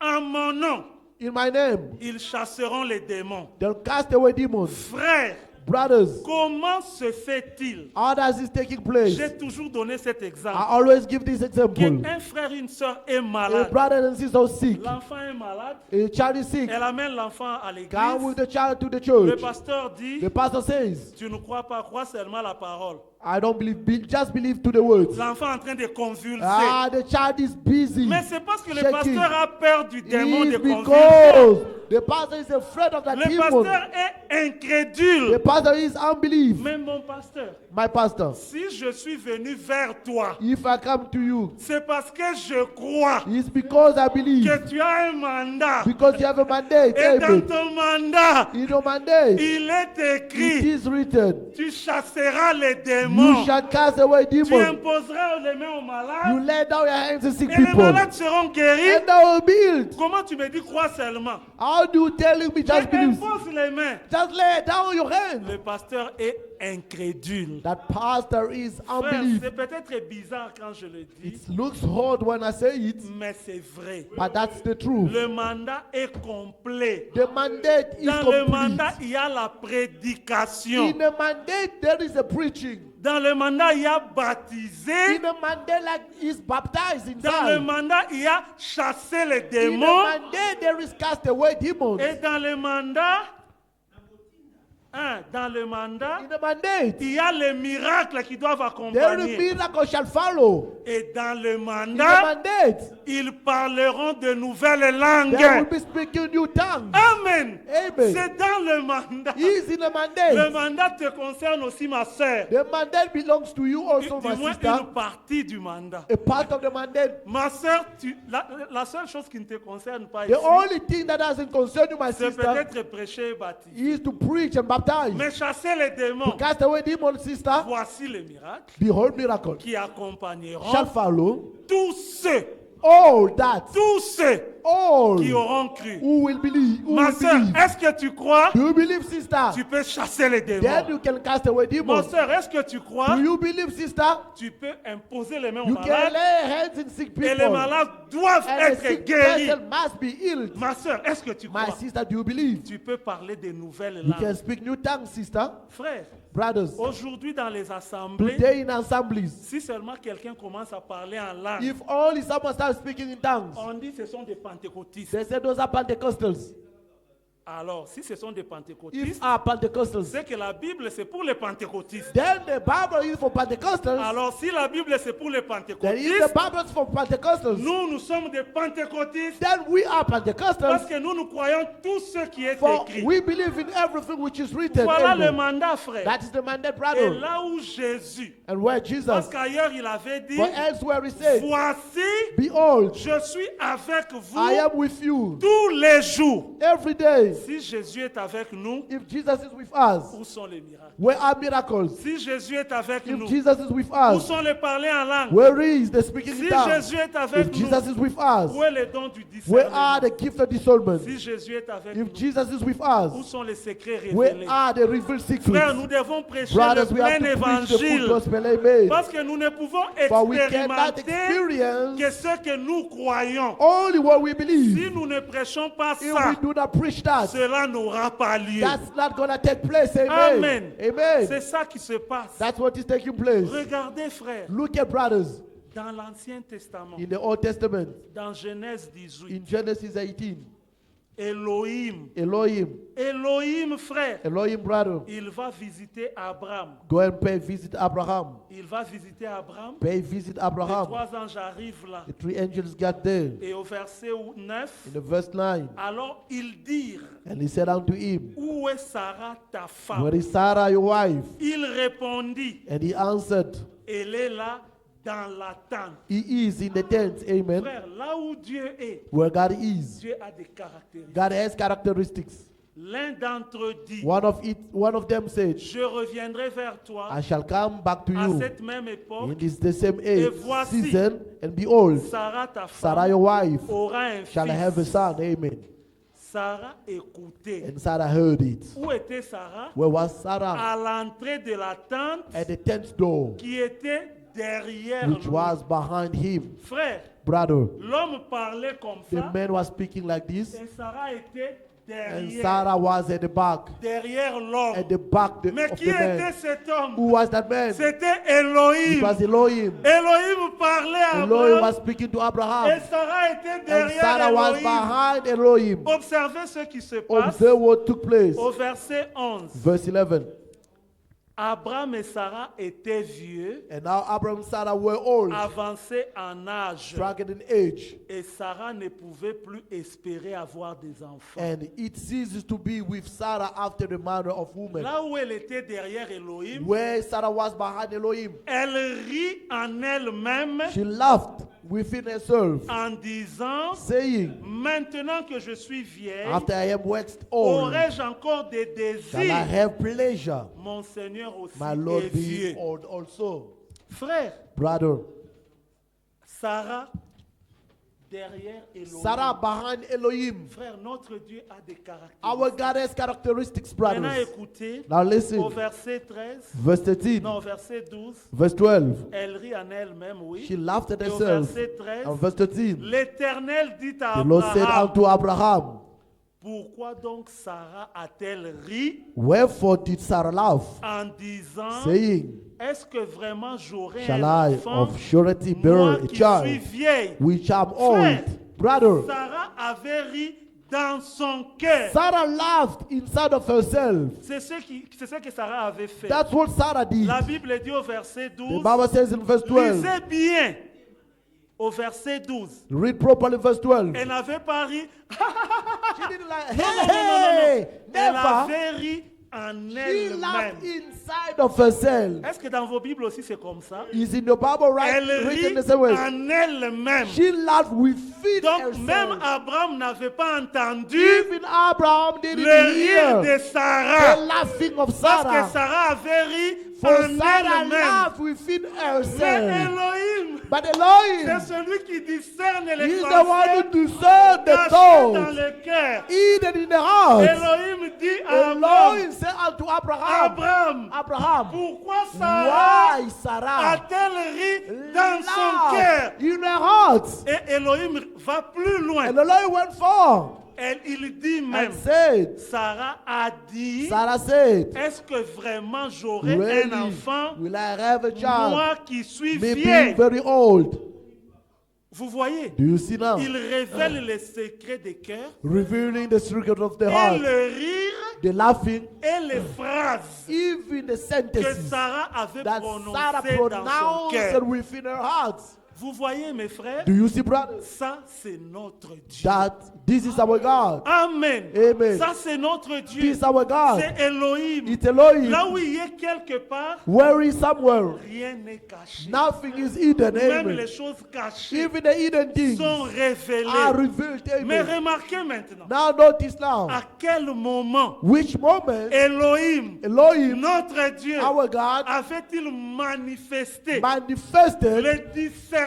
[SPEAKER 2] En mon nom,
[SPEAKER 1] In my name,
[SPEAKER 2] ils chasseront les démons.
[SPEAKER 1] they'll cast away demons.
[SPEAKER 2] Frère,
[SPEAKER 1] Brothers,
[SPEAKER 2] comment se fait-il?
[SPEAKER 1] how does this taking place?
[SPEAKER 2] J'ai toujours donné cet exemple.
[SPEAKER 1] I always give this example.
[SPEAKER 2] Qu'un frère et une soeur est
[SPEAKER 1] A
[SPEAKER 2] malade.
[SPEAKER 1] brother and sister sick.
[SPEAKER 2] L'enfant est malade.
[SPEAKER 1] A child is sick.
[SPEAKER 2] Elle amène l'enfant à
[SPEAKER 1] Come
[SPEAKER 2] l'église.
[SPEAKER 1] with the child to the
[SPEAKER 2] Le
[SPEAKER 1] church.
[SPEAKER 2] pasteur dit,
[SPEAKER 1] The pastor says,
[SPEAKER 2] tu ne crois pas, crois seulement la parole.
[SPEAKER 1] I don't believe, just believe to the words.
[SPEAKER 2] L'enfant est en train de convulser.
[SPEAKER 1] Ah, the child is busy.
[SPEAKER 2] Mais c'est parce que le
[SPEAKER 1] shaking.
[SPEAKER 2] pasteur a peur du démon de
[SPEAKER 1] It's
[SPEAKER 2] convulsion.
[SPEAKER 1] because the pastor is afraid of that
[SPEAKER 2] Le
[SPEAKER 1] demon.
[SPEAKER 2] pasteur est incrédule.
[SPEAKER 1] The pastor is unbelief.
[SPEAKER 2] Mais mon pasteur,
[SPEAKER 1] My pastor,
[SPEAKER 2] si je suis venu vers toi,
[SPEAKER 1] if I come to you,
[SPEAKER 2] c'est parce que je crois
[SPEAKER 1] it's because I believe.
[SPEAKER 2] que tu as un mandat.
[SPEAKER 1] Because you have a mandate.
[SPEAKER 2] Et dans
[SPEAKER 1] Amen.
[SPEAKER 2] ton mandat,
[SPEAKER 1] In your mandate,
[SPEAKER 2] il est
[SPEAKER 1] it
[SPEAKER 2] écrit,
[SPEAKER 1] is written,
[SPEAKER 2] tu chasseras les
[SPEAKER 1] you
[SPEAKER 2] démons.
[SPEAKER 1] shall cast away
[SPEAKER 2] Tu
[SPEAKER 1] demons.
[SPEAKER 2] imposeras les mains aux
[SPEAKER 1] You
[SPEAKER 2] malades.
[SPEAKER 1] lay down your hands to sick
[SPEAKER 2] Et les
[SPEAKER 1] people.
[SPEAKER 2] malades seront guéris.
[SPEAKER 1] And they will be healed.
[SPEAKER 2] Comment tu me dis crois seulement?
[SPEAKER 1] How do you tell me just
[SPEAKER 2] Tu
[SPEAKER 1] believe?
[SPEAKER 2] imposes les mains.
[SPEAKER 1] Just lay down your hands.
[SPEAKER 2] Le pasteur est incrédule.
[SPEAKER 1] That pastor is
[SPEAKER 2] Frère,
[SPEAKER 1] unbelief.
[SPEAKER 2] c'est peut-être bizarre quand je le dis,
[SPEAKER 1] It looks hard when I say it,
[SPEAKER 2] mais c'est vrai.
[SPEAKER 1] but that's the truth.
[SPEAKER 2] Le mandat est complet.
[SPEAKER 1] The mandate is
[SPEAKER 2] Dans le mandat,
[SPEAKER 1] complete.
[SPEAKER 2] il y a la prédication.
[SPEAKER 1] In the mandate, there is a preaching.
[SPEAKER 2] Dans le mandat, il y a baptisé.
[SPEAKER 1] In the mandate, like is baptized
[SPEAKER 2] Dans le
[SPEAKER 1] inside.
[SPEAKER 2] mandat, il y a chassé les
[SPEAKER 1] In the
[SPEAKER 2] démons.
[SPEAKER 1] mandate, there is cast away demons.
[SPEAKER 2] Et dans le mandat, Dans le mandat,
[SPEAKER 1] In the mandate,
[SPEAKER 2] il y a les miracles qui doivent
[SPEAKER 1] the
[SPEAKER 2] accompagner.
[SPEAKER 1] miracle shall follow.
[SPEAKER 2] Et dans le
[SPEAKER 1] In the
[SPEAKER 2] mandat,
[SPEAKER 1] mandate,
[SPEAKER 2] ils parleront de nouvelles
[SPEAKER 1] they will
[SPEAKER 2] langues.
[SPEAKER 1] be speaking new tongues.
[SPEAKER 2] Amen.
[SPEAKER 1] Amen.
[SPEAKER 2] C'est dans le mandat.
[SPEAKER 1] He is in the
[SPEAKER 2] Le
[SPEAKER 1] mandate.
[SPEAKER 2] mandat te concerne aussi, ma soeur.
[SPEAKER 1] The mandate belongs to you also,
[SPEAKER 2] Du
[SPEAKER 1] my
[SPEAKER 2] moins
[SPEAKER 1] sister.
[SPEAKER 2] une partie du mandat.
[SPEAKER 1] A part of the mandate.
[SPEAKER 2] Ma soeur, la seule chose qui ne te concerne pas
[SPEAKER 1] The
[SPEAKER 2] ici,
[SPEAKER 1] only thing that doesn't concern you, my
[SPEAKER 2] c'est
[SPEAKER 1] sister,
[SPEAKER 2] peut-être prêcher et baptiser.
[SPEAKER 1] is to preach and baptize.
[SPEAKER 2] Mais chasser les démons,
[SPEAKER 1] To cast away demons, sister.
[SPEAKER 2] voici les miracles
[SPEAKER 1] Behold, miracle
[SPEAKER 2] qui accompagneront
[SPEAKER 1] shall follow
[SPEAKER 2] tous ceux
[SPEAKER 1] all
[SPEAKER 2] qui auront cru.
[SPEAKER 1] who will believe. Who
[SPEAKER 2] Ma
[SPEAKER 1] will
[SPEAKER 2] soeur,
[SPEAKER 1] believe.
[SPEAKER 2] est-ce que tu crois?
[SPEAKER 1] Do you believe, sister?
[SPEAKER 2] Tu peux chasser les
[SPEAKER 1] Then
[SPEAKER 2] démons.
[SPEAKER 1] you can cast away
[SPEAKER 2] Ma
[SPEAKER 1] demons.
[SPEAKER 2] soeur, est-ce que tu crois?
[SPEAKER 1] Do you believe, sister?
[SPEAKER 2] Tu peux imposer les mains aux
[SPEAKER 1] You can
[SPEAKER 2] malades
[SPEAKER 1] lay hands in sick
[SPEAKER 2] et les
[SPEAKER 1] people,
[SPEAKER 2] malades doivent
[SPEAKER 1] and the
[SPEAKER 2] être
[SPEAKER 1] sick
[SPEAKER 2] guéris.
[SPEAKER 1] person must be healed.
[SPEAKER 2] Ma soeur, est-ce que tu
[SPEAKER 1] My
[SPEAKER 2] crois?
[SPEAKER 1] sister, do you believe?
[SPEAKER 2] Tu peux parler des nouvelles
[SPEAKER 1] You can
[SPEAKER 2] langues.
[SPEAKER 1] speak new tongues, sister.
[SPEAKER 2] Frère,
[SPEAKER 1] Brothers,
[SPEAKER 2] aujourd'hui dans les assemblées,
[SPEAKER 1] today in assemblies,
[SPEAKER 2] si seulement quelqu'un commence à parler en langue,
[SPEAKER 1] if only someone starts speaking in tongues,
[SPEAKER 2] on dit que ce sont des pentecôtistes.
[SPEAKER 1] they say those are Pentecostals.
[SPEAKER 2] Alors, si ce sont des
[SPEAKER 1] If
[SPEAKER 2] pentecôtistes,
[SPEAKER 1] are Pentecostals,
[SPEAKER 2] c'est que la Bible c'est pour les pentecôtistes.
[SPEAKER 1] then the Bible is for Pentecostals.
[SPEAKER 2] Alors, si la Bible c'est pour les
[SPEAKER 1] Then if the
[SPEAKER 2] pentecôtistes,
[SPEAKER 1] Bible is for Pentecostals,
[SPEAKER 2] nous sommes des pentecôtistes
[SPEAKER 1] then we are
[SPEAKER 2] parce
[SPEAKER 1] Pentecostals.
[SPEAKER 2] que nous croyons tout ce qui est
[SPEAKER 1] For
[SPEAKER 2] écrit.
[SPEAKER 1] we believe in everything which is written.
[SPEAKER 2] Voilà le
[SPEAKER 1] Amen.
[SPEAKER 2] mandat, frère.
[SPEAKER 1] That is the mandate,
[SPEAKER 2] Et
[SPEAKER 1] brother.
[SPEAKER 2] là où Jésus,
[SPEAKER 1] And where
[SPEAKER 2] parce
[SPEAKER 1] Jesus,
[SPEAKER 2] qu'ailleurs il avait dit,
[SPEAKER 1] for elsewhere he said,
[SPEAKER 2] voici,
[SPEAKER 1] behold,
[SPEAKER 2] je suis avec
[SPEAKER 1] I
[SPEAKER 2] vous
[SPEAKER 1] am with you
[SPEAKER 2] tous les jours.
[SPEAKER 1] every day.
[SPEAKER 2] Si Jésus est avec nous,
[SPEAKER 1] If Jesus is with us,
[SPEAKER 2] où sont les miracles?
[SPEAKER 1] where are miracles?
[SPEAKER 2] Si Jésus est avec
[SPEAKER 1] If
[SPEAKER 2] nous,
[SPEAKER 1] Jesus is with
[SPEAKER 2] où
[SPEAKER 1] us,
[SPEAKER 2] sont les parler en langue?
[SPEAKER 1] where is the speaking
[SPEAKER 2] Si
[SPEAKER 1] in tongues?
[SPEAKER 2] Jésus est
[SPEAKER 1] If
[SPEAKER 2] avec nous,
[SPEAKER 1] Jesus is with us,
[SPEAKER 2] où est le don du
[SPEAKER 1] where are
[SPEAKER 2] discernement?
[SPEAKER 1] the gift of discernment?
[SPEAKER 2] Si Jésus est avec
[SPEAKER 1] If
[SPEAKER 2] nous,
[SPEAKER 1] Jesus is with
[SPEAKER 2] où
[SPEAKER 1] us,
[SPEAKER 2] sont les secrets
[SPEAKER 1] where
[SPEAKER 2] révélés?
[SPEAKER 1] are the revealed
[SPEAKER 2] Frères,
[SPEAKER 1] secrets?
[SPEAKER 2] nous devons prêcher
[SPEAKER 1] Brothers,
[SPEAKER 2] le
[SPEAKER 1] we have
[SPEAKER 2] plein
[SPEAKER 1] to preach the full
[SPEAKER 2] évangile
[SPEAKER 1] gospel, amen.
[SPEAKER 2] parce que nous ne pouvons
[SPEAKER 1] For we cannot
[SPEAKER 2] expérimenter
[SPEAKER 1] experience
[SPEAKER 2] que ce que nous croyons.
[SPEAKER 1] only what we
[SPEAKER 2] Si
[SPEAKER 1] believe.
[SPEAKER 2] nous ne prêchons pas
[SPEAKER 1] If
[SPEAKER 2] ça,
[SPEAKER 1] we do not preach that,
[SPEAKER 2] cela n'aura pas lieu.
[SPEAKER 1] that's not going to take place, amen.
[SPEAKER 2] Amen.
[SPEAKER 1] Amen.
[SPEAKER 2] C'est ça qui se passe.
[SPEAKER 1] That's what is taking place.
[SPEAKER 2] Regardez, frères,
[SPEAKER 1] Look at brothers
[SPEAKER 2] dans l'Ancien Testament,
[SPEAKER 1] in the Old Testament,
[SPEAKER 2] dans Genèse 18,
[SPEAKER 1] in Genesis 18,
[SPEAKER 2] Elohim,
[SPEAKER 1] Elohim,
[SPEAKER 2] frère,
[SPEAKER 1] Elohim, brother,
[SPEAKER 2] il va visiter Abraham.
[SPEAKER 1] go and pay visit Abraham.
[SPEAKER 2] Il va visiter Abraham.
[SPEAKER 1] Pay visit
[SPEAKER 2] Les
[SPEAKER 1] Abraham.
[SPEAKER 2] 3 anges arrivent là.
[SPEAKER 1] The three angels got there.
[SPEAKER 2] Et au verset 9,
[SPEAKER 1] In the verse 9,
[SPEAKER 2] alors ils dirent,
[SPEAKER 1] and he said unto him,
[SPEAKER 2] où est Sarah ta femme?
[SPEAKER 1] where is Sarah your wife?
[SPEAKER 2] Il répondit,
[SPEAKER 1] And he answered,
[SPEAKER 2] elle est là dans la tente.
[SPEAKER 1] he is in the tent, amen.
[SPEAKER 2] Frère, là où Dieu est,
[SPEAKER 1] Where God is.
[SPEAKER 2] Dieu a des caractéristiques.
[SPEAKER 1] God has characteristics.
[SPEAKER 2] L'un d'entre eux dit,
[SPEAKER 1] One of them said,
[SPEAKER 2] je reviendrai vers toi
[SPEAKER 1] I shall come back to
[SPEAKER 2] à
[SPEAKER 1] you
[SPEAKER 2] cette même époque.
[SPEAKER 1] in this the same
[SPEAKER 2] Et
[SPEAKER 1] age,
[SPEAKER 2] voici,
[SPEAKER 1] season, and behold,
[SPEAKER 2] Sarah ta
[SPEAKER 1] Sarah
[SPEAKER 2] femme
[SPEAKER 1] your wife
[SPEAKER 2] aura un
[SPEAKER 1] shall have a
[SPEAKER 2] fils.
[SPEAKER 1] son, amen.
[SPEAKER 2] Sarah écoutait.
[SPEAKER 1] And Sarah heard it.
[SPEAKER 2] Où était Sarah?
[SPEAKER 1] Where was Sarah?
[SPEAKER 2] À l'entrée de la tente
[SPEAKER 1] At the tent door,
[SPEAKER 2] qui était derrière
[SPEAKER 1] which
[SPEAKER 2] lui.
[SPEAKER 1] was behind him.
[SPEAKER 2] Frère,
[SPEAKER 1] Brother,
[SPEAKER 2] l'homme parlait comme
[SPEAKER 1] the
[SPEAKER 2] ça
[SPEAKER 1] man was speaking like this,
[SPEAKER 2] et Sarah était
[SPEAKER 1] and
[SPEAKER 2] derrière,
[SPEAKER 1] Sarah was at the back,
[SPEAKER 2] derrière l'homme.
[SPEAKER 1] at the back
[SPEAKER 2] Mais
[SPEAKER 1] of
[SPEAKER 2] qui
[SPEAKER 1] the
[SPEAKER 2] était
[SPEAKER 1] man.
[SPEAKER 2] cet homme?
[SPEAKER 1] Who was that man?
[SPEAKER 2] C'était
[SPEAKER 1] It
[SPEAKER 2] Elohim.
[SPEAKER 1] was Elohim.
[SPEAKER 2] Elohim parlait à
[SPEAKER 1] Elohim
[SPEAKER 2] Abraham
[SPEAKER 1] was speaking to
[SPEAKER 2] et
[SPEAKER 1] Abraham,
[SPEAKER 2] Sarah était
[SPEAKER 1] and
[SPEAKER 2] derrière
[SPEAKER 1] Sarah was
[SPEAKER 2] Elohim.
[SPEAKER 1] behind Elohim.
[SPEAKER 2] Observez ce qui se passe
[SPEAKER 1] Observe what took place.
[SPEAKER 2] au verset 11.
[SPEAKER 1] Verse 11.
[SPEAKER 2] Abraham et Sarah étaient vieux,
[SPEAKER 1] And now Abraham and Sarah were old,
[SPEAKER 2] avancés en âge,
[SPEAKER 1] stricken in age,
[SPEAKER 2] et Sarah ne pouvait plus espérer avoir des enfants.
[SPEAKER 1] and it ceases to be with Sarah after the manner of woman.
[SPEAKER 2] Là où elle était derrière Elohim,
[SPEAKER 1] Where Sarah was behind Elohim,
[SPEAKER 2] elle rit en elle-même
[SPEAKER 1] she laughed within herself,
[SPEAKER 2] en disant,
[SPEAKER 1] saying,
[SPEAKER 2] maintenant que je suis vieille,
[SPEAKER 1] after I am waxed old,
[SPEAKER 2] aurais-je encore des
[SPEAKER 1] shall I
[SPEAKER 2] désirs?
[SPEAKER 1] have pleasure,
[SPEAKER 2] Mon Seigneur aussi
[SPEAKER 1] my Lord
[SPEAKER 2] est
[SPEAKER 1] be
[SPEAKER 2] vieux.
[SPEAKER 1] old also.
[SPEAKER 2] Frère,
[SPEAKER 1] Brother,
[SPEAKER 2] Sarah derrière Elohim.
[SPEAKER 1] Sarah behind Elohim.
[SPEAKER 2] Frère, notre Dieu a des caractéristiques.
[SPEAKER 1] Our God has characteristics,
[SPEAKER 2] Maintenant,
[SPEAKER 1] brothers.
[SPEAKER 2] écoutez,
[SPEAKER 1] Now
[SPEAKER 2] au
[SPEAKER 1] listen,
[SPEAKER 2] verset 13,
[SPEAKER 1] verse 13,
[SPEAKER 2] non, au verset 12,
[SPEAKER 1] verse 12.
[SPEAKER 2] elle rit en elle-même, oui.
[SPEAKER 1] She laughed at
[SPEAKER 2] Et au
[SPEAKER 1] herself.
[SPEAKER 2] verset 13,
[SPEAKER 1] And verse 13,
[SPEAKER 2] l'Éternel dit à
[SPEAKER 1] the Lord said
[SPEAKER 2] Abraham,
[SPEAKER 1] unto Abraham,
[SPEAKER 2] pourquoi donc Sarah a-t-elle ri
[SPEAKER 1] wherefore did Sarah laugh,
[SPEAKER 2] en disant,
[SPEAKER 1] saying,
[SPEAKER 2] est-ce que vraiment j'aurai
[SPEAKER 1] shall
[SPEAKER 2] un
[SPEAKER 1] I
[SPEAKER 2] enfant,
[SPEAKER 1] of surety
[SPEAKER 2] moi
[SPEAKER 1] bear a
[SPEAKER 2] qui suis
[SPEAKER 1] child,
[SPEAKER 2] vieille?
[SPEAKER 1] which am
[SPEAKER 2] Frère,
[SPEAKER 1] old? Brother,
[SPEAKER 2] Sarah avait ri dans son cœur.
[SPEAKER 1] Sarah laughed inside of herself.
[SPEAKER 2] C'est ce que Sarah avait fait.
[SPEAKER 1] That's what Sarah did.
[SPEAKER 2] La Bible dit au verset
[SPEAKER 1] The
[SPEAKER 2] 12,
[SPEAKER 1] Bible says in verse 12.
[SPEAKER 2] lisez bien, au verset 12.
[SPEAKER 1] Read properly verse 12.
[SPEAKER 2] Elle n'avait pas ri.
[SPEAKER 1] She didn't like,
[SPEAKER 2] Non, non, non,
[SPEAKER 1] hey,
[SPEAKER 2] non, non, non. Elle
[SPEAKER 1] never.
[SPEAKER 2] avait ri en
[SPEAKER 1] She laughed
[SPEAKER 2] elle-même.
[SPEAKER 1] inside of herself.
[SPEAKER 2] Est-ce que dans vos Bibles aussi c'est comme ça?
[SPEAKER 1] Is in your Bible
[SPEAKER 2] Elle
[SPEAKER 1] written
[SPEAKER 2] rit
[SPEAKER 1] the same way?
[SPEAKER 2] en elle-même.
[SPEAKER 1] She laughed within
[SPEAKER 2] Donc même
[SPEAKER 1] herself.
[SPEAKER 2] Abraham n'avait pas entendu
[SPEAKER 1] Even Abraham didn't
[SPEAKER 2] le rire
[SPEAKER 1] hear
[SPEAKER 2] de
[SPEAKER 1] the
[SPEAKER 2] Sarah.
[SPEAKER 1] laughing of
[SPEAKER 2] Parce que
[SPEAKER 1] Sarah.
[SPEAKER 2] Sarah avait ri
[SPEAKER 1] For
[SPEAKER 2] en
[SPEAKER 1] Sarah
[SPEAKER 2] elle-même.
[SPEAKER 1] laughed within
[SPEAKER 2] Mais
[SPEAKER 1] herself.
[SPEAKER 2] Elohim,
[SPEAKER 1] But
[SPEAKER 2] c'est
[SPEAKER 1] Elohim,
[SPEAKER 2] celui qui discerne les
[SPEAKER 1] He's the one
[SPEAKER 2] pensées
[SPEAKER 1] who discerned the
[SPEAKER 2] cachées dans
[SPEAKER 1] thoughts,
[SPEAKER 2] le cœur.
[SPEAKER 1] hidden in the heart.
[SPEAKER 2] Elohim dit à Abraham,
[SPEAKER 1] Elohim said unto Abraham,
[SPEAKER 2] Abraham,
[SPEAKER 1] Abraham,
[SPEAKER 2] pourquoi Sarah
[SPEAKER 1] why Sarah
[SPEAKER 2] a-t-elle ri dans son cœur?
[SPEAKER 1] laughed in her heart?
[SPEAKER 2] Et Elohim va plus loin.
[SPEAKER 1] And Elohim went far
[SPEAKER 2] Il dit même,
[SPEAKER 1] and said,
[SPEAKER 2] Sarah a dit,
[SPEAKER 1] Sarah said,
[SPEAKER 2] est-ce que vraiment j'aurai un
[SPEAKER 1] really,
[SPEAKER 2] enfant,
[SPEAKER 1] will I have a child?
[SPEAKER 2] moi qui suis
[SPEAKER 1] Me being
[SPEAKER 2] vieille?
[SPEAKER 1] very old.
[SPEAKER 2] Vous voyez,
[SPEAKER 1] Do you see now?
[SPEAKER 2] il révèle les secrets des cœurs
[SPEAKER 1] Revealing the secret of the
[SPEAKER 2] et
[SPEAKER 1] heart,
[SPEAKER 2] le rire
[SPEAKER 1] the laughing,
[SPEAKER 2] et les phrases
[SPEAKER 1] even the
[SPEAKER 2] que
[SPEAKER 1] sentences
[SPEAKER 2] Sarah avait
[SPEAKER 1] that Sarah
[SPEAKER 2] prononcées dans son
[SPEAKER 1] pronounced
[SPEAKER 2] cœur.
[SPEAKER 1] within her heart.
[SPEAKER 2] Vous voyez, mes frères,
[SPEAKER 1] Do you see, brothers?
[SPEAKER 2] ça c'est notre Dieu.
[SPEAKER 1] That this is our God.
[SPEAKER 2] Amen.
[SPEAKER 1] Amen.
[SPEAKER 2] Ça c'est notre Dieu.
[SPEAKER 1] This is our God.
[SPEAKER 2] C'est Elohim.
[SPEAKER 1] It's Elohim.
[SPEAKER 2] Là où il est quelque part,
[SPEAKER 1] Where is somewhere?
[SPEAKER 2] rien n'est caché.
[SPEAKER 1] Nothing is hidden.
[SPEAKER 2] Même
[SPEAKER 1] Amen.
[SPEAKER 2] les choses cachées
[SPEAKER 1] Even the hidden things
[SPEAKER 2] sont
[SPEAKER 1] are
[SPEAKER 2] révélées.
[SPEAKER 1] revealed.
[SPEAKER 2] Mais
[SPEAKER 1] Amen.
[SPEAKER 2] remarquez maintenant,
[SPEAKER 1] Now notice now.
[SPEAKER 2] à quel moment
[SPEAKER 1] Which moment
[SPEAKER 2] Elohim,
[SPEAKER 1] Elohim,
[SPEAKER 2] notre Dieu,
[SPEAKER 1] our God,
[SPEAKER 2] avait-il manifesté
[SPEAKER 1] manifested
[SPEAKER 2] le discernement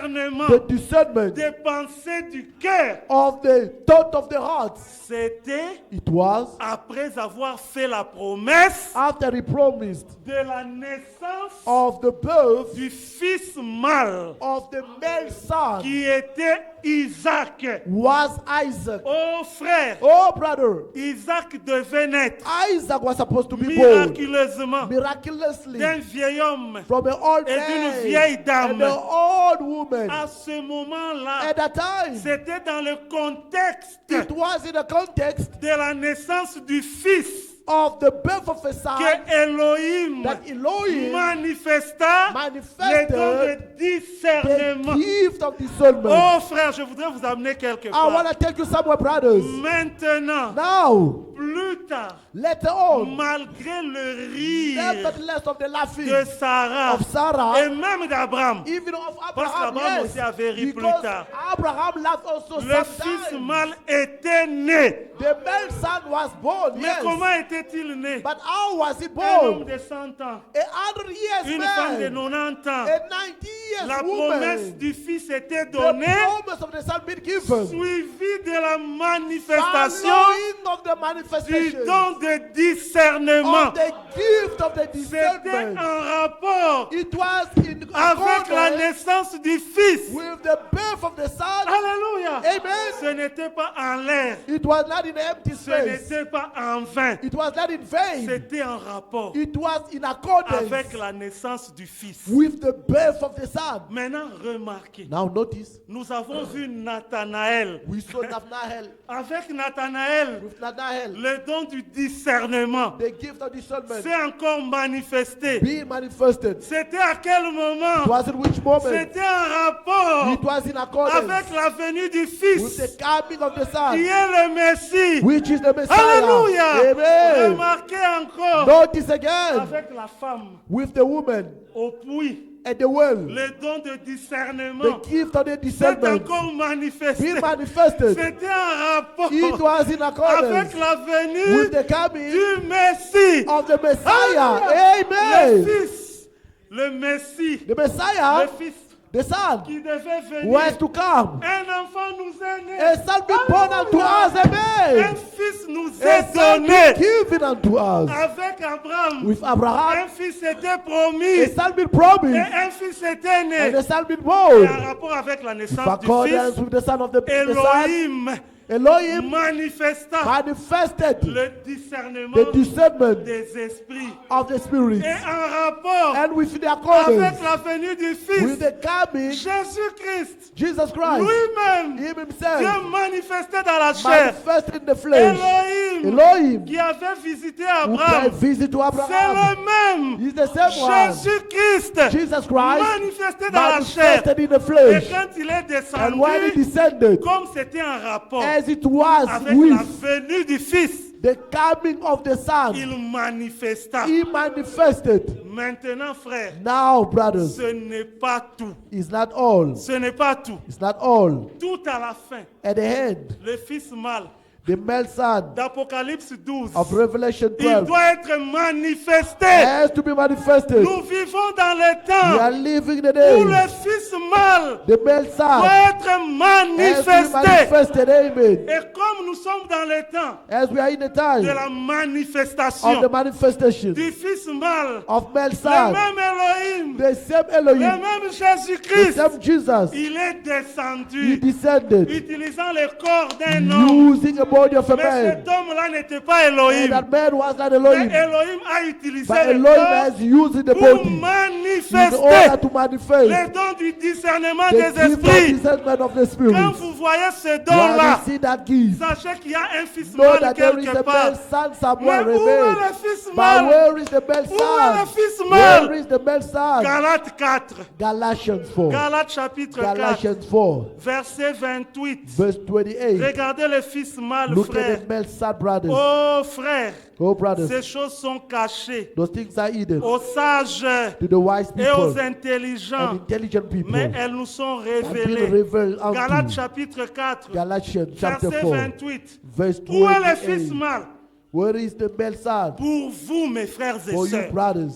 [SPEAKER 1] the discernment
[SPEAKER 2] des pensées du cœur?
[SPEAKER 1] of the thought of the heart?
[SPEAKER 2] C'était
[SPEAKER 1] It was
[SPEAKER 2] après avoir fait la promesse
[SPEAKER 1] after he promised
[SPEAKER 2] de la naissance
[SPEAKER 1] of the birth
[SPEAKER 2] du fils mâle
[SPEAKER 1] of the male son
[SPEAKER 2] qui était Isaac.
[SPEAKER 1] was Isaac.
[SPEAKER 2] Oh frère,
[SPEAKER 1] Oh brother,
[SPEAKER 2] Isaac devait naître
[SPEAKER 1] Isaac was supposed to be born
[SPEAKER 2] miraculeusement
[SPEAKER 1] miraculously
[SPEAKER 2] d'un vieil homme
[SPEAKER 1] from an old
[SPEAKER 2] et d'une
[SPEAKER 1] man
[SPEAKER 2] vieille dame.
[SPEAKER 1] and an old woman.
[SPEAKER 2] À ce moment-là,
[SPEAKER 1] At that time,
[SPEAKER 2] c'était dans le contexte
[SPEAKER 1] it was in the context
[SPEAKER 2] de la naissance du fils
[SPEAKER 1] of the birth of a son
[SPEAKER 2] que Elohim
[SPEAKER 1] that Elohim
[SPEAKER 2] manifesta les dons de
[SPEAKER 1] manifested
[SPEAKER 2] discernement.
[SPEAKER 1] the gift of discernment.
[SPEAKER 2] Oh frère, je voudrais vous amener quelque
[SPEAKER 1] I
[SPEAKER 2] part.
[SPEAKER 1] want to take you somewhere, brothers.
[SPEAKER 2] Maintenant,
[SPEAKER 1] Now,
[SPEAKER 2] plus tard,
[SPEAKER 1] later on,
[SPEAKER 2] malgré le rire
[SPEAKER 1] nevertheless of the laughing
[SPEAKER 2] de Sarah
[SPEAKER 1] of Sarah,
[SPEAKER 2] et même d'Abraham,
[SPEAKER 1] even of
[SPEAKER 2] parce
[SPEAKER 1] Abraham,
[SPEAKER 2] qu'Abraham
[SPEAKER 1] yes,
[SPEAKER 2] aussi avait ri plus
[SPEAKER 1] because
[SPEAKER 2] tard.
[SPEAKER 1] Abraham laughed also
[SPEAKER 2] Le fils
[SPEAKER 1] sometimes.
[SPEAKER 2] mâle était né.
[SPEAKER 1] The male son was born,
[SPEAKER 2] Mais
[SPEAKER 1] yes.
[SPEAKER 2] comment était-il né?
[SPEAKER 1] But how was he
[SPEAKER 2] Un homme
[SPEAKER 1] born?
[SPEAKER 2] de 100 ans,
[SPEAKER 1] 100 years
[SPEAKER 2] une femme de
[SPEAKER 1] man,
[SPEAKER 2] 90 ans.
[SPEAKER 1] a 90 years
[SPEAKER 2] La promesse
[SPEAKER 1] woman.
[SPEAKER 2] du fils était
[SPEAKER 1] The
[SPEAKER 2] donnée,
[SPEAKER 1] promise of the son being given.
[SPEAKER 2] suivie de la manifestation
[SPEAKER 1] Following of the
[SPEAKER 2] du
[SPEAKER 1] manifestation
[SPEAKER 2] don de discernement.
[SPEAKER 1] of the gift of the
[SPEAKER 2] C'était
[SPEAKER 1] discernment.
[SPEAKER 2] un rapport
[SPEAKER 1] It was in
[SPEAKER 2] avec la
[SPEAKER 1] accordance
[SPEAKER 2] naissance du fils.
[SPEAKER 1] with the birth of the son.
[SPEAKER 2] Alléluia.
[SPEAKER 1] Amen.
[SPEAKER 2] Ce n'était pas en l'air.
[SPEAKER 1] It was not in empty
[SPEAKER 2] Ce
[SPEAKER 1] space.
[SPEAKER 2] n'était pas en vain.
[SPEAKER 1] It was not in vain.
[SPEAKER 2] C'était en rapport
[SPEAKER 1] It was in accordance
[SPEAKER 2] avec la naissance du fils.
[SPEAKER 1] with the birth of the son.
[SPEAKER 2] Maintenant, remarquez.
[SPEAKER 1] Now notice,
[SPEAKER 2] Nous avons vu Nathanaël.
[SPEAKER 1] we saw Nathanael
[SPEAKER 2] Avec Nathanaël,
[SPEAKER 1] with Nathanael,
[SPEAKER 2] le don du discernement
[SPEAKER 1] the gift of discernment
[SPEAKER 2] s'est encore manifesté.
[SPEAKER 1] being manifested.
[SPEAKER 2] C'était à quel
[SPEAKER 1] It
[SPEAKER 2] moment?
[SPEAKER 1] was in which moment?
[SPEAKER 2] C'était un rapport
[SPEAKER 1] It was in accordance
[SPEAKER 2] avec la venue du
[SPEAKER 1] with
[SPEAKER 2] Fils,
[SPEAKER 1] the coming of the
[SPEAKER 2] qui
[SPEAKER 1] son,
[SPEAKER 2] est le Messie.
[SPEAKER 1] which is the Messiah.
[SPEAKER 2] Alléluia.
[SPEAKER 1] Amen.
[SPEAKER 2] Remarquez encore
[SPEAKER 1] Notice again
[SPEAKER 2] avec la femme
[SPEAKER 1] with the woman
[SPEAKER 2] au puits,
[SPEAKER 1] at the well,
[SPEAKER 2] le don de discernement
[SPEAKER 1] the gift of the
[SPEAKER 2] s'est
[SPEAKER 1] discernment
[SPEAKER 2] encore manifesté.
[SPEAKER 1] being manifested.
[SPEAKER 2] C'était un rapport
[SPEAKER 1] It was in accordance
[SPEAKER 2] avec la venue
[SPEAKER 1] with the coming
[SPEAKER 2] du Messie.
[SPEAKER 1] of the Messiah.
[SPEAKER 2] Le
[SPEAKER 1] Amen.
[SPEAKER 2] Fils, le Messie,
[SPEAKER 1] The Messiah,
[SPEAKER 2] le Fils
[SPEAKER 1] the Son,
[SPEAKER 2] qui devait
[SPEAKER 1] who has
[SPEAKER 2] venir.
[SPEAKER 1] to come.
[SPEAKER 2] Un enfant nous est né.
[SPEAKER 1] A son be born unto us.
[SPEAKER 2] Un
[SPEAKER 1] Amen.
[SPEAKER 2] fils nous
[SPEAKER 1] A
[SPEAKER 2] est
[SPEAKER 1] son
[SPEAKER 2] donné.
[SPEAKER 1] be given unto us.
[SPEAKER 2] Avec Abraham,
[SPEAKER 1] With Abraham,
[SPEAKER 2] un fils était
[SPEAKER 1] a
[SPEAKER 2] promis.
[SPEAKER 1] son be
[SPEAKER 2] Et
[SPEAKER 1] promised.
[SPEAKER 2] un fils était né.
[SPEAKER 1] And a son be
[SPEAKER 2] Et
[SPEAKER 1] born.
[SPEAKER 2] en rapport avec la
[SPEAKER 1] In
[SPEAKER 2] naissance du
[SPEAKER 1] accordance
[SPEAKER 2] fils,
[SPEAKER 1] with the son of the son.
[SPEAKER 2] Elohim
[SPEAKER 1] Elohim
[SPEAKER 2] manifesta
[SPEAKER 1] manifested
[SPEAKER 2] le discernement
[SPEAKER 1] the discernment
[SPEAKER 2] des esprits.
[SPEAKER 1] of the Spirit.
[SPEAKER 2] Et en rapport
[SPEAKER 1] And with the
[SPEAKER 2] avec
[SPEAKER 1] accordance
[SPEAKER 2] la venue du
[SPEAKER 1] with
[SPEAKER 2] Fils,
[SPEAKER 1] the coming,
[SPEAKER 2] Jésus-Christ,
[SPEAKER 1] Jesus Christ,
[SPEAKER 2] lui-même,
[SPEAKER 1] Him
[SPEAKER 2] Dieu
[SPEAKER 1] Himself,
[SPEAKER 2] manifesté dans la chair,
[SPEAKER 1] manifested in the flesh.
[SPEAKER 2] Elohim,
[SPEAKER 1] Elohim,
[SPEAKER 2] qui avait visité
[SPEAKER 1] who paid
[SPEAKER 2] Abraham,
[SPEAKER 1] visit to
[SPEAKER 2] c'est
[SPEAKER 1] Abraham,
[SPEAKER 2] le même.
[SPEAKER 1] He's the same one.
[SPEAKER 2] Jésus-Christ,
[SPEAKER 1] Jesus Christ,
[SPEAKER 2] manifesté dans la chair.
[SPEAKER 1] manifested in the
[SPEAKER 2] Et
[SPEAKER 1] flesh.
[SPEAKER 2] quand il est
[SPEAKER 1] And when He
[SPEAKER 2] descendu,
[SPEAKER 1] descended,
[SPEAKER 2] comme c'était un rapport
[SPEAKER 1] as it was
[SPEAKER 2] avec la
[SPEAKER 1] with
[SPEAKER 2] venue du Fils,
[SPEAKER 1] the coming of the Son,
[SPEAKER 2] il manifesta.
[SPEAKER 1] He manifested.
[SPEAKER 2] Maintenant, frère,
[SPEAKER 1] Now, brothers,
[SPEAKER 2] ce n'est pas tout.
[SPEAKER 1] it's not all.
[SPEAKER 2] Ce n'est pas tout.
[SPEAKER 1] It's not all.
[SPEAKER 2] Tout à la fin,
[SPEAKER 1] At the end,
[SPEAKER 2] le Fils mâle
[SPEAKER 1] the male son
[SPEAKER 2] d'Apocalypse 12,
[SPEAKER 1] of Revelation
[SPEAKER 2] il
[SPEAKER 1] 12
[SPEAKER 2] doit être manifesté.
[SPEAKER 1] has to be manifested.
[SPEAKER 2] Nous vivons dans les
[SPEAKER 1] We are
[SPEAKER 2] temps
[SPEAKER 1] living the
[SPEAKER 2] où le
[SPEAKER 1] days.
[SPEAKER 2] Fils mâle
[SPEAKER 1] The male son
[SPEAKER 2] doit
[SPEAKER 1] has
[SPEAKER 2] être
[SPEAKER 1] to be
[SPEAKER 2] manifesté.
[SPEAKER 1] manifested. Amen.
[SPEAKER 2] Et comme nous sommes dans les temps
[SPEAKER 1] As we are in the
[SPEAKER 2] de
[SPEAKER 1] time
[SPEAKER 2] la
[SPEAKER 1] of
[SPEAKER 2] manifestation
[SPEAKER 1] the manifestation
[SPEAKER 2] du Fils mâle,
[SPEAKER 1] of male
[SPEAKER 2] le
[SPEAKER 1] son,
[SPEAKER 2] même Elohim,
[SPEAKER 1] the same
[SPEAKER 2] le
[SPEAKER 1] Elohim,
[SPEAKER 2] même
[SPEAKER 1] the
[SPEAKER 2] Jésus-Christ,
[SPEAKER 1] same Jesus,
[SPEAKER 2] il est
[SPEAKER 1] He
[SPEAKER 2] descendu
[SPEAKER 1] descended
[SPEAKER 2] utilisant le corps d'un homme.
[SPEAKER 1] using a body of a
[SPEAKER 2] Mais
[SPEAKER 1] man.
[SPEAKER 2] cet homme-là n'était pas
[SPEAKER 1] And
[SPEAKER 2] Elohim.
[SPEAKER 1] that man was not
[SPEAKER 2] Mais
[SPEAKER 1] Elohim,
[SPEAKER 2] Elohim a utilisé
[SPEAKER 1] but
[SPEAKER 2] le
[SPEAKER 1] Elohim
[SPEAKER 2] corps
[SPEAKER 1] has used the
[SPEAKER 2] pour
[SPEAKER 1] body in
[SPEAKER 2] manifester
[SPEAKER 1] order to manifest
[SPEAKER 2] les dons du discernement
[SPEAKER 1] the
[SPEAKER 2] des
[SPEAKER 1] gift of
[SPEAKER 2] esprits.
[SPEAKER 1] discernment of the
[SPEAKER 2] Quand
[SPEAKER 1] Spirit.
[SPEAKER 2] vous voyez ce
[SPEAKER 1] When
[SPEAKER 2] don-là,
[SPEAKER 1] you see that gift,
[SPEAKER 2] sachez qu'il y a un fils
[SPEAKER 1] know
[SPEAKER 2] mâle
[SPEAKER 1] that there is
[SPEAKER 2] quelque
[SPEAKER 1] a
[SPEAKER 2] part.
[SPEAKER 1] male son
[SPEAKER 2] Mais
[SPEAKER 1] somewhere.
[SPEAKER 2] où est
[SPEAKER 1] Amen.
[SPEAKER 2] le fils
[SPEAKER 1] But
[SPEAKER 2] mâle?
[SPEAKER 1] where is the male
[SPEAKER 2] Où est le
[SPEAKER 1] son?
[SPEAKER 2] fils
[SPEAKER 1] Where
[SPEAKER 2] mâle?
[SPEAKER 1] is the male son?
[SPEAKER 2] Galates 4.
[SPEAKER 1] Galatians 4.
[SPEAKER 2] Galates chapitre 4,
[SPEAKER 1] Galatians 4,
[SPEAKER 2] verset 28.
[SPEAKER 1] verse 28.
[SPEAKER 2] Regardez le fils mâle,
[SPEAKER 1] Look
[SPEAKER 2] frère.
[SPEAKER 1] at the male son, brothers.
[SPEAKER 2] Oh frère,
[SPEAKER 1] Oh, brothers.
[SPEAKER 2] ces choses sont cachées
[SPEAKER 1] Those things are hidden
[SPEAKER 2] aux sages
[SPEAKER 1] to the wise
[SPEAKER 2] et aux
[SPEAKER 1] people
[SPEAKER 2] intelligents,
[SPEAKER 1] and intelligent people.
[SPEAKER 2] mais elles nous sont
[SPEAKER 1] Have been
[SPEAKER 2] révélées.
[SPEAKER 1] revealed
[SPEAKER 2] Galates
[SPEAKER 1] unto.
[SPEAKER 2] chapitre 4,
[SPEAKER 1] Galatians chapter
[SPEAKER 2] verset
[SPEAKER 1] 4,
[SPEAKER 2] 28.
[SPEAKER 1] verse
[SPEAKER 2] Où est le fils
[SPEAKER 1] 28.
[SPEAKER 2] mâle?
[SPEAKER 1] Where is the male son?
[SPEAKER 2] Pour vous, mes frères et
[SPEAKER 1] For you,
[SPEAKER 2] sœurs,
[SPEAKER 1] brothers,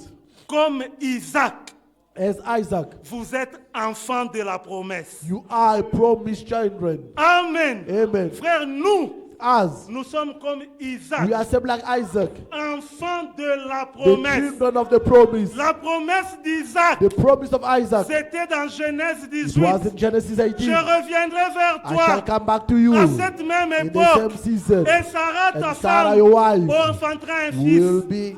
[SPEAKER 2] comme Isaac,
[SPEAKER 1] as Isaac,
[SPEAKER 2] vous êtes enfants de la promesse.
[SPEAKER 1] you are promised children.
[SPEAKER 2] Amen.
[SPEAKER 1] Amen.
[SPEAKER 2] Frère,
[SPEAKER 1] As
[SPEAKER 2] nous sommes comme Isaac,
[SPEAKER 1] we are same like Isaac,
[SPEAKER 2] enfants de la
[SPEAKER 1] the
[SPEAKER 2] promesse.
[SPEAKER 1] children of the promise.
[SPEAKER 2] La promesse d'Isaac,
[SPEAKER 1] The promise of Isaac.
[SPEAKER 2] c'était dans Genèse
[SPEAKER 1] It
[SPEAKER 2] 18.
[SPEAKER 1] was in Genesis
[SPEAKER 2] Je
[SPEAKER 1] 18.
[SPEAKER 2] reviendrai vers
[SPEAKER 1] I shall
[SPEAKER 2] toi
[SPEAKER 1] come back to you
[SPEAKER 2] à
[SPEAKER 1] in
[SPEAKER 2] cette même
[SPEAKER 1] the
[SPEAKER 2] époque.
[SPEAKER 1] same season.
[SPEAKER 2] Et Sarah, ta
[SPEAKER 1] And Sarah,
[SPEAKER 2] femme,
[SPEAKER 1] your wife,
[SPEAKER 2] enfantera un
[SPEAKER 1] will
[SPEAKER 2] fils.
[SPEAKER 1] be.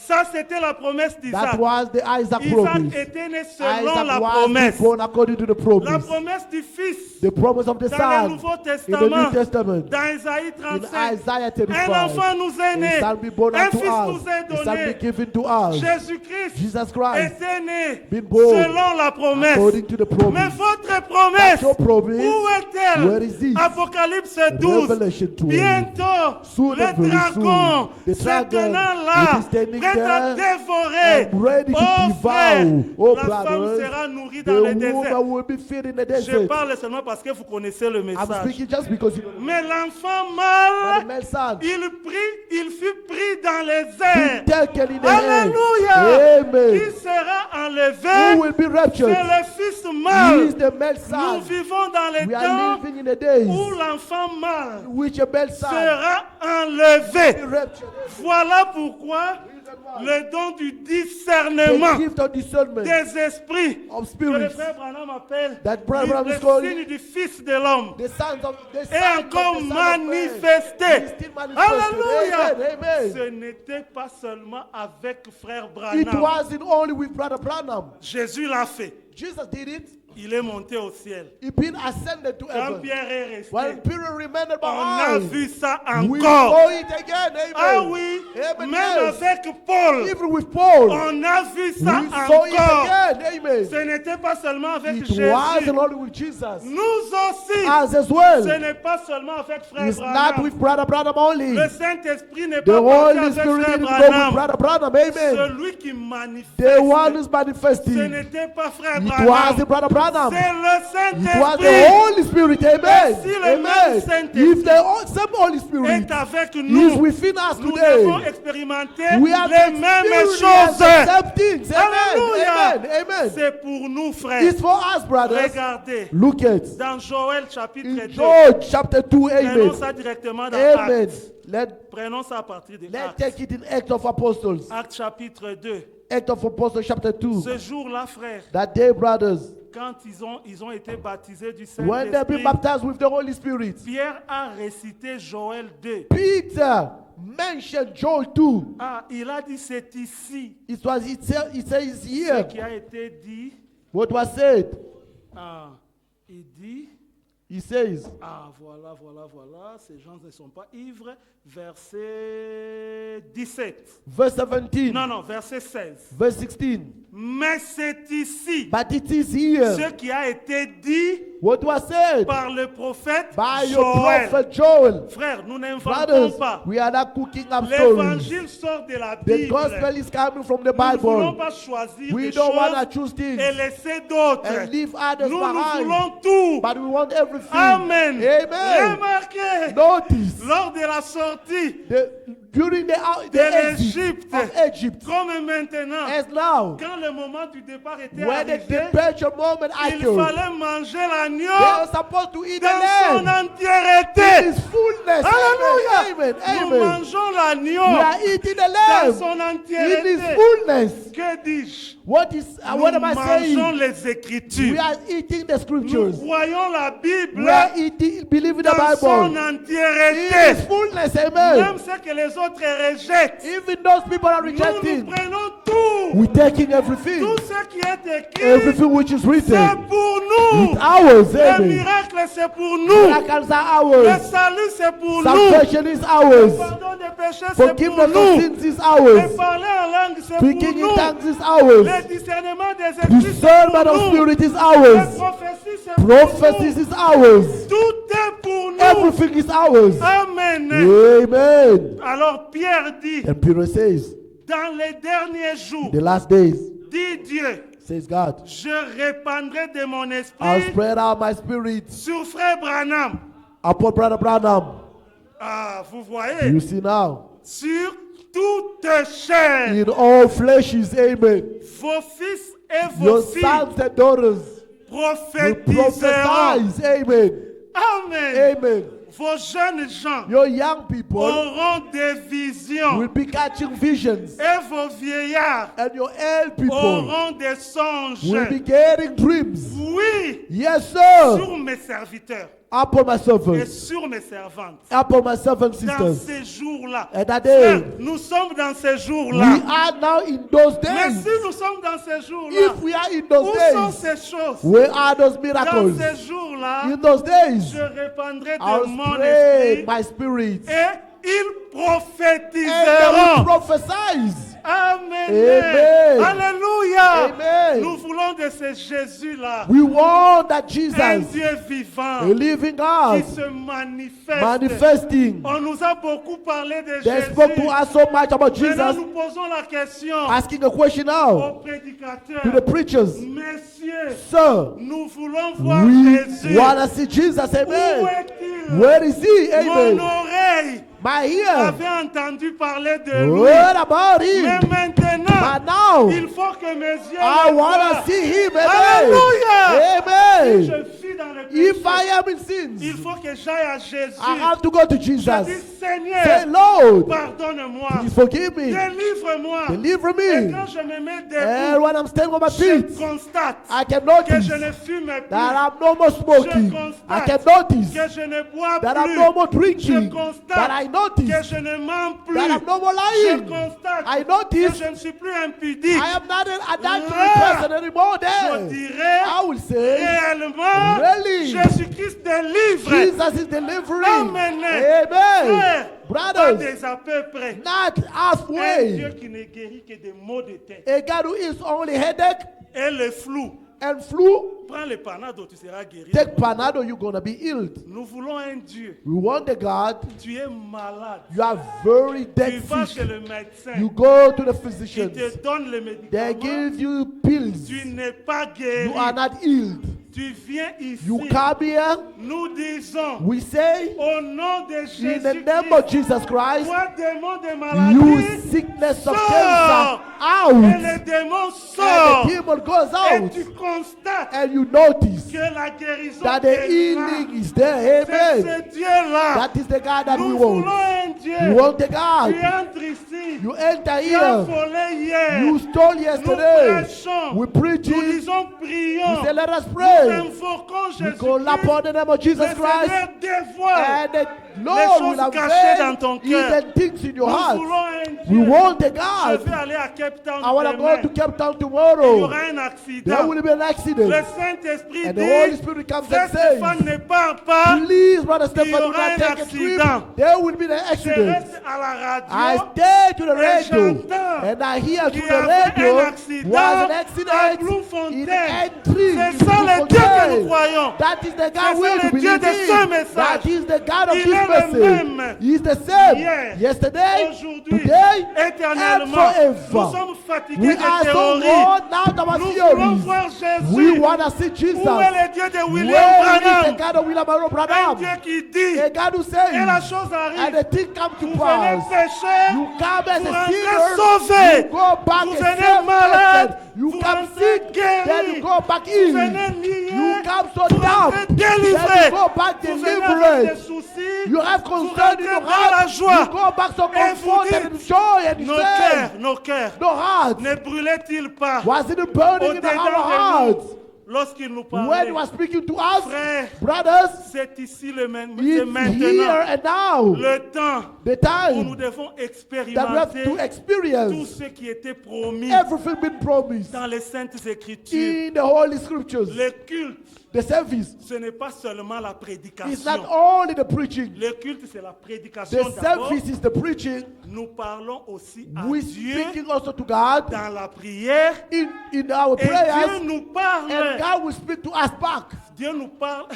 [SPEAKER 2] Ça, c'était la promesse
[SPEAKER 1] That
[SPEAKER 2] d'Isaac.
[SPEAKER 1] was the Isaac
[SPEAKER 2] Isaac
[SPEAKER 1] promise.
[SPEAKER 2] était né selon
[SPEAKER 1] Isaac
[SPEAKER 2] la
[SPEAKER 1] was
[SPEAKER 2] promesse.
[SPEAKER 1] born according to the
[SPEAKER 2] La
[SPEAKER 1] promise.
[SPEAKER 2] promesse du Fils
[SPEAKER 1] The promise of the
[SPEAKER 2] dans le
[SPEAKER 1] Son
[SPEAKER 2] Nouveau
[SPEAKER 1] in the New
[SPEAKER 2] Testament,
[SPEAKER 1] Testament.
[SPEAKER 2] dans Isaïe
[SPEAKER 1] In
[SPEAKER 2] 35.
[SPEAKER 1] Isaiah
[SPEAKER 2] Un
[SPEAKER 1] 35.
[SPEAKER 2] enfant nous est
[SPEAKER 1] A
[SPEAKER 2] né,
[SPEAKER 1] son be born
[SPEAKER 2] un
[SPEAKER 1] unto
[SPEAKER 2] fils nous
[SPEAKER 1] us.
[SPEAKER 2] est
[SPEAKER 1] A son
[SPEAKER 2] donné.
[SPEAKER 1] be given to us.
[SPEAKER 2] Jésus-Christ
[SPEAKER 1] Jesus Christ
[SPEAKER 2] était né
[SPEAKER 1] been born
[SPEAKER 2] selon la promesse.
[SPEAKER 1] according to the
[SPEAKER 2] Mais
[SPEAKER 1] promise.
[SPEAKER 2] votre promesse,
[SPEAKER 1] That's your promise.
[SPEAKER 2] où
[SPEAKER 1] Where
[SPEAKER 2] est-elle?
[SPEAKER 1] is it?
[SPEAKER 2] Apocalypse 12.
[SPEAKER 1] Revelation 12.
[SPEAKER 2] Bientôt,
[SPEAKER 1] Soon
[SPEAKER 2] le
[SPEAKER 1] and very
[SPEAKER 2] dragon,
[SPEAKER 1] soon, the
[SPEAKER 2] se
[SPEAKER 1] dragon
[SPEAKER 2] tenant là,
[SPEAKER 1] will be standing
[SPEAKER 2] prêt à
[SPEAKER 1] there
[SPEAKER 2] dévorer.
[SPEAKER 1] and ready to
[SPEAKER 2] Oh frère,
[SPEAKER 1] devour. Oh,
[SPEAKER 2] la femme
[SPEAKER 1] brothers,
[SPEAKER 2] sera nourrie
[SPEAKER 1] the
[SPEAKER 2] dans le désert.
[SPEAKER 1] woman will be fed in the
[SPEAKER 2] Je
[SPEAKER 1] desert.
[SPEAKER 2] parle seulement parce que vous connaissez le
[SPEAKER 1] I'm
[SPEAKER 2] message.
[SPEAKER 1] speaking just because you know.
[SPEAKER 2] Mais l'enfant
[SPEAKER 1] But the
[SPEAKER 2] mâle,
[SPEAKER 1] male son
[SPEAKER 2] il fut pris dans les
[SPEAKER 1] be
[SPEAKER 2] airs.
[SPEAKER 1] taken in the hand.
[SPEAKER 2] Alléluia.
[SPEAKER 1] Amen.
[SPEAKER 2] Qui sera
[SPEAKER 1] Who
[SPEAKER 2] enlevé?
[SPEAKER 1] will be
[SPEAKER 2] C'est
[SPEAKER 1] raptured?
[SPEAKER 2] le fils
[SPEAKER 1] He is
[SPEAKER 2] mâle.
[SPEAKER 1] the male
[SPEAKER 2] Nous
[SPEAKER 1] son.
[SPEAKER 2] vivons dans les
[SPEAKER 1] We are
[SPEAKER 2] temps
[SPEAKER 1] living in the days
[SPEAKER 2] où l'enfant mâle
[SPEAKER 1] which a male son
[SPEAKER 2] sera
[SPEAKER 1] be
[SPEAKER 2] enlevé.
[SPEAKER 1] raptured.
[SPEAKER 2] Voilà pourquoi le don du
[SPEAKER 1] The
[SPEAKER 2] discernement
[SPEAKER 1] gift of discernment
[SPEAKER 2] des esprits
[SPEAKER 1] of
[SPEAKER 2] que le
[SPEAKER 1] spirits
[SPEAKER 2] frère Branham appelle
[SPEAKER 1] that Brother Branham
[SPEAKER 2] le
[SPEAKER 1] is calling
[SPEAKER 2] signe du Fils de l'homme
[SPEAKER 1] the sons of the
[SPEAKER 2] est
[SPEAKER 1] son
[SPEAKER 2] encore
[SPEAKER 1] of the Son of Man.
[SPEAKER 2] manifesté.
[SPEAKER 1] He is still manifested.
[SPEAKER 2] Alléluia.
[SPEAKER 1] Amen. Amen.
[SPEAKER 2] Ce n'était pas seulement avec frère
[SPEAKER 1] It
[SPEAKER 2] Branham.
[SPEAKER 1] wasn't only with Brother Branham.
[SPEAKER 2] Jésus l'a fait.
[SPEAKER 1] Jesus did it.
[SPEAKER 2] Il est monté au ciel.
[SPEAKER 1] He been ascended to
[SPEAKER 2] Quand
[SPEAKER 1] heaven.
[SPEAKER 2] Pierre est resté,
[SPEAKER 1] When Peter remained
[SPEAKER 2] on
[SPEAKER 1] by
[SPEAKER 2] a
[SPEAKER 1] eyes,
[SPEAKER 2] vu ça
[SPEAKER 1] we
[SPEAKER 2] encore.
[SPEAKER 1] saw it again. Amen.
[SPEAKER 2] Ah oui,
[SPEAKER 1] Amen.
[SPEAKER 2] même
[SPEAKER 1] Yes.
[SPEAKER 2] avec Paul,
[SPEAKER 1] Even with Paul,
[SPEAKER 2] on a vu
[SPEAKER 1] we
[SPEAKER 2] ça
[SPEAKER 1] saw it
[SPEAKER 2] encore.
[SPEAKER 1] again. Amen.
[SPEAKER 2] Ce n'était pas seulement avec
[SPEAKER 1] It
[SPEAKER 2] Jésus.
[SPEAKER 1] wasn't only with Jesus.
[SPEAKER 2] Nous aussi,
[SPEAKER 1] As
[SPEAKER 2] ce
[SPEAKER 1] well.
[SPEAKER 2] n'est pas seulement avec frère
[SPEAKER 1] It's not
[SPEAKER 2] Branham.
[SPEAKER 1] with Brother Branham only.
[SPEAKER 2] Le Saint-Esprit n'est
[SPEAKER 1] The
[SPEAKER 2] pas parti
[SPEAKER 1] Holy
[SPEAKER 2] avec
[SPEAKER 1] Spirit
[SPEAKER 2] frère
[SPEAKER 1] didn't go with
[SPEAKER 2] Branham.
[SPEAKER 1] Brother Branham. Amen.
[SPEAKER 2] Celui qui manifeste,
[SPEAKER 1] The one who's
[SPEAKER 2] ce
[SPEAKER 1] manifesting.
[SPEAKER 2] n'était pas frère
[SPEAKER 1] It
[SPEAKER 2] Branham.
[SPEAKER 1] wasn't Brother Branham.
[SPEAKER 2] C'est le
[SPEAKER 1] It was the
[SPEAKER 2] Saint-Esprit
[SPEAKER 1] Holy Spirit. Amen.
[SPEAKER 2] Si le même
[SPEAKER 1] Amen.
[SPEAKER 2] Saint-Esprit
[SPEAKER 1] If the same Holy Spirit
[SPEAKER 2] est avec
[SPEAKER 1] is
[SPEAKER 2] nous.
[SPEAKER 1] within us
[SPEAKER 2] Nous
[SPEAKER 1] today,
[SPEAKER 2] devons expérimenter
[SPEAKER 1] we have
[SPEAKER 2] les mêmes
[SPEAKER 1] experienced
[SPEAKER 2] choses.
[SPEAKER 1] the same things. Amen.
[SPEAKER 2] Alléluia.
[SPEAKER 1] Amen. Amen.
[SPEAKER 2] C'est pour nous, frères.
[SPEAKER 1] It's for us, brothers.
[SPEAKER 2] Regardez,
[SPEAKER 1] Look at
[SPEAKER 2] dans Joël chapitre
[SPEAKER 1] in
[SPEAKER 2] 2,
[SPEAKER 1] George chapter 2.
[SPEAKER 2] prenons
[SPEAKER 1] Amen.
[SPEAKER 2] ça directement dans
[SPEAKER 1] Amen.
[SPEAKER 2] Actes. Prenons ça à partir de
[SPEAKER 1] Let's
[SPEAKER 2] Actes.
[SPEAKER 1] take it in Acts of Apostles.
[SPEAKER 2] Actes chapitre 2.
[SPEAKER 1] Acts of Apostles chapter 2.
[SPEAKER 2] Ce jour-là, frère,
[SPEAKER 1] That day, brothers,
[SPEAKER 2] quand ils ont été baptisés du
[SPEAKER 1] when they've been
[SPEAKER 2] Saint-Esprit,
[SPEAKER 1] baptized with the Holy Spirit,
[SPEAKER 2] Pierre a récité Joël 2.
[SPEAKER 1] Peter mentioned Joel 2.
[SPEAKER 2] Ah, il a dit c'est ici
[SPEAKER 1] It says
[SPEAKER 2] ce
[SPEAKER 1] here.
[SPEAKER 2] qui a été dit.
[SPEAKER 1] What was said?
[SPEAKER 2] Ah, il dit,
[SPEAKER 1] He says,
[SPEAKER 2] voilà, ces gens ne sont pas ivres. Verset 17.
[SPEAKER 1] verse 17,
[SPEAKER 2] Non, verset 16.
[SPEAKER 1] verse 16.
[SPEAKER 2] Mais c'est ici
[SPEAKER 1] But it is here.
[SPEAKER 2] ce qui a été dit
[SPEAKER 1] What was said
[SPEAKER 2] par le prophète
[SPEAKER 1] by your
[SPEAKER 2] Joël.
[SPEAKER 1] prophet Joel.
[SPEAKER 2] Frère, nous n'inventons
[SPEAKER 1] Brothers,
[SPEAKER 2] pas.
[SPEAKER 1] we are not cooking up stories.
[SPEAKER 2] L'évangile sort de la
[SPEAKER 1] The
[SPEAKER 2] Bible.
[SPEAKER 1] gospel is coming from the
[SPEAKER 2] Nous ne voulons
[SPEAKER 1] Bible.
[SPEAKER 2] pas choisir
[SPEAKER 1] We
[SPEAKER 2] des
[SPEAKER 1] don't want
[SPEAKER 2] choses
[SPEAKER 1] to choose things
[SPEAKER 2] et laisser d'autres.
[SPEAKER 1] and leave others
[SPEAKER 2] Nous
[SPEAKER 1] behind.
[SPEAKER 2] voulons tout.
[SPEAKER 1] But we want everything.
[SPEAKER 2] Amen.
[SPEAKER 1] Amen.
[SPEAKER 2] Remarquez,
[SPEAKER 1] Notice,
[SPEAKER 2] lors de la sortie
[SPEAKER 1] during the
[SPEAKER 2] de
[SPEAKER 1] exit
[SPEAKER 2] l'Égypte,
[SPEAKER 1] of Egypt,
[SPEAKER 2] comme maintenant,
[SPEAKER 1] as now,
[SPEAKER 2] quand le moment du départ était
[SPEAKER 1] when the
[SPEAKER 2] arrivé,
[SPEAKER 1] departure moment
[SPEAKER 2] il
[SPEAKER 1] occurred,
[SPEAKER 2] fallait manger
[SPEAKER 1] they
[SPEAKER 2] l'agneau
[SPEAKER 1] are supposed to eat the
[SPEAKER 2] dans son
[SPEAKER 1] lamb.
[SPEAKER 2] entièreté.
[SPEAKER 1] His fullness.
[SPEAKER 2] Alléluia.
[SPEAKER 1] Amen.
[SPEAKER 2] Nous
[SPEAKER 1] Amen.
[SPEAKER 2] mangeons
[SPEAKER 1] We
[SPEAKER 2] l'agneau
[SPEAKER 1] are eating the
[SPEAKER 2] dans
[SPEAKER 1] lamb
[SPEAKER 2] son
[SPEAKER 1] in
[SPEAKER 2] entièreté.
[SPEAKER 1] his fullness.
[SPEAKER 2] Que dis-je?
[SPEAKER 1] What
[SPEAKER 2] Nous
[SPEAKER 1] am I
[SPEAKER 2] mangeons
[SPEAKER 1] saying?
[SPEAKER 2] les
[SPEAKER 1] We
[SPEAKER 2] Écritures.
[SPEAKER 1] are eating the
[SPEAKER 2] Nous
[SPEAKER 1] scriptures.
[SPEAKER 2] croyons la Bible
[SPEAKER 1] We are eating, believing the
[SPEAKER 2] dans son
[SPEAKER 1] Bible in
[SPEAKER 2] entièreté.
[SPEAKER 1] its fullness.
[SPEAKER 2] Même
[SPEAKER 1] Amen.
[SPEAKER 2] ce que les autres rejettent.
[SPEAKER 1] Even those people are
[SPEAKER 2] Nous
[SPEAKER 1] rejecting.
[SPEAKER 2] prenons tout.
[SPEAKER 1] We're taking everything.
[SPEAKER 2] Tout ce qui est écrit,
[SPEAKER 1] Everything which is
[SPEAKER 2] c'est
[SPEAKER 1] written.
[SPEAKER 2] pour nous.
[SPEAKER 1] It's ours.
[SPEAKER 2] Le
[SPEAKER 1] Amen.
[SPEAKER 2] miracle, c'est pour nous.
[SPEAKER 1] Miracles are
[SPEAKER 2] Le
[SPEAKER 1] ours.
[SPEAKER 2] salut, c'est pour nous.
[SPEAKER 1] Salvation is ours.
[SPEAKER 2] Pardon des péchés, c'est pour
[SPEAKER 1] Forgiveness of
[SPEAKER 2] nous.
[SPEAKER 1] sins is
[SPEAKER 2] Et
[SPEAKER 1] ours.
[SPEAKER 2] parler en langue, c'est
[SPEAKER 1] Speaking
[SPEAKER 2] pour
[SPEAKER 1] in
[SPEAKER 2] nous.
[SPEAKER 1] tongues is ours.
[SPEAKER 2] Le discernement des esprits, c'est
[SPEAKER 1] Discernment
[SPEAKER 2] pour
[SPEAKER 1] of
[SPEAKER 2] nous.
[SPEAKER 1] spirit is
[SPEAKER 2] La
[SPEAKER 1] ours.
[SPEAKER 2] prophétie, c'est pour
[SPEAKER 1] Prophecies
[SPEAKER 2] nous.
[SPEAKER 1] is ours.
[SPEAKER 2] Tout est pour nous.
[SPEAKER 1] Everything is ours.
[SPEAKER 2] Amen.
[SPEAKER 1] Amen.
[SPEAKER 2] Alors Pierre dit,
[SPEAKER 1] And Peter says,
[SPEAKER 2] dans les derniers jours,
[SPEAKER 1] the last days,
[SPEAKER 2] dit Dieu,
[SPEAKER 1] says God,
[SPEAKER 2] je répandrai de mon
[SPEAKER 1] I'll
[SPEAKER 2] esprit
[SPEAKER 1] spread out my spirit
[SPEAKER 2] sur frère Branham.
[SPEAKER 1] upon Brother Branham.
[SPEAKER 2] Ah, vous voyez,
[SPEAKER 1] You see now,
[SPEAKER 2] sur toute chair,
[SPEAKER 1] in all fleshes, amen.
[SPEAKER 2] vos fils et
[SPEAKER 1] Your
[SPEAKER 2] vos filles
[SPEAKER 1] sons and daughters will
[SPEAKER 2] prophétiseront.
[SPEAKER 1] prophesy, amen.
[SPEAKER 2] Amen.
[SPEAKER 1] Amen.
[SPEAKER 2] Vos jeunes gens
[SPEAKER 1] Your young people
[SPEAKER 2] auront des visions
[SPEAKER 1] will be catching visions,
[SPEAKER 2] et vos vieillards
[SPEAKER 1] and your old people
[SPEAKER 2] auront des songes.
[SPEAKER 1] will be getting dreams.
[SPEAKER 2] Oui,
[SPEAKER 1] Yes, sir.
[SPEAKER 2] sur mes serviteurs
[SPEAKER 1] Upon my
[SPEAKER 2] et
[SPEAKER 1] servants,
[SPEAKER 2] sur mes servantes.
[SPEAKER 1] upon my servant
[SPEAKER 2] Dans
[SPEAKER 1] sisters.
[SPEAKER 2] ces jours-là,
[SPEAKER 1] And that
[SPEAKER 2] frère,
[SPEAKER 1] day,
[SPEAKER 2] nous sommes dans ces
[SPEAKER 1] we
[SPEAKER 2] jours-là.
[SPEAKER 1] are now in those
[SPEAKER 2] Mais
[SPEAKER 1] days.
[SPEAKER 2] si nous sommes dans ces jours-là,
[SPEAKER 1] If we are in those
[SPEAKER 2] où sont
[SPEAKER 1] days,
[SPEAKER 2] ces choses?
[SPEAKER 1] where are those
[SPEAKER 2] Dans
[SPEAKER 1] miracles?
[SPEAKER 2] ces jours-là,
[SPEAKER 1] In those days,
[SPEAKER 2] je répandrai de
[SPEAKER 1] I'll
[SPEAKER 2] mon
[SPEAKER 1] spread
[SPEAKER 2] esprit
[SPEAKER 1] my spirit,
[SPEAKER 2] et ils
[SPEAKER 1] and they will
[SPEAKER 2] prophétiseront.
[SPEAKER 1] prophesy.
[SPEAKER 2] Amen.
[SPEAKER 1] Amen.
[SPEAKER 2] Alléluia.
[SPEAKER 1] Amen.
[SPEAKER 2] Nous voulons de ce Jésus-là,
[SPEAKER 1] We want that
[SPEAKER 2] un
[SPEAKER 1] Jesus,
[SPEAKER 2] Dieu vivant,
[SPEAKER 1] a living God,
[SPEAKER 2] qui se manifeste.
[SPEAKER 1] manifesting.
[SPEAKER 2] On nous a beaucoup parlé de
[SPEAKER 1] They
[SPEAKER 2] Jésus.
[SPEAKER 1] spoke to us so much about
[SPEAKER 2] Maintenant,
[SPEAKER 1] Jesus,
[SPEAKER 2] nous posons la question
[SPEAKER 1] asking a question now
[SPEAKER 2] aux prédicateurs.
[SPEAKER 1] to the preachers.
[SPEAKER 2] Messieurs,
[SPEAKER 1] Sir,
[SPEAKER 2] nous voulons voir
[SPEAKER 1] we
[SPEAKER 2] Jésus.
[SPEAKER 1] want to see Jesus.
[SPEAKER 2] Où
[SPEAKER 1] Amen.
[SPEAKER 2] est-il?
[SPEAKER 1] Where is he?
[SPEAKER 2] Mon
[SPEAKER 1] Amen.
[SPEAKER 2] oreille
[SPEAKER 1] My ear
[SPEAKER 2] avait entendu parler de lui.
[SPEAKER 1] heard about
[SPEAKER 2] Mais
[SPEAKER 1] him.
[SPEAKER 2] maintenant,
[SPEAKER 1] But now,
[SPEAKER 2] il faut que mes yeux
[SPEAKER 1] I
[SPEAKER 2] le
[SPEAKER 1] want
[SPEAKER 2] voient.
[SPEAKER 1] to see him.
[SPEAKER 2] Alléluia.
[SPEAKER 1] Amen.
[SPEAKER 2] Je
[SPEAKER 1] Amen.
[SPEAKER 2] suis dans le
[SPEAKER 1] If
[SPEAKER 2] péché.
[SPEAKER 1] I am in
[SPEAKER 2] Il
[SPEAKER 1] sins,
[SPEAKER 2] faut que j'aille à Jésus.
[SPEAKER 1] I have to go to
[SPEAKER 2] Je dis,
[SPEAKER 1] Jesus. Say,
[SPEAKER 2] Seigneur,
[SPEAKER 1] Lord,
[SPEAKER 2] pardonne-moi.
[SPEAKER 1] please forgive me.
[SPEAKER 2] Délivre-moi.
[SPEAKER 1] Deliver
[SPEAKER 2] Et
[SPEAKER 1] me.
[SPEAKER 2] quand je me mets
[SPEAKER 1] And
[SPEAKER 2] debout,
[SPEAKER 1] when I'm standing on my
[SPEAKER 2] je
[SPEAKER 1] feet,
[SPEAKER 2] constate
[SPEAKER 1] I can
[SPEAKER 2] que
[SPEAKER 1] notice
[SPEAKER 2] je ne fume plus,
[SPEAKER 1] that I'm no more smoking. I can notice
[SPEAKER 2] que je ne bois
[SPEAKER 1] that I'm
[SPEAKER 2] plus,
[SPEAKER 1] no more
[SPEAKER 2] je
[SPEAKER 1] drinking.
[SPEAKER 2] constate
[SPEAKER 1] That I
[SPEAKER 2] que
[SPEAKER 1] notice
[SPEAKER 2] je ne mens plus,
[SPEAKER 1] that I'm no more
[SPEAKER 2] je
[SPEAKER 1] lying.
[SPEAKER 2] constate
[SPEAKER 1] I
[SPEAKER 2] que
[SPEAKER 1] notice
[SPEAKER 2] je ne suis plus impudique.
[SPEAKER 1] I am not an adulterous
[SPEAKER 2] Là,
[SPEAKER 1] person anymore
[SPEAKER 2] Je
[SPEAKER 1] there.
[SPEAKER 2] dirais
[SPEAKER 1] I will say,
[SPEAKER 2] réellement,
[SPEAKER 1] Really?
[SPEAKER 2] Jésus-Christ délivre.
[SPEAKER 1] Jesus is delivering.
[SPEAKER 2] Amen.
[SPEAKER 1] Amen.
[SPEAKER 2] Frère, pas
[SPEAKER 1] Brothers,
[SPEAKER 2] des à peu près.
[SPEAKER 1] not
[SPEAKER 2] Un Dieu
[SPEAKER 1] halfway.
[SPEAKER 2] qui ne guérit que des maux de tête.
[SPEAKER 1] A God who is only headache
[SPEAKER 2] Et le flou.
[SPEAKER 1] and flu.
[SPEAKER 2] Prends le panado, tu seras guéri.
[SPEAKER 1] Take Panado, you're going to be healed.
[SPEAKER 2] Nous voulons un Dieu.
[SPEAKER 1] We want the God.
[SPEAKER 2] Tu es malade.
[SPEAKER 1] You are very
[SPEAKER 2] Tu
[SPEAKER 1] dead
[SPEAKER 2] vas chez
[SPEAKER 1] sick.
[SPEAKER 2] le médecin.
[SPEAKER 1] You go to the
[SPEAKER 2] Il
[SPEAKER 1] physicians.
[SPEAKER 2] te donne le
[SPEAKER 1] They
[SPEAKER 2] médicament.
[SPEAKER 1] give you pills.
[SPEAKER 2] Tu n'es pas guéri.
[SPEAKER 1] You are not healed.
[SPEAKER 2] Tu viens ici.
[SPEAKER 1] You come here.
[SPEAKER 2] Nous disons,
[SPEAKER 1] We say,
[SPEAKER 2] au nom de
[SPEAKER 1] in the name of
[SPEAKER 2] Jésus-Christ,
[SPEAKER 1] Jesus Christ,
[SPEAKER 2] toi démon de
[SPEAKER 1] you
[SPEAKER 2] maladie,
[SPEAKER 1] sickness of
[SPEAKER 2] sors.
[SPEAKER 1] cancer
[SPEAKER 2] et
[SPEAKER 1] out.
[SPEAKER 2] le démon
[SPEAKER 1] And
[SPEAKER 2] sort.
[SPEAKER 1] the demon goes
[SPEAKER 2] Et
[SPEAKER 1] out.
[SPEAKER 2] tu constates
[SPEAKER 1] And you notice
[SPEAKER 2] que la guérison
[SPEAKER 1] that the
[SPEAKER 2] est là.
[SPEAKER 1] healing is there.
[SPEAKER 2] C'est
[SPEAKER 1] Amen.
[SPEAKER 2] ce Dieu-là.
[SPEAKER 1] That is the God that we
[SPEAKER 2] Nous voulons
[SPEAKER 1] want.
[SPEAKER 2] un Dieu
[SPEAKER 1] We want the
[SPEAKER 2] qui
[SPEAKER 1] God
[SPEAKER 2] entre ici
[SPEAKER 1] You enter
[SPEAKER 2] tu as
[SPEAKER 1] here.
[SPEAKER 2] volé hier.
[SPEAKER 1] You stole
[SPEAKER 2] Nous
[SPEAKER 1] yesterday.
[SPEAKER 2] prêchons,
[SPEAKER 1] We preach
[SPEAKER 2] nous
[SPEAKER 1] it.
[SPEAKER 2] disons
[SPEAKER 1] We
[SPEAKER 2] prions,
[SPEAKER 1] say, let us
[SPEAKER 2] nous
[SPEAKER 1] pray.
[SPEAKER 2] invoquons
[SPEAKER 1] We
[SPEAKER 2] Jésus
[SPEAKER 1] call upon the name of
[SPEAKER 2] le
[SPEAKER 1] Jesus Christ.
[SPEAKER 2] Seigneur dévoile
[SPEAKER 1] And the
[SPEAKER 2] les
[SPEAKER 1] Lord
[SPEAKER 2] choses
[SPEAKER 1] will
[SPEAKER 2] cachées dans
[SPEAKER 1] unveil
[SPEAKER 2] ton cœur.
[SPEAKER 1] hidden things in your
[SPEAKER 2] Nous
[SPEAKER 1] heart.
[SPEAKER 2] voulons un
[SPEAKER 1] We
[SPEAKER 2] Dieu.
[SPEAKER 1] want a
[SPEAKER 2] Je
[SPEAKER 1] God.
[SPEAKER 2] vais aller à Cape Town
[SPEAKER 1] I want to go
[SPEAKER 2] demain.
[SPEAKER 1] to Cape Town
[SPEAKER 2] Il y
[SPEAKER 1] tomorrow.
[SPEAKER 2] aura un
[SPEAKER 1] There
[SPEAKER 2] accident.
[SPEAKER 1] will be an
[SPEAKER 2] Le
[SPEAKER 1] accident.
[SPEAKER 2] Saint-Esprit
[SPEAKER 1] And the Holy
[SPEAKER 2] dit,
[SPEAKER 1] Spirit comes
[SPEAKER 2] frère
[SPEAKER 1] and says,
[SPEAKER 2] Stéphane ne part pas,
[SPEAKER 1] please, Brother
[SPEAKER 2] il y
[SPEAKER 1] Stephen, do
[SPEAKER 2] aura
[SPEAKER 1] not
[SPEAKER 2] un
[SPEAKER 1] take a trip.
[SPEAKER 2] accident.
[SPEAKER 1] There will be an
[SPEAKER 2] Je
[SPEAKER 1] accident.
[SPEAKER 2] reste à la
[SPEAKER 1] I
[SPEAKER 2] radio.
[SPEAKER 1] stay to the
[SPEAKER 2] Et
[SPEAKER 1] radio
[SPEAKER 2] j'entends
[SPEAKER 1] and I hear
[SPEAKER 2] qu'il
[SPEAKER 1] to
[SPEAKER 2] y
[SPEAKER 1] the
[SPEAKER 2] avait
[SPEAKER 1] radio
[SPEAKER 2] un accident
[SPEAKER 1] was an
[SPEAKER 2] à
[SPEAKER 1] accident in
[SPEAKER 2] Bloemfontein.
[SPEAKER 1] entry.
[SPEAKER 2] C'est ça le Dieu que nous croyons.
[SPEAKER 1] That is the
[SPEAKER 2] C'est
[SPEAKER 1] God
[SPEAKER 2] ça
[SPEAKER 1] we
[SPEAKER 2] le
[SPEAKER 1] believe
[SPEAKER 2] Dieu de ce
[SPEAKER 1] in.
[SPEAKER 2] message.
[SPEAKER 1] That is the God of
[SPEAKER 2] Il
[SPEAKER 1] this
[SPEAKER 2] est le
[SPEAKER 1] message.
[SPEAKER 2] même.
[SPEAKER 1] He is the same.
[SPEAKER 2] Hier,
[SPEAKER 1] Yesterday,
[SPEAKER 2] aujourd'hui,
[SPEAKER 1] today, and
[SPEAKER 2] éternellement.
[SPEAKER 1] forever.
[SPEAKER 2] Nous sommes fatigués
[SPEAKER 1] We
[SPEAKER 2] de
[SPEAKER 1] are so
[SPEAKER 2] théories.
[SPEAKER 1] worn out of our
[SPEAKER 2] Nous voulons
[SPEAKER 1] theories.
[SPEAKER 2] voir Jésus.
[SPEAKER 1] We want to see Jesus.
[SPEAKER 2] Où est le Dieu de William
[SPEAKER 1] Where is the
[SPEAKER 2] Branham?
[SPEAKER 1] God of William Monroe
[SPEAKER 2] Un
[SPEAKER 1] Branham?
[SPEAKER 2] Dieu qui dit,
[SPEAKER 1] A God who
[SPEAKER 2] et la
[SPEAKER 1] says,
[SPEAKER 2] chose
[SPEAKER 1] and
[SPEAKER 2] arrive.
[SPEAKER 1] the thing comes to
[SPEAKER 2] Vous venez
[SPEAKER 1] pass.
[SPEAKER 2] pécher,
[SPEAKER 1] You come as
[SPEAKER 2] vous
[SPEAKER 1] a
[SPEAKER 2] rentrez
[SPEAKER 1] sinner,
[SPEAKER 2] sauvé.
[SPEAKER 1] you go back
[SPEAKER 2] Vous
[SPEAKER 1] a
[SPEAKER 2] venez
[SPEAKER 1] saved
[SPEAKER 2] malade,
[SPEAKER 1] person. You
[SPEAKER 2] vous
[SPEAKER 1] come
[SPEAKER 2] rentrez
[SPEAKER 1] sick,
[SPEAKER 2] guéri.
[SPEAKER 1] then you go back
[SPEAKER 2] Vous
[SPEAKER 1] in.
[SPEAKER 2] venez lié,
[SPEAKER 1] You come so
[SPEAKER 2] vous
[SPEAKER 1] down,
[SPEAKER 2] rentrez
[SPEAKER 1] then
[SPEAKER 2] délivré.
[SPEAKER 1] you go back
[SPEAKER 2] Vous venez avec des
[SPEAKER 1] delivered.
[SPEAKER 2] soucis,
[SPEAKER 1] You have
[SPEAKER 2] vous
[SPEAKER 1] concern in
[SPEAKER 2] rentrez
[SPEAKER 1] your
[SPEAKER 2] dans la
[SPEAKER 1] heart.
[SPEAKER 2] joie.
[SPEAKER 1] You go back so
[SPEAKER 2] Et vous
[SPEAKER 1] comforted
[SPEAKER 2] dites,
[SPEAKER 1] and joy and
[SPEAKER 2] nos
[SPEAKER 1] say,
[SPEAKER 2] cœurs, nos cœurs,
[SPEAKER 1] no heart.
[SPEAKER 2] ne brûlaient-ils pas
[SPEAKER 1] Was it burning in
[SPEAKER 2] au-dedans
[SPEAKER 1] our
[SPEAKER 2] de nous
[SPEAKER 1] hearts?
[SPEAKER 2] lorsqu'il nous
[SPEAKER 1] When
[SPEAKER 2] parlait?
[SPEAKER 1] he was speaking to us,
[SPEAKER 2] Frère,
[SPEAKER 1] brothers,
[SPEAKER 2] c'est ici le c'est
[SPEAKER 1] it's here
[SPEAKER 2] maintenant
[SPEAKER 1] and now.
[SPEAKER 2] le temps
[SPEAKER 1] The
[SPEAKER 2] où nous
[SPEAKER 1] time
[SPEAKER 2] devons
[SPEAKER 1] that we have
[SPEAKER 2] expérimenter
[SPEAKER 1] to
[SPEAKER 2] tout
[SPEAKER 1] experience
[SPEAKER 2] ce qui était promis
[SPEAKER 1] everything been promised
[SPEAKER 2] dans les Saintes Écritures.
[SPEAKER 1] in the Holy Scriptures.
[SPEAKER 2] Le culte,
[SPEAKER 1] The service
[SPEAKER 2] ce n'est pas seulement la
[SPEAKER 1] is
[SPEAKER 2] prédication.
[SPEAKER 1] not only the preaching.
[SPEAKER 2] Le culte, c'est la
[SPEAKER 1] The
[SPEAKER 2] prédication d'abord.
[SPEAKER 1] service is the preaching.
[SPEAKER 2] Nous parlons aussi à
[SPEAKER 1] We
[SPEAKER 2] Dieu
[SPEAKER 1] speaking also to God
[SPEAKER 2] dans la prière.
[SPEAKER 1] in our
[SPEAKER 2] Et Dieu
[SPEAKER 1] prayers,
[SPEAKER 2] nous
[SPEAKER 1] and
[SPEAKER 2] parle.
[SPEAKER 1] God will speak to us back.
[SPEAKER 2] Dieu nous parle.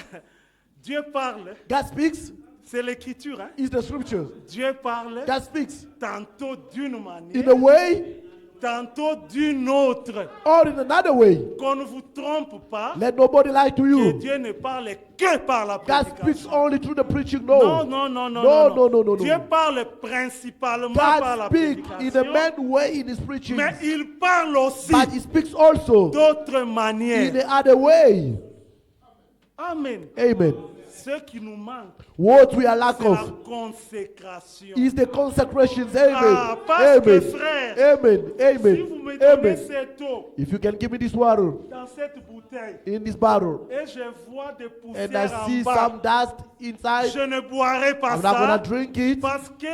[SPEAKER 2] Dieu parle.
[SPEAKER 1] God speaks
[SPEAKER 2] C'est l'écriture. Hein?
[SPEAKER 1] is the Scriptures.
[SPEAKER 2] Dieu parle
[SPEAKER 1] God speaks
[SPEAKER 2] tantôt d'une
[SPEAKER 1] in
[SPEAKER 2] manière,
[SPEAKER 1] a way
[SPEAKER 2] tantôt d'une autre.
[SPEAKER 1] or in another way.
[SPEAKER 2] Qu'on ne vous trompe pas.
[SPEAKER 1] Let nobody lie to
[SPEAKER 2] Que
[SPEAKER 1] you.
[SPEAKER 2] Dieu ne parle que par la
[SPEAKER 1] God speaks
[SPEAKER 2] prédication.
[SPEAKER 1] only through the preaching.
[SPEAKER 2] Non,
[SPEAKER 1] No.
[SPEAKER 2] non, non, non,
[SPEAKER 1] No,
[SPEAKER 2] non,
[SPEAKER 1] no, no, no,
[SPEAKER 2] Dieu
[SPEAKER 1] no.
[SPEAKER 2] parle principalement par la
[SPEAKER 1] God speaks in a
[SPEAKER 2] prédication,
[SPEAKER 1] man way in his preaching,
[SPEAKER 2] mais il parle aussi
[SPEAKER 1] but he speaks also
[SPEAKER 2] d'autres
[SPEAKER 1] in
[SPEAKER 2] manières.
[SPEAKER 1] the other way.
[SPEAKER 2] Amen.
[SPEAKER 1] Amen.
[SPEAKER 2] Ce qui nous manque,
[SPEAKER 1] What we are lack
[SPEAKER 2] c'est la
[SPEAKER 1] of
[SPEAKER 2] consécration.
[SPEAKER 1] is the consecrations. Amen.
[SPEAKER 2] Ah, parce que,
[SPEAKER 1] Amen.
[SPEAKER 2] frère,
[SPEAKER 1] Amen.
[SPEAKER 2] Si
[SPEAKER 1] Amen.
[SPEAKER 2] vous me donnez
[SPEAKER 1] Amen.
[SPEAKER 2] cette eau
[SPEAKER 1] If you can give me this water
[SPEAKER 2] dans cette bouteille
[SPEAKER 1] in this bottle,
[SPEAKER 2] et je vois des
[SPEAKER 1] and I
[SPEAKER 2] poussières en
[SPEAKER 1] see
[SPEAKER 2] bas,
[SPEAKER 1] some dust inside,
[SPEAKER 2] je ne boirai pas
[SPEAKER 1] I'm not gonna
[SPEAKER 2] ça
[SPEAKER 1] drink it.
[SPEAKER 2] parce que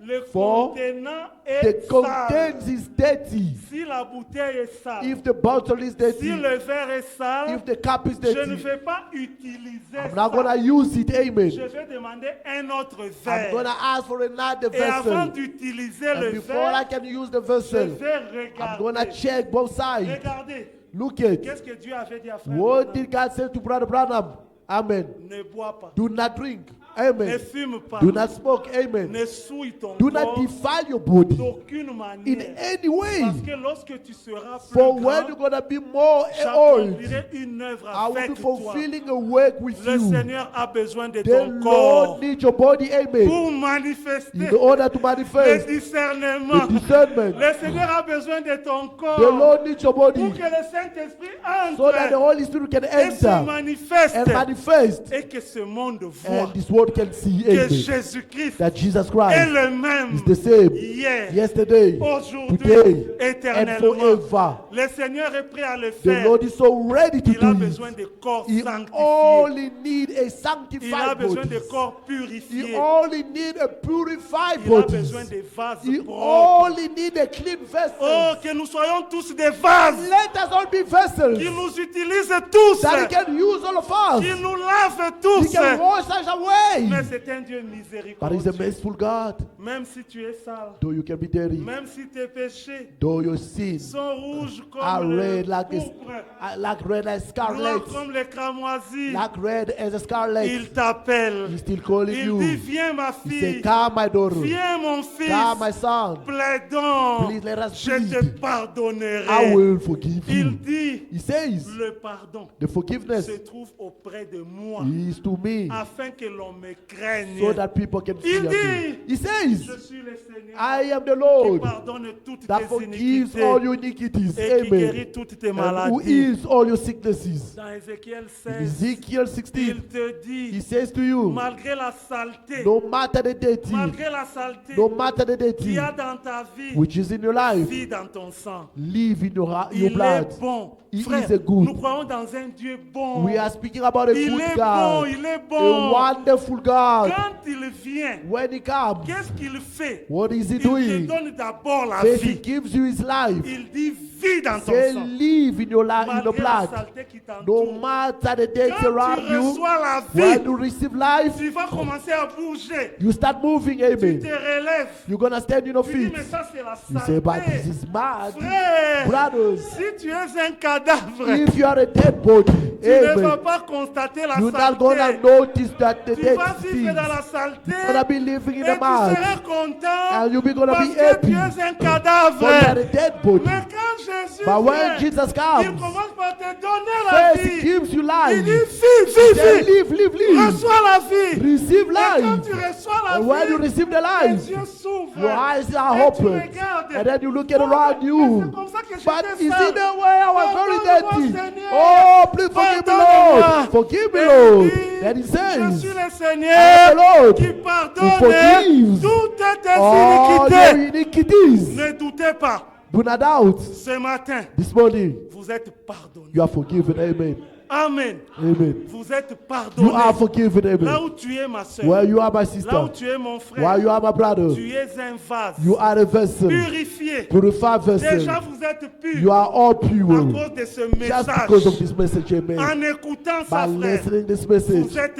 [SPEAKER 2] le
[SPEAKER 1] For
[SPEAKER 2] contenant
[SPEAKER 1] The
[SPEAKER 2] est sale.
[SPEAKER 1] contents is dirty.
[SPEAKER 2] Si la bouteille est sale,
[SPEAKER 1] If the bottle is
[SPEAKER 2] si
[SPEAKER 1] dirty,
[SPEAKER 2] le verre est sale,
[SPEAKER 1] if the cup is
[SPEAKER 2] je ne
[SPEAKER 1] dirty,
[SPEAKER 2] vais pas utiliser
[SPEAKER 1] I'm not
[SPEAKER 2] ça.
[SPEAKER 1] gonna use it.
[SPEAKER 2] Je
[SPEAKER 1] Amen.
[SPEAKER 2] vais demander un autre
[SPEAKER 1] I'm
[SPEAKER 2] verre.
[SPEAKER 1] gonna ask for another
[SPEAKER 2] Et avant
[SPEAKER 1] vessel.
[SPEAKER 2] d'utiliser
[SPEAKER 1] And
[SPEAKER 2] le
[SPEAKER 1] before I
[SPEAKER 2] verre,
[SPEAKER 1] can use the
[SPEAKER 2] je
[SPEAKER 1] vessel,
[SPEAKER 2] vais
[SPEAKER 1] I'm gonna
[SPEAKER 2] regarder.
[SPEAKER 1] check both sides.
[SPEAKER 2] Regardez,
[SPEAKER 1] Look at
[SPEAKER 2] qu'est-ce que Dieu avait dit à frère
[SPEAKER 1] what
[SPEAKER 2] Branham?
[SPEAKER 1] did God say to Brother Branham. Amen.
[SPEAKER 2] Ne bois pas,
[SPEAKER 1] Do not drink.
[SPEAKER 2] ne
[SPEAKER 1] Amen.
[SPEAKER 2] fume pas,
[SPEAKER 1] Do not smoke. Amen.
[SPEAKER 2] ne souille ton
[SPEAKER 1] Do not
[SPEAKER 2] corps
[SPEAKER 1] defile your body
[SPEAKER 2] d'aucune
[SPEAKER 1] in
[SPEAKER 2] manière.
[SPEAKER 1] any way.
[SPEAKER 2] Parce que lorsque tu seras plus
[SPEAKER 1] For when
[SPEAKER 2] grand,
[SPEAKER 1] you're gonna be more old,
[SPEAKER 2] j'accomplirai une œuvre
[SPEAKER 1] I will be
[SPEAKER 2] avec toi.
[SPEAKER 1] fulfilling a work with
[SPEAKER 2] Le
[SPEAKER 1] you.
[SPEAKER 2] Seigneur a besoin de
[SPEAKER 1] The
[SPEAKER 2] ton corps
[SPEAKER 1] Lord needs your body. Amen.
[SPEAKER 2] pour manifester
[SPEAKER 1] In order to
[SPEAKER 2] le
[SPEAKER 1] manifest
[SPEAKER 2] discernement.
[SPEAKER 1] the discernment.
[SPEAKER 2] Le Seigneur a besoin de ton
[SPEAKER 1] The
[SPEAKER 2] corps
[SPEAKER 1] Lord needs your body
[SPEAKER 2] pour que le Saint-Esprit
[SPEAKER 1] so that the
[SPEAKER 2] entre
[SPEAKER 1] Holy Spirit can
[SPEAKER 2] et se
[SPEAKER 1] enter
[SPEAKER 2] manifeste
[SPEAKER 1] and manifest,
[SPEAKER 2] et que ce monde voit
[SPEAKER 1] and this world can see.
[SPEAKER 2] que
[SPEAKER 1] Amen.
[SPEAKER 2] Jésus-Christ
[SPEAKER 1] That Jesus
[SPEAKER 2] est
[SPEAKER 1] Christ
[SPEAKER 2] le même
[SPEAKER 1] is the same
[SPEAKER 2] hier,
[SPEAKER 1] yesterday,
[SPEAKER 2] aujourd'hui,
[SPEAKER 1] today, and
[SPEAKER 2] éternellement.
[SPEAKER 1] forever.
[SPEAKER 2] Le Seigneur est prêt à le
[SPEAKER 1] The
[SPEAKER 2] faire.
[SPEAKER 1] Lord is so ready to
[SPEAKER 2] Il a
[SPEAKER 1] do
[SPEAKER 2] besoin
[SPEAKER 1] it.
[SPEAKER 2] de corps
[SPEAKER 1] He
[SPEAKER 2] sanctifiés.
[SPEAKER 1] only need a
[SPEAKER 2] Il a
[SPEAKER 1] sanctified
[SPEAKER 2] besoin de
[SPEAKER 1] body.
[SPEAKER 2] corps
[SPEAKER 1] He
[SPEAKER 2] purifiés.
[SPEAKER 1] only need a purified
[SPEAKER 2] Il a
[SPEAKER 1] body.
[SPEAKER 2] besoin de vases
[SPEAKER 1] He
[SPEAKER 2] propres.
[SPEAKER 1] only need a clean vessel.
[SPEAKER 2] Oh, que nous soyons tous des vases.
[SPEAKER 1] Let us all be vessels
[SPEAKER 2] Qu'il nous utilise tous.
[SPEAKER 1] that He can use all of us.
[SPEAKER 2] Qu'il nous lave
[SPEAKER 1] He
[SPEAKER 2] tous.
[SPEAKER 1] can wash us away.
[SPEAKER 2] Mais c'est un Dieu
[SPEAKER 1] But He's a
[SPEAKER 2] miséricordieux.
[SPEAKER 1] merciful God.
[SPEAKER 2] Même si tu es sale,
[SPEAKER 1] Though you can be dirty,
[SPEAKER 2] même si tes péchés
[SPEAKER 1] though your sins
[SPEAKER 2] sont rouges
[SPEAKER 1] are
[SPEAKER 2] comme le
[SPEAKER 1] red like
[SPEAKER 2] pourpre,
[SPEAKER 1] like red as scarlet,
[SPEAKER 2] noirs comme les cramoisis,
[SPEAKER 1] like red as a scarlet,
[SPEAKER 2] il t'appelle.
[SPEAKER 1] He's still calling
[SPEAKER 2] Il
[SPEAKER 1] you.
[SPEAKER 2] dit, viens ma
[SPEAKER 1] He said,
[SPEAKER 2] fille,
[SPEAKER 1] "Come, my daughter.
[SPEAKER 2] viens mon
[SPEAKER 1] Come,
[SPEAKER 2] fils,
[SPEAKER 1] my son.
[SPEAKER 2] plaidons,
[SPEAKER 1] Please let us
[SPEAKER 2] je te
[SPEAKER 1] plead. I
[SPEAKER 2] pardonnerai.
[SPEAKER 1] will forgive
[SPEAKER 2] Il
[SPEAKER 1] you."
[SPEAKER 2] dit,
[SPEAKER 1] He says,
[SPEAKER 2] le pardon
[SPEAKER 1] "The forgiveness
[SPEAKER 2] se trouve auprès de moi,
[SPEAKER 1] is to me,
[SPEAKER 2] afin que l'on me craigne.
[SPEAKER 1] so that people can
[SPEAKER 2] Il
[SPEAKER 1] fear me.
[SPEAKER 2] dit,
[SPEAKER 1] He says,
[SPEAKER 2] je suis le Seigneur
[SPEAKER 1] I am the
[SPEAKER 2] qui
[SPEAKER 1] Lord
[SPEAKER 2] pardonne toutes
[SPEAKER 1] that
[SPEAKER 2] tes
[SPEAKER 1] forgives
[SPEAKER 2] iniquités
[SPEAKER 1] all your iniquities.
[SPEAKER 2] et qui
[SPEAKER 1] Amen.
[SPEAKER 2] guérit toutes tes
[SPEAKER 1] And who
[SPEAKER 2] maladies.
[SPEAKER 1] heals all your sicknesses.
[SPEAKER 2] Dans Ézéchiel
[SPEAKER 1] In
[SPEAKER 2] 16,
[SPEAKER 1] Ezekiel
[SPEAKER 2] il
[SPEAKER 1] 16,
[SPEAKER 2] te
[SPEAKER 1] he
[SPEAKER 2] dit,
[SPEAKER 1] says to you,
[SPEAKER 2] malgré la saleté,
[SPEAKER 1] no matter the dirty,
[SPEAKER 2] malgré la saleté
[SPEAKER 1] no matter the
[SPEAKER 2] qu'il
[SPEAKER 1] dirty,
[SPEAKER 2] y a dans ta vie,
[SPEAKER 1] which is in your life,
[SPEAKER 2] vie dans ton sang.
[SPEAKER 1] live in your
[SPEAKER 2] Il
[SPEAKER 1] blood.
[SPEAKER 2] est bon.
[SPEAKER 1] He
[SPEAKER 2] Frère,
[SPEAKER 1] is a good.
[SPEAKER 2] nous croyons dans un Dieu bon.
[SPEAKER 1] We are speaking about a
[SPEAKER 2] Il
[SPEAKER 1] good
[SPEAKER 2] est
[SPEAKER 1] God,
[SPEAKER 2] bon, il est
[SPEAKER 1] a
[SPEAKER 2] bon.
[SPEAKER 1] wonderful God.
[SPEAKER 2] Quand il vient,
[SPEAKER 1] When he comes,
[SPEAKER 2] qu'est-ce qu'il fait?
[SPEAKER 1] what is he
[SPEAKER 2] Il te
[SPEAKER 1] doing?
[SPEAKER 2] donne d'abord la
[SPEAKER 1] Says he
[SPEAKER 2] vie.
[SPEAKER 1] gives you his life.
[SPEAKER 2] Il dit vie dans ton
[SPEAKER 1] Say
[SPEAKER 2] sang.
[SPEAKER 1] live in your life, in your
[SPEAKER 2] Malgré la
[SPEAKER 1] blood.
[SPEAKER 2] saleté qui
[SPEAKER 1] No
[SPEAKER 2] t'entoure.
[SPEAKER 1] matter the days
[SPEAKER 2] Quand
[SPEAKER 1] around
[SPEAKER 2] tu
[SPEAKER 1] you,
[SPEAKER 2] reçois la
[SPEAKER 1] when
[SPEAKER 2] vie,
[SPEAKER 1] you receive life,
[SPEAKER 2] tu vas commencer à bouger.
[SPEAKER 1] you start moving,
[SPEAKER 2] Tu
[SPEAKER 1] amen.
[SPEAKER 2] te relèves.
[SPEAKER 1] You're gonna stand in your
[SPEAKER 2] Tu dis,
[SPEAKER 1] feet.
[SPEAKER 2] mais ça c'est la
[SPEAKER 1] You say, but this
[SPEAKER 2] saleté.
[SPEAKER 1] is mad.
[SPEAKER 2] Frère,
[SPEAKER 1] Brothers,
[SPEAKER 2] si tu es un cadavre,
[SPEAKER 1] if you are a dead body,
[SPEAKER 2] tu ne vas
[SPEAKER 1] amen,
[SPEAKER 2] pas constater la
[SPEAKER 1] you're not gonna
[SPEAKER 2] saleté.
[SPEAKER 1] notice that the
[SPEAKER 2] Tu
[SPEAKER 1] dead
[SPEAKER 2] vas vivre dans
[SPEAKER 1] things.
[SPEAKER 2] la saleté
[SPEAKER 1] You're gonna be living in
[SPEAKER 2] et
[SPEAKER 1] the
[SPEAKER 2] tu
[SPEAKER 1] mud.
[SPEAKER 2] seras content
[SPEAKER 1] And you'll be gonna
[SPEAKER 2] parce
[SPEAKER 1] be
[SPEAKER 2] que
[SPEAKER 1] happy.
[SPEAKER 2] tu es un
[SPEAKER 1] For you are
[SPEAKER 2] cadavre.
[SPEAKER 1] a dead body.
[SPEAKER 2] Mais quand Jésus
[SPEAKER 1] But when
[SPEAKER 2] vient,
[SPEAKER 1] Jesus
[SPEAKER 2] il
[SPEAKER 1] comes,
[SPEAKER 2] commence par te donner la
[SPEAKER 1] first he
[SPEAKER 2] vie.
[SPEAKER 1] gives you
[SPEAKER 2] Il
[SPEAKER 1] life.
[SPEAKER 2] dit,
[SPEAKER 1] He
[SPEAKER 2] vie,
[SPEAKER 1] says,
[SPEAKER 2] vie,
[SPEAKER 1] live, live, live.
[SPEAKER 2] reçois la vie.
[SPEAKER 1] Receive
[SPEAKER 2] Et quand
[SPEAKER 1] life.
[SPEAKER 2] tu reçois la
[SPEAKER 1] And when you
[SPEAKER 2] vie,
[SPEAKER 1] receive the
[SPEAKER 2] tes
[SPEAKER 1] life,
[SPEAKER 2] yeux s'ouvrent.
[SPEAKER 1] your eyes are
[SPEAKER 2] Et tu
[SPEAKER 1] open.
[SPEAKER 2] regardes.
[SPEAKER 1] And then you look at
[SPEAKER 2] Oh,
[SPEAKER 1] around
[SPEAKER 2] mais
[SPEAKER 1] you.
[SPEAKER 2] c'est comme ça que
[SPEAKER 1] But
[SPEAKER 2] j'étais
[SPEAKER 1] you
[SPEAKER 2] sale.
[SPEAKER 1] see the way I was very
[SPEAKER 2] Pardonne-moi,
[SPEAKER 1] dirty.
[SPEAKER 2] Seigneur.
[SPEAKER 1] Oh, please forgive me,
[SPEAKER 2] Pardonne-moi.
[SPEAKER 1] Lord. Forgive me,
[SPEAKER 2] Et
[SPEAKER 1] Lord.
[SPEAKER 2] il dit,
[SPEAKER 1] Then he
[SPEAKER 2] je
[SPEAKER 1] says,
[SPEAKER 2] suis le
[SPEAKER 1] I am
[SPEAKER 2] Seigneur
[SPEAKER 1] the Lord
[SPEAKER 2] qui
[SPEAKER 1] who
[SPEAKER 2] pardonne
[SPEAKER 1] forgives
[SPEAKER 2] toutes tes
[SPEAKER 1] all
[SPEAKER 2] iniquités.
[SPEAKER 1] your iniquities.
[SPEAKER 2] Ne doutez pas,
[SPEAKER 1] Do not doubt.
[SPEAKER 2] ce matin,
[SPEAKER 1] This morning,
[SPEAKER 2] vous êtes pardonnés.
[SPEAKER 1] you are forgiven. Amen.
[SPEAKER 2] Amen.
[SPEAKER 1] Amen.
[SPEAKER 2] Vous êtes
[SPEAKER 1] You
[SPEAKER 2] pardonnés.
[SPEAKER 1] are forgiven.
[SPEAKER 2] Là
[SPEAKER 1] Amen.
[SPEAKER 2] où tu es, ma soeur,
[SPEAKER 1] Where you are, my
[SPEAKER 2] là
[SPEAKER 1] sister.
[SPEAKER 2] où tu es, mon frère,
[SPEAKER 1] Where you are, my brother.
[SPEAKER 2] tu es un vase
[SPEAKER 1] You are a vessel.
[SPEAKER 2] purifié.
[SPEAKER 1] Purified vessel.
[SPEAKER 2] Déjà, vous êtes pur
[SPEAKER 1] You are all
[SPEAKER 2] à
[SPEAKER 1] pure.
[SPEAKER 2] cause de ce
[SPEAKER 1] Just
[SPEAKER 2] message.
[SPEAKER 1] because of this message, amen.
[SPEAKER 2] En écoutant ça,
[SPEAKER 1] By
[SPEAKER 2] frère,
[SPEAKER 1] listening this
[SPEAKER 2] vous
[SPEAKER 1] message,
[SPEAKER 2] êtes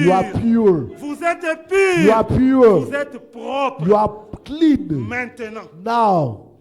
[SPEAKER 1] you are
[SPEAKER 2] pur.
[SPEAKER 1] pure.
[SPEAKER 2] Vous êtes
[SPEAKER 1] You are
[SPEAKER 2] pur.
[SPEAKER 1] pure.
[SPEAKER 2] Vous êtes propre.
[SPEAKER 1] You are clean.
[SPEAKER 2] Maintenant,
[SPEAKER 1] Now,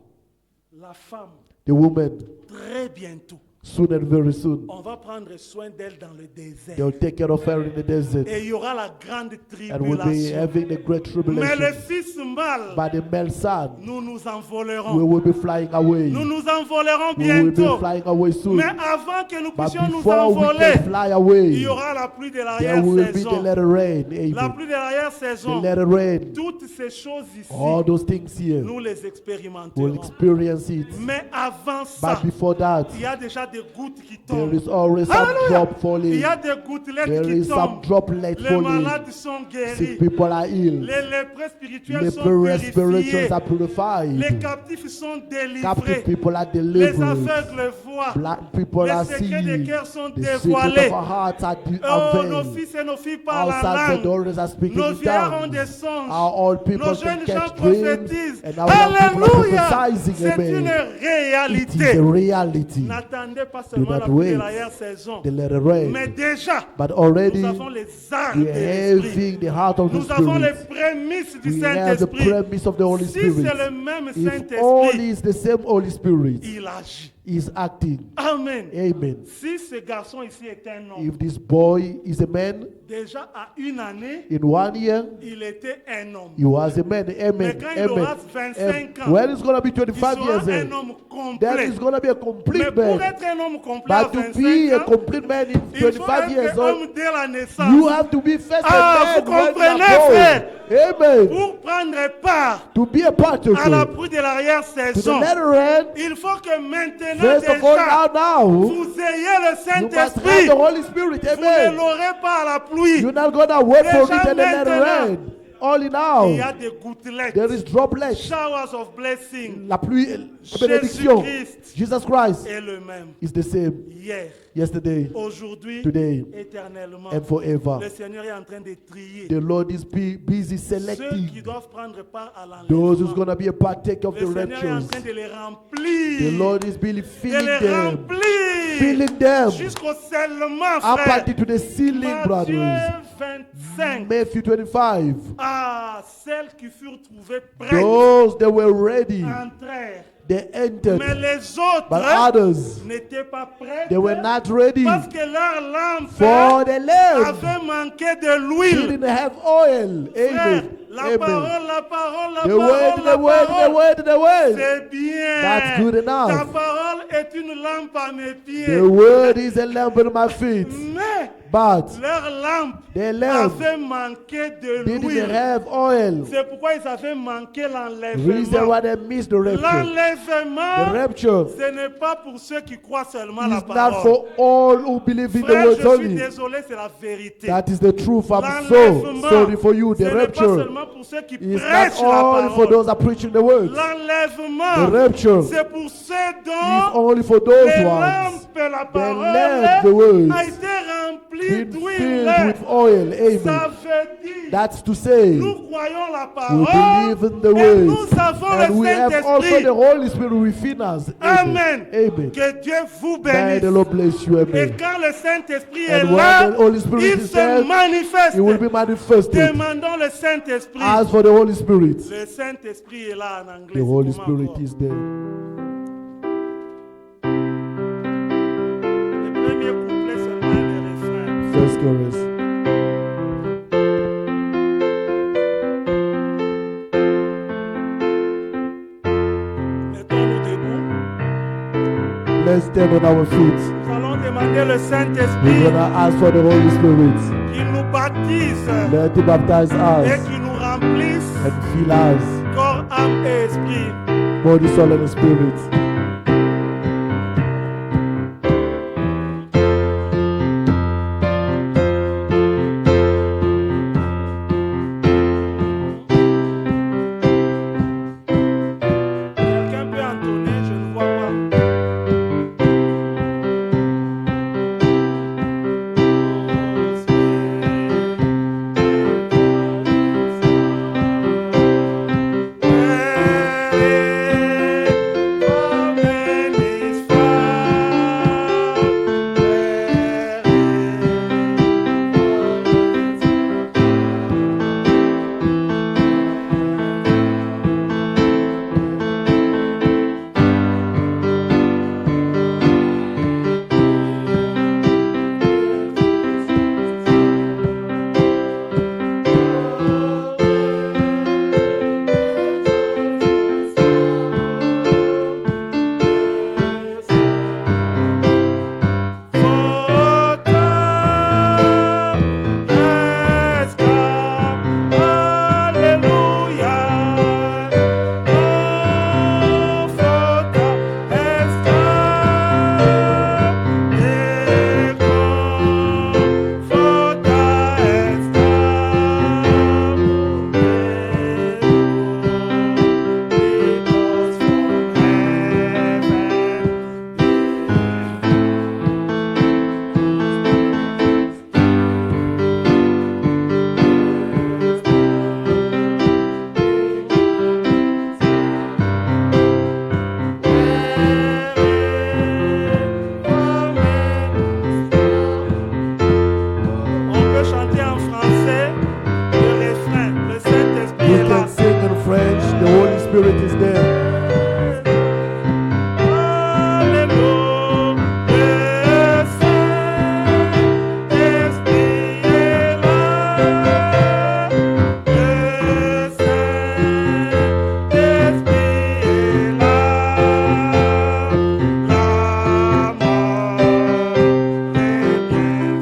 [SPEAKER 2] la femme,
[SPEAKER 1] the woman,
[SPEAKER 2] très bientôt,
[SPEAKER 1] soon and very soon,
[SPEAKER 2] on va prendre soin d'elle dans le désert.
[SPEAKER 1] they'll take care of her in the desert
[SPEAKER 2] Et il y aura la grande
[SPEAKER 1] and will be
[SPEAKER 2] tribulation.
[SPEAKER 1] having the great
[SPEAKER 2] Mais le
[SPEAKER 1] tribulation.
[SPEAKER 2] fils mâle,
[SPEAKER 1] But the male son,
[SPEAKER 2] nous nous
[SPEAKER 1] we
[SPEAKER 2] envolerons.
[SPEAKER 1] will be flying away.
[SPEAKER 2] Nous nous envolerons
[SPEAKER 1] We will be
[SPEAKER 2] bientôt.
[SPEAKER 1] flying away soon.
[SPEAKER 2] Mais avant que nous
[SPEAKER 1] But
[SPEAKER 2] puissions nous
[SPEAKER 1] before we
[SPEAKER 2] envoler,
[SPEAKER 1] can fly
[SPEAKER 2] il y
[SPEAKER 1] away,
[SPEAKER 2] aura la pluie de
[SPEAKER 1] there will be the
[SPEAKER 2] l'arrière-saison.
[SPEAKER 1] little rain.
[SPEAKER 2] La
[SPEAKER 1] Amen.
[SPEAKER 2] pluie de
[SPEAKER 1] The
[SPEAKER 2] l'arrière-saison.
[SPEAKER 1] little rain.
[SPEAKER 2] Toutes ces choses ici,
[SPEAKER 1] All those things here,
[SPEAKER 2] nous les
[SPEAKER 1] we'll
[SPEAKER 2] expérimenterons.
[SPEAKER 1] experience it.
[SPEAKER 2] Mais avant ça,
[SPEAKER 1] But before that,
[SPEAKER 2] il y a déjà des gouttes qui
[SPEAKER 1] there
[SPEAKER 2] tombent.
[SPEAKER 1] is always some
[SPEAKER 2] Alléluia.
[SPEAKER 1] drop
[SPEAKER 2] Il
[SPEAKER 1] falling.
[SPEAKER 2] y a des gouttelettes
[SPEAKER 1] There
[SPEAKER 2] qui
[SPEAKER 1] is some
[SPEAKER 2] tombent.
[SPEAKER 1] droplet
[SPEAKER 2] Les
[SPEAKER 1] falling.
[SPEAKER 2] malades sont guéris.
[SPEAKER 1] Sick people are healed.
[SPEAKER 2] Les lépreux spirituels
[SPEAKER 1] The
[SPEAKER 2] sont
[SPEAKER 1] spirituals
[SPEAKER 2] purifiés.
[SPEAKER 1] are
[SPEAKER 2] Les
[SPEAKER 1] purified.
[SPEAKER 2] captifs sont délivrés.
[SPEAKER 1] Captive people are
[SPEAKER 2] Les
[SPEAKER 1] delivered.
[SPEAKER 2] aveugles voient.
[SPEAKER 1] Black people
[SPEAKER 2] Les
[SPEAKER 1] are
[SPEAKER 2] secrets des
[SPEAKER 1] seen.
[SPEAKER 2] cœurs sont
[SPEAKER 1] The secrets
[SPEAKER 2] dévoilés.
[SPEAKER 1] of our hearts are
[SPEAKER 2] Oh, nos
[SPEAKER 1] unveiled.
[SPEAKER 2] fils et nos filles parlent la
[SPEAKER 1] Outside the
[SPEAKER 2] langue.
[SPEAKER 1] doors are speaking
[SPEAKER 2] Nos
[SPEAKER 1] in
[SPEAKER 2] vieillards ont des
[SPEAKER 1] tongues.
[SPEAKER 2] songes.
[SPEAKER 1] Our old people
[SPEAKER 2] Nos
[SPEAKER 1] can
[SPEAKER 2] jeunes gens
[SPEAKER 1] catch dreams.
[SPEAKER 2] prophétisent.
[SPEAKER 1] And our young people are
[SPEAKER 2] Alléluia.
[SPEAKER 1] prophesizing.
[SPEAKER 2] C'est une
[SPEAKER 1] Amen. It is
[SPEAKER 2] réalité.
[SPEAKER 1] a reality.
[SPEAKER 2] N'attendez pas seulement
[SPEAKER 1] not
[SPEAKER 2] la pluie de
[SPEAKER 1] wait.
[SPEAKER 2] l'arrière-saison.
[SPEAKER 1] The little rain.
[SPEAKER 2] Mais déjà,
[SPEAKER 1] But already,
[SPEAKER 2] nous avons les armes
[SPEAKER 1] we
[SPEAKER 2] de
[SPEAKER 1] are
[SPEAKER 2] l'Esprit.
[SPEAKER 1] having the heart of the
[SPEAKER 2] Nous avons les
[SPEAKER 1] Spirit.
[SPEAKER 2] prémices du
[SPEAKER 1] We have the
[SPEAKER 2] Saint-Esprit.
[SPEAKER 1] premise of the Holy
[SPEAKER 2] Si c'est
[SPEAKER 1] Spirit.
[SPEAKER 2] le même
[SPEAKER 1] If all
[SPEAKER 2] Saint-Esprit,
[SPEAKER 1] is the same Holy Spirit,
[SPEAKER 2] il agit.
[SPEAKER 1] is acting.
[SPEAKER 2] Amen.
[SPEAKER 1] Amen.
[SPEAKER 2] Si ce garçon ici est un homme,
[SPEAKER 1] If this boy is a man,
[SPEAKER 2] déjà à une année,
[SPEAKER 1] in 1 year,
[SPEAKER 2] il était un homme.
[SPEAKER 1] he was a man.
[SPEAKER 2] Mais
[SPEAKER 1] Amen.
[SPEAKER 2] quand il aura
[SPEAKER 1] Amen.
[SPEAKER 2] 25 ans,
[SPEAKER 1] When it's going to be
[SPEAKER 2] il
[SPEAKER 1] 25
[SPEAKER 2] sera
[SPEAKER 1] years
[SPEAKER 2] un
[SPEAKER 1] old,
[SPEAKER 2] homme
[SPEAKER 1] then
[SPEAKER 2] complet.
[SPEAKER 1] he's going to be a
[SPEAKER 2] Mais
[SPEAKER 1] complete
[SPEAKER 2] pour
[SPEAKER 1] man.
[SPEAKER 2] être un homme complet à
[SPEAKER 1] But to
[SPEAKER 2] 25
[SPEAKER 1] be a
[SPEAKER 2] ans,
[SPEAKER 1] complete man in
[SPEAKER 2] il faut
[SPEAKER 1] 25 years
[SPEAKER 2] être
[SPEAKER 1] old,
[SPEAKER 2] homme dès la naissance.
[SPEAKER 1] you have to be first
[SPEAKER 2] Ah,
[SPEAKER 1] a
[SPEAKER 2] vous
[SPEAKER 1] man when you
[SPEAKER 2] comprenez,
[SPEAKER 1] are
[SPEAKER 2] frère?
[SPEAKER 1] born. Amen.
[SPEAKER 2] Pour prendre part
[SPEAKER 1] To be a part of
[SPEAKER 2] à la
[SPEAKER 1] it.
[SPEAKER 2] pluie de
[SPEAKER 1] To the
[SPEAKER 2] l'arrière-saison,
[SPEAKER 1] letter end,
[SPEAKER 2] il faut que maintenant
[SPEAKER 1] first of all,
[SPEAKER 2] déjà,
[SPEAKER 1] now,
[SPEAKER 2] vous ayez le
[SPEAKER 1] you must have
[SPEAKER 2] Saint-Esprit.
[SPEAKER 1] the Holy Spirit.
[SPEAKER 2] Vous ne
[SPEAKER 1] Amen.
[SPEAKER 2] l'aurez pas à la pluie.
[SPEAKER 1] You're not going to wait for
[SPEAKER 2] Déjà
[SPEAKER 1] it at the letter
[SPEAKER 2] maintenant.
[SPEAKER 1] end. Only
[SPEAKER 2] Il y a
[SPEAKER 1] now,
[SPEAKER 2] des gouttelettes.
[SPEAKER 1] there is droplets.
[SPEAKER 2] Showers of blessing.
[SPEAKER 1] La pluie, la bénédiction.
[SPEAKER 2] Jésus-Christ
[SPEAKER 1] Jesus Christ
[SPEAKER 2] est le même.
[SPEAKER 1] is the same
[SPEAKER 2] Hier,
[SPEAKER 1] yesterday,
[SPEAKER 2] aujourd'hui,
[SPEAKER 1] today,
[SPEAKER 2] éternellement.
[SPEAKER 1] and forever.
[SPEAKER 2] Le Seigneur est en train de trier
[SPEAKER 1] The Lord is busy
[SPEAKER 2] ceux qui
[SPEAKER 1] selecting
[SPEAKER 2] doivent prendre part à
[SPEAKER 1] those who's
[SPEAKER 2] l'enlèvement.
[SPEAKER 1] going to be a partaker of the
[SPEAKER 2] Le Seigneur est en
[SPEAKER 1] raptures.
[SPEAKER 2] train de les remplir.
[SPEAKER 1] The Lord is really
[SPEAKER 2] de
[SPEAKER 1] filling
[SPEAKER 2] les
[SPEAKER 1] them,
[SPEAKER 2] remplir.
[SPEAKER 1] filling them
[SPEAKER 2] Jusqu'au scellement,
[SPEAKER 1] up
[SPEAKER 2] frère.
[SPEAKER 1] until to the ceiling,
[SPEAKER 2] Matthieu
[SPEAKER 1] brothers.
[SPEAKER 2] 25.
[SPEAKER 1] Matthew 25.
[SPEAKER 2] Ah, celles qui furent trouvées prêtes
[SPEAKER 1] Those that were ready,
[SPEAKER 2] entrèrent.
[SPEAKER 1] they entered.
[SPEAKER 2] Mais les autres
[SPEAKER 1] But others,
[SPEAKER 2] n'étaient pas prêtes
[SPEAKER 1] they were not ready.
[SPEAKER 2] parce que leur lampe
[SPEAKER 1] For the lamp
[SPEAKER 2] avait manqué de l'huile.
[SPEAKER 1] didn't have oil.
[SPEAKER 2] Frère,
[SPEAKER 1] Amen.
[SPEAKER 2] la
[SPEAKER 1] Amen.
[SPEAKER 2] parole, la parole, la
[SPEAKER 1] The
[SPEAKER 2] parole,
[SPEAKER 1] word,
[SPEAKER 2] la
[SPEAKER 1] the word, the
[SPEAKER 2] parole.
[SPEAKER 1] word, the word.
[SPEAKER 2] C'est bien.
[SPEAKER 1] That's good enough.
[SPEAKER 2] Ta parole est une lampe à mes pieds.
[SPEAKER 1] The word is a lamp on my feet.
[SPEAKER 2] Mais
[SPEAKER 1] But
[SPEAKER 2] Leur lampe
[SPEAKER 1] their lamp
[SPEAKER 2] avait manqué de
[SPEAKER 1] didn't
[SPEAKER 2] l'huile.
[SPEAKER 1] have oil.
[SPEAKER 2] C'est pourquoi ils avaient manqué
[SPEAKER 1] Reason
[SPEAKER 2] l'enlèvement.
[SPEAKER 1] why they missed the rapture.
[SPEAKER 2] L'enlèvement,
[SPEAKER 1] The rapture
[SPEAKER 2] ce n'est pas pour ceux qui croient seulement la
[SPEAKER 1] is not
[SPEAKER 2] parole.
[SPEAKER 1] for all who believe in the
[SPEAKER 2] Frère,
[SPEAKER 1] words
[SPEAKER 2] je suis
[SPEAKER 1] only.
[SPEAKER 2] désolé, c'est la vérité.
[SPEAKER 1] That is the truth. I'm so
[SPEAKER 2] L'enlèvement,
[SPEAKER 1] sorry for you.
[SPEAKER 2] ce
[SPEAKER 1] The
[SPEAKER 2] n'est pas
[SPEAKER 1] rapture
[SPEAKER 2] seulement pour ceux qui
[SPEAKER 1] is
[SPEAKER 2] prêchent
[SPEAKER 1] not
[SPEAKER 2] la
[SPEAKER 1] only for
[SPEAKER 2] parole.
[SPEAKER 1] those that are preaching the words.
[SPEAKER 2] L'enlèvement,
[SPEAKER 1] The rapture
[SPEAKER 2] c'est pour ceux
[SPEAKER 1] is
[SPEAKER 2] dont
[SPEAKER 1] only for those
[SPEAKER 2] les
[SPEAKER 1] ones
[SPEAKER 2] lampes, la
[SPEAKER 1] lamp, the
[SPEAKER 2] parole,
[SPEAKER 1] words,
[SPEAKER 2] a été remplie
[SPEAKER 1] been
[SPEAKER 2] d'huile.
[SPEAKER 1] filled with oil.
[SPEAKER 2] Ça
[SPEAKER 1] Amen.
[SPEAKER 2] veut dire,
[SPEAKER 1] That's to say,
[SPEAKER 2] nous croyons la
[SPEAKER 1] we
[SPEAKER 2] parole
[SPEAKER 1] believe in the
[SPEAKER 2] et nous
[SPEAKER 1] words,
[SPEAKER 2] avons
[SPEAKER 1] and
[SPEAKER 2] le
[SPEAKER 1] we have also
[SPEAKER 2] Saint-Esprit.
[SPEAKER 1] the Holy Spirit within us.
[SPEAKER 2] Amen.
[SPEAKER 1] Amen.
[SPEAKER 2] Que Dieu vous
[SPEAKER 1] May
[SPEAKER 2] bénisse.
[SPEAKER 1] the Lord bless you.
[SPEAKER 2] Et
[SPEAKER 1] Amen.
[SPEAKER 2] quand le Saint-Esprit est
[SPEAKER 1] And
[SPEAKER 2] là,
[SPEAKER 1] when the Holy Spirit
[SPEAKER 2] il
[SPEAKER 1] is
[SPEAKER 2] se
[SPEAKER 1] there,
[SPEAKER 2] manifeste.
[SPEAKER 1] It will be manifested.
[SPEAKER 2] Demandons le Saint-Esprit.
[SPEAKER 1] As for the Holy Spirit,
[SPEAKER 2] Le Saint-Esprit est là en anglais.
[SPEAKER 1] the
[SPEAKER 2] c'est
[SPEAKER 1] Holy
[SPEAKER 2] comment
[SPEAKER 1] Spirit
[SPEAKER 2] encore?
[SPEAKER 1] is there.
[SPEAKER 2] Le premier couplet seulement est le refrain.
[SPEAKER 1] First chorus.
[SPEAKER 2] Mettons-nous debout.
[SPEAKER 1] Let's stand on our feet.
[SPEAKER 2] Nous allons demander le
[SPEAKER 1] We're
[SPEAKER 2] Saint-Esprit
[SPEAKER 1] gonna ask for the Holy Spirit.
[SPEAKER 2] qu'il nous baptise
[SPEAKER 1] Let Him baptize
[SPEAKER 2] et
[SPEAKER 1] us
[SPEAKER 2] qu'il nous remplisse
[SPEAKER 1] and fill us,
[SPEAKER 2] corps, âme et esprit.
[SPEAKER 1] body, soul, and spirit.
[SPEAKER 2] Quelqu'un peut entonner, je ne vois pas. On peut chanter en français le refrain. Le Saint-Esprit
[SPEAKER 1] You
[SPEAKER 2] est là.
[SPEAKER 1] can sing in French. The Holy Spirit is there.
[SPEAKER 2] Alléluia. Le Saint-Esprit est là. Le Saint-Esprit est là. La mort est bien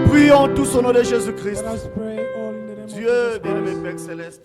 [SPEAKER 1] Prions tous au nom de Jésus-Christ.
[SPEAKER 3] Let us pray all in the name of
[SPEAKER 1] Dieu,
[SPEAKER 3] Jesus
[SPEAKER 1] bien-aimé
[SPEAKER 3] Christ.
[SPEAKER 1] Père Céleste,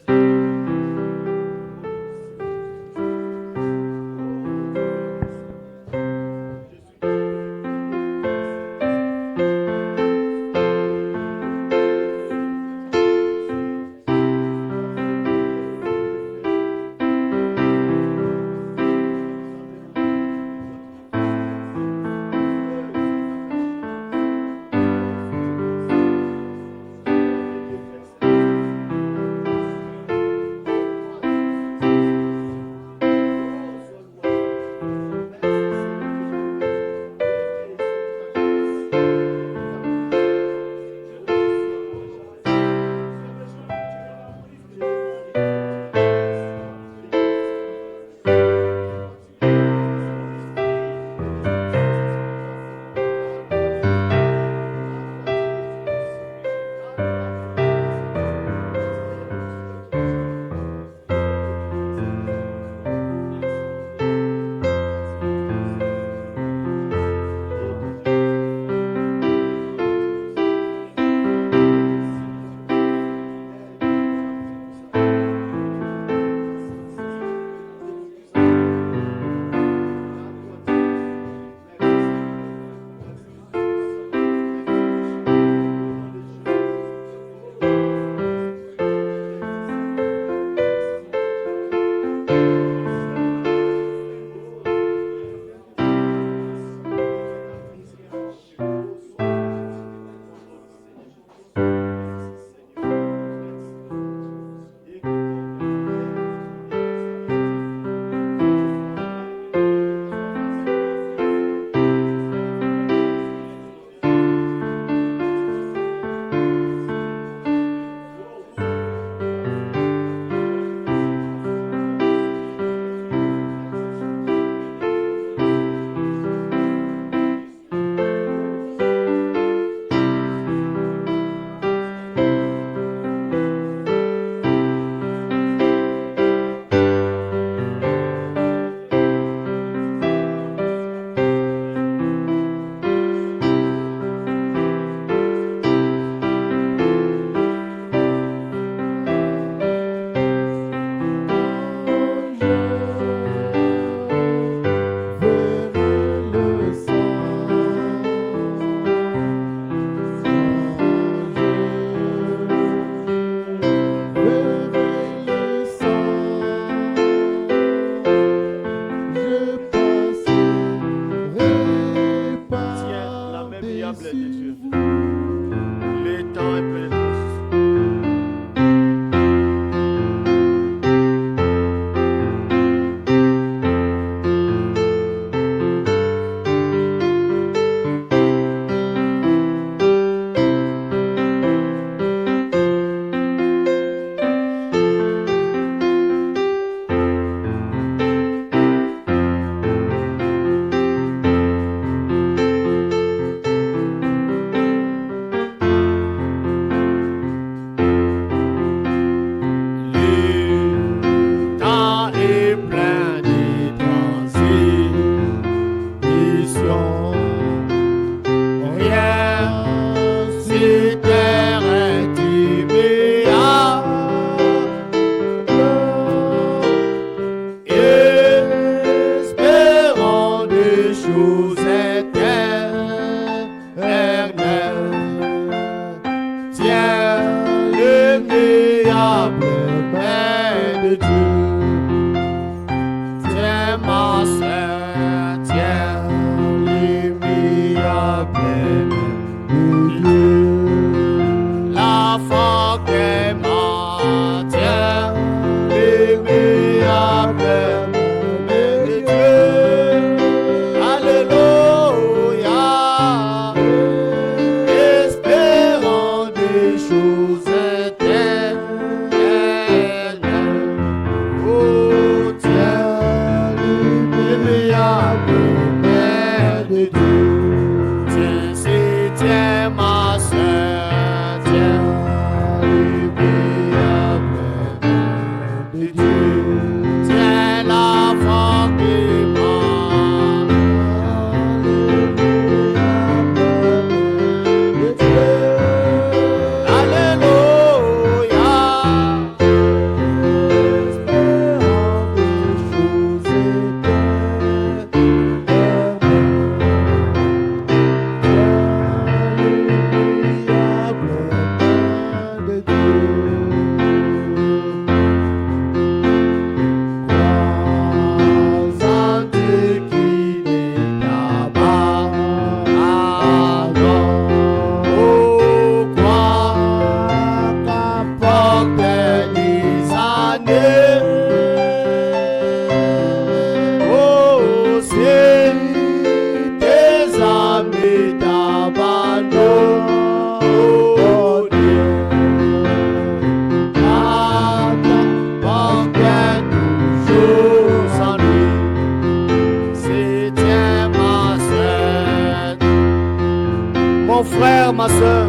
[SPEAKER 3] ma soeur.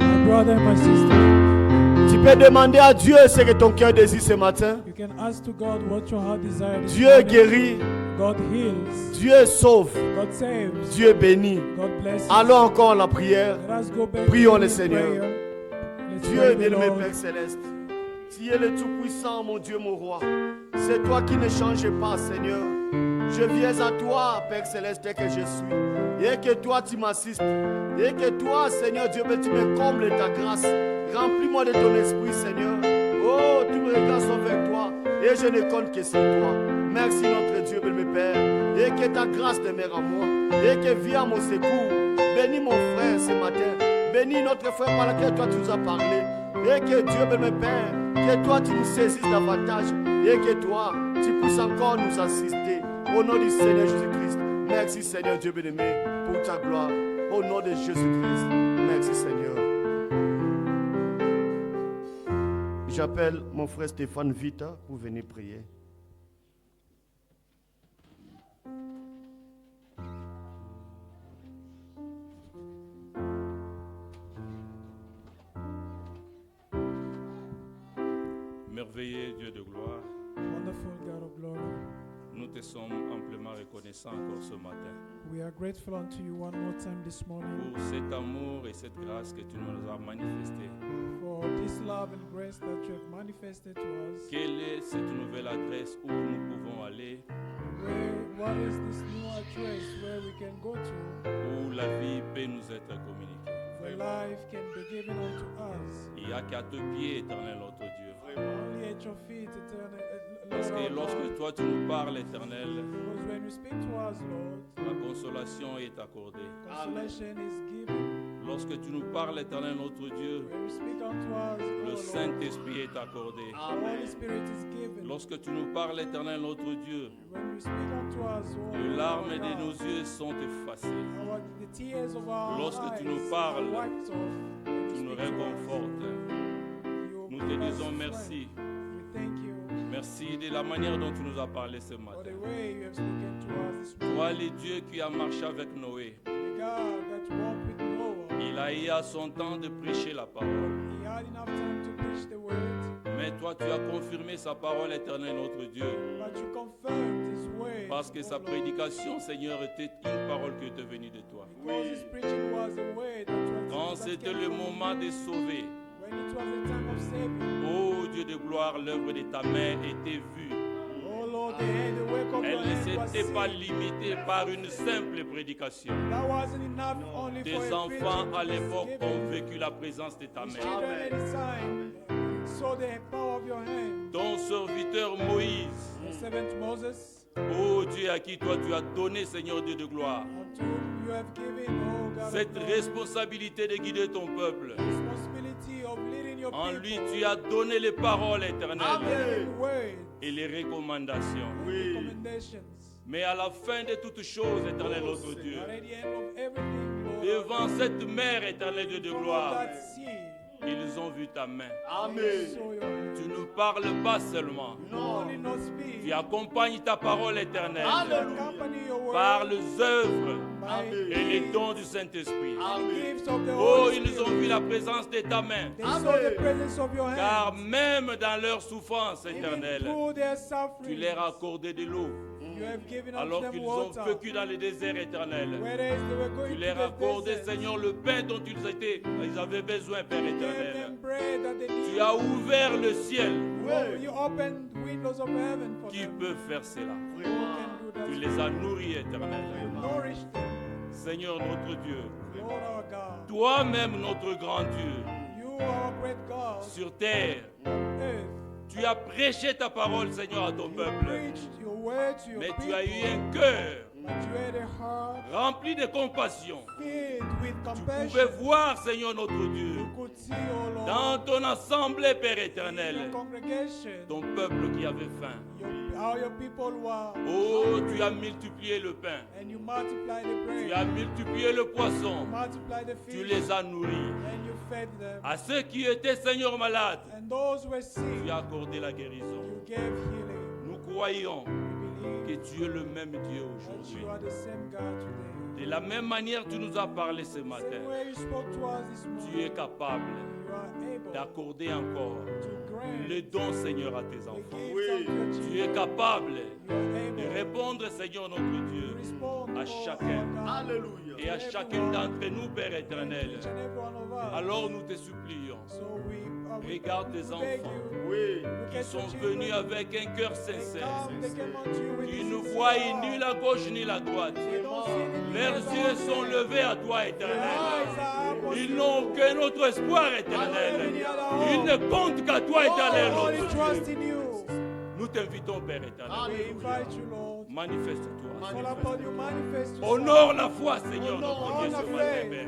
[SPEAKER 4] My brother and my sister,
[SPEAKER 3] Tu peux demander à Dieu ce que ton cœur désire ce matin.
[SPEAKER 4] you can ask to God what your heart desires.
[SPEAKER 3] Dieu guérit,
[SPEAKER 4] God heals.
[SPEAKER 3] Dieu sauve,
[SPEAKER 4] God saves.
[SPEAKER 3] Dieu bénit.
[SPEAKER 4] God blesses.
[SPEAKER 3] Allons encore à la prière.
[SPEAKER 4] Let us go back
[SPEAKER 3] Prions
[SPEAKER 4] to
[SPEAKER 3] le
[SPEAKER 4] the
[SPEAKER 3] Seigneur.
[SPEAKER 4] prayer. Let's
[SPEAKER 3] Dieu
[SPEAKER 4] pray the
[SPEAKER 3] bien-aimé
[SPEAKER 4] Lord.
[SPEAKER 3] Père Céleste, tu es le Tout-Puissant, mon Dieu, mon Roi. C'est toi qui ne changes pas, Seigneur. Je viens à toi, Père Céleste, tel que je suis. Et que toi, tu m'assistes. Et que toi, Seigneur Dieu, tu me combles de ta grâce. Remplis-moi de ton esprit, Seigneur. Oh, tous mes regards sont vers toi. Et je ne compte que sur toi. Merci notre Dieu, béni Père. Et que ta grâce demeure en moi. Et que vienne à mon secours. Bénis mon frère ce matin. Bénis notre frère par lequel toi tu nous as parlé. Et que Dieu, béni Père, que toi tu nous saisisses davantage. Et que toi, tu puisses encore nous assister. Au nom du Seigneur Jésus-Christ. Merci Seigneur Dieu bien-aimé pour ta gloire. Au nom de Jésus-Christ. Merci Seigneur. J'appelle mon frère Stéphane Vita pour venir prier.
[SPEAKER 5] Merveilleux Dieu de gloire,
[SPEAKER 4] Wonderful God of glory,
[SPEAKER 5] nous te sommes amplement reconnaissants encore ce matin
[SPEAKER 4] we are grateful unto you one more time this morning
[SPEAKER 5] pour cet amour et cette grâce que tu nous as manifesté.
[SPEAKER 4] for this love and grace that you have manifested to us.
[SPEAKER 5] Quelle est cette nouvelle adresse où nous pouvons aller,
[SPEAKER 4] What is this new address where we can go to,
[SPEAKER 5] où la vie peut nous être communiquée?
[SPEAKER 4] where life can be given unto us?
[SPEAKER 5] Il n'y a qu'à tes pieds, éternel notre Dieu.
[SPEAKER 4] Only at your feet, eternal.
[SPEAKER 5] Parce que lorsque toi tu nous parles, éternel,
[SPEAKER 4] Because when you speak to us, Lord,
[SPEAKER 5] la consolation est accordée.
[SPEAKER 4] consolation is given.
[SPEAKER 5] Lorsque tu nous parles, éternel notre Dieu,
[SPEAKER 4] When you speak unto us,
[SPEAKER 5] le
[SPEAKER 4] Lord,
[SPEAKER 5] Saint-Esprit est accordé.
[SPEAKER 4] the Holy Spirit is given.
[SPEAKER 5] Lorsque tu nous parles, éternel notre Dieu,
[SPEAKER 4] When you speak unto us,
[SPEAKER 5] les larmes
[SPEAKER 4] Lord,
[SPEAKER 5] de nos yeux sont effacées.
[SPEAKER 4] the tears of our
[SPEAKER 5] Lorsque
[SPEAKER 4] eyes
[SPEAKER 5] tu nous
[SPEAKER 4] are
[SPEAKER 5] parles,
[SPEAKER 4] wiped off. When you
[SPEAKER 5] Tu nous
[SPEAKER 4] speak to us,
[SPEAKER 5] réconfortes.
[SPEAKER 4] you
[SPEAKER 5] Nous te
[SPEAKER 4] give us
[SPEAKER 5] disons
[SPEAKER 4] strength.
[SPEAKER 5] merci.
[SPEAKER 4] We thank you
[SPEAKER 5] Merci de la manière dont tu nous as parlé ce
[SPEAKER 4] for
[SPEAKER 5] matin.
[SPEAKER 4] the way you have spoken to us this morning.
[SPEAKER 5] Toi, le Dieu qui a marché avec Noé,
[SPEAKER 4] The God that walked with Noah,
[SPEAKER 5] il a eu à son temps de prêcher la parole.
[SPEAKER 4] he had enough time to preach the word,
[SPEAKER 5] Mais toi, tu as confirmé sa parole éternelle, notre Dieu.
[SPEAKER 4] but you confirmed his word.
[SPEAKER 5] Parce que
[SPEAKER 4] O
[SPEAKER 5] sa
[SPEAKER 4] Lord,
[SPEAKER 5] prédication, Seigneur, était une parole qui était venue de toi.
[SPEAKER 4] because his preaching was a word
[SPEAKER 5] Quand
[SPEAKER 4] that
[SPEAKER 5] c'était
[SPEAKER 4] came
[SPEAKER 5] le
[SPEAKER 4] from
[SPEAKER 5] moment
[SPEAKER 4] you.
[SPEAKER 5] de sauver,
[SPEAKER 4] When it was the time of saving,
[SPEAKER 5] ô Dieu de gloire, l'œuvre de ta main était vue.
[SPEAKER 4] oh Lord, the work of
[SPEAKER 5] Elle
[SPEAKER 4] your
[SPEAKER 5] ne
[SPEAKER 4] hand was
[SPEAKER 5] s'était pas
[SPEAKER 4] seen.
[SPEAKER 5] limitée par une simple prédication.
[SPEAKER 4] That wasn't enough only for
[SPEAKER 5] Tes
[SPEAKER 4] a
[SPEAKER 5] enfants
[SPEAKER 4] preaching
[SPEAKER 5] à
[SPEAKER 4] to be
[SPEAKER 5] l'époque
[SPEAKER 4] given.
[SPEAKER 5] ont vécu la présence de ta
[SPEAKER 4] His
[SPEAKER 5] main.
[SPEAKER 4] children at his time saw the power of your hand.
[SPEAKER 5] Ton serviteur Moïse,
[SPEAKER 4] The servant Moses,
[SPEAKER 5] ô Dieu à qui toi tu as donné, Seigneur Dieu de gloire,
[SPEAKER 4] unto whom you have given, oh God, of
[SPEAKER 5] cette
[SPEAKER 4] glory,
[SPEAKER 5] responsabilité de guider ton peuple.
[SPEAKER 4] the responsibility of leading your
[SPEAKER 5] En
[SPEAKER 4] people.
[SPEAKER 5] lui, tu as donné les paroles
[SPEAKER 4] Given
[SPEAKER 5] éternelles
[SPEAKER 4] him words,
[SPEAKER 5] et les recommandations.
[SPEAKER 4] recommendations.
[SPEAKER 5] Mais à la fin de toutes choses, éternel notre Dieu,
[SPEAKER 4] But at the end of everything, Lord,
[SPEAKER 5] devant cette mer éternelle Dieu de
[SPEAKER 4] from
[SPEAKER 5] gloire,
[SPEAKER 4] that sea,
[SPEAKER 5] ils ont vu ta main.
[SPEAKER 3] Amen.
[SPEAKER 4] saw your hand.
[SPEAKER 5] Tu ne parles pas seulement,
[SPEAKER 4] Only not speak,
[SPEAKER 5] tu accompagnes ta parole éternelle
[SPEAKER 4] accompany your word
[SPEAKER 5] par les œuvres
[SPEAKER 4] by
[SPEAKER 5] et les
[SPEAKER 4] deeds
[SPEAKER 5] dons du Saint-Esprit.
[SPEAKER 4] and gifts of the
[SPEAKER 5] Oh,
[SPEAKER 4] Holy
[SPEAKER 5] ils ont
[SPEAKER 4] Spirit.
[SPEAKER 5] vu la présence de ta main.
[SPEAKER 4] They saw the presence of your
[SPEAKER 5] Car
[SPEAKER 4] hand.
[SPEAKER 5] même dans leur souffrance
[SPEAKER 4] Even
[SPEAKER 5] éternelle,
[SPEAKER 4] through their
[SPEAKER 5] tu
[SPEAKER 4] suffering,
[SPEAKER 5] leur as accordé de l'eau.
[SPEAKER 4] you have given unto
[SPEAKER 5] Alors
[SPEAKER 4] them
[SPEAKER 5] qu'ils ont
[SPEAKER 4] water.
[SPEAKER 5] vécu dans le désert éternel.
[SPEAKER 4] Whereas they were going
[SPEAKER 5] Tu
[SPEAKER 4] to
[SPEAKER 5] leur as
[SPEAKER 4] the
[SPEAKER 5] accordé,
[SPEAKER 4] desert,
[SPEAKER 5] Seigneur, le pain dont ils avaient besoin, Père
[SPEAKER 4] you gave
[SPEAKER 5] éternel.
[SPEAKER 4] them bread that they
[SPEAKER 5] Tu
[SPEAKER 4] needed.
[SPEAKER 5] as ouvert le ciel.
[SPEAKER 4] You opened windows of heaven for
[SPEAKER 5] Qui
[SPEAKER 4] them.
[SPEAKER 5] peut faire cela?
[SPEAKER 4] Who can do that?
[SPEAKER 5] Tu les as nourris, éternel.
[SPEAKER 4] Nourish them,
[SPEAKER 5] Seigneur notre Dieu,
[SPEAKER 4] Lord our God.
[SPEAKER 5] toi-même notre grand Dieu,
[SPEAKER 4] You are a great God
[SPEAKER 5] sur terre,
[SPEAKER 4] on earth.
[SPEAKER 5] tu as prêché ta parole, Seigneur, à ton
[SPEAKER 4] You
[SPEAKER 5] peuple.
[SPEAKER 4] preached your word to your
[SPEAKER 5] Mais
[SPEAKER 4] people,
[SPEAKER 5] tu as eu un cœur
[SPEAKER 4] but you had a heart
[SPEAKER 5] rempli de compassion.
[SPEAKER 4] filled with
[SPEAKER 5] Tu pouvais
[SPEAKER 4] compassion.
[SPEAKER 5] voir, Seigneur notre Dieu,
[SPEAKER 4] You could see, oh Lord,
[SPEAKER 5] dans ton assemblée, Père
[SPEAKER 4] in
[SPEAKER 5] éternel,
[SPEAKER 4] your congregation,
[SPEAKER 5] ton peuple qui avait faim.
[SPEAKER 4] how your people were,
[SPEAKER 5] Oh, tu as multiplié le pain,
[SPEAKER 4] and you multiply the
[SPEAKER 5] tu
[SPEAKER 4] bread,
[SPEAKER 5] as multiplié le poisson,
[SPEAKER 4] multiply the
[SPEAKER 5] tu
[SPEAKER 4] fish,
[SPEAKER 5] les as nourris.
[SPEAKER 4] and you fed them.
[SPEAKER 5] À ceux qui étaient, Seigneur, malades,
[SPEAKER 4] And those who were sick,
[SPEAKER 5] tu as accordé la guérison.
[SPEAKER 4] you gave healing.
[SPEAKER 5] Nous croyons
[SPEAKER 4] We believe
[SPEAKER 5] que tu es le même Dieu
[SPEAKER 4] that
[SPEAKER 5] aujourd'hui.
[SPEAKER 4] you are the same God today.
[SPEAKER 5] De la même manière, tu nous as parlé ce
[SPEAKER 4] Same
[SPEAKER 5] matin.
[SPEAKER 4] way you spoke to us this
[SPEAKER 5] Tu
[SPEAKER 4] morning,
[SPEAKER 5] es capable
[SPEAKER 4] you are able
[SPEAKER 5] d'accorder encore
[SPEAKER 4] to grant
[SPEAKER 5] le don, Seigneur, à tes
[SPEAKER 4] the
[SPEAKER 5] enfants.
[SPEAKER 4] gifts of your
[SPEAKER 5] Tu
[SPEAKER 4] children.
[SPEAKER 5] es capable
[SPEAKER 4] You are
[SPEAKER 5] de
[SPEAKER 4] able
[SPEAKER 5] répondre, Seigneur notre
[SPEAKER 4] to
[SPEAKER 5] Dieu,
[SPEAKER 4] respond
[SPEAKER 5] à
[SPEAKER 4] oh,
[SPEAKER 5] chacun.
[SPEAKER 4] our God,
[SPEAKER 3] Alléluia.
[SPEAKER 5] et à chacune d'entre nous, Père éternel.
[SPEAKER 4] each and every one of us.
[SPEAKER 5] Alors nous te supplions,
[SPEAKER 4] So we
[SPEAKER 5] regarde tes
[SPEAKER 4] beg
[SPEAKER 5] enfants
[SPEAKER 4] you,
[SPEAKER 3] Oui.
[SPEAKER 4] look
[SPEAKER 5] qui
[SPEAKER 4] at
[SPEAKER 5] sont
[SPEAKER 4] your children.
[SPEAKER 5] venus avec un cœur
[SPEAKER 4] They
[SPEAKER 5] sincère,
[SPEAKER 4] come, they came unto you with
[SPEAKER 5] qui
[SPEAKER 4] this
[SPEAKER 5] ne
[SPEAKER 4] sincere
[SPEAKER 5] voient
[SPEAKER 4] heart.
[SPEAKER 5] ni la gauche ni la droite.
[SPEAKER 4] They don't see anything
[SPEAKER 5] Leurs
[SPEAKER 4] else
[SPEAKER 5] yeux
[SPEAKER 4] out
[SPEAKER 5] sont
[SPEAKER 4] there.
[SPEAKER 5] levés à toi,
[SPEAKER 4] Their
[SPEAKER 5] éternel.
[SPEAKER 4] eyes are upon
[SPEAKER 5] Ils
[SPEAKER 4] you.
[SPEAKER 5] n'ont que notre espoir éternel. Ils ne comptent qu'à toi, éternel,
[SPEAKER 4] Oh, only
[SPEAKER 5] notre
[SPEAKER 4] trust
[SPEAKER 5] Dieu.
[SPEAKER 4] in you.
[SPEAKER 5] Nous t'invitons, Père
[SPEAKER 4] We
[SPEAKER 5] éternel.
[SPEAKER 4] invite you, Lord.
[SPEAKER 5] Manifeste-toi.
[SPEAKER 4] Fall upon you, manifest yourself.
[SPEAKER 5] Honore la foi, Seigneur, notre
[SPEAKER 4] Honore
[SPEAKER 5] Dieu,
[SPEAKER 4] la
[SPEAKER 5] ce
[SPEAKER 4] foi.
[SPEAKER 5] matin, Père.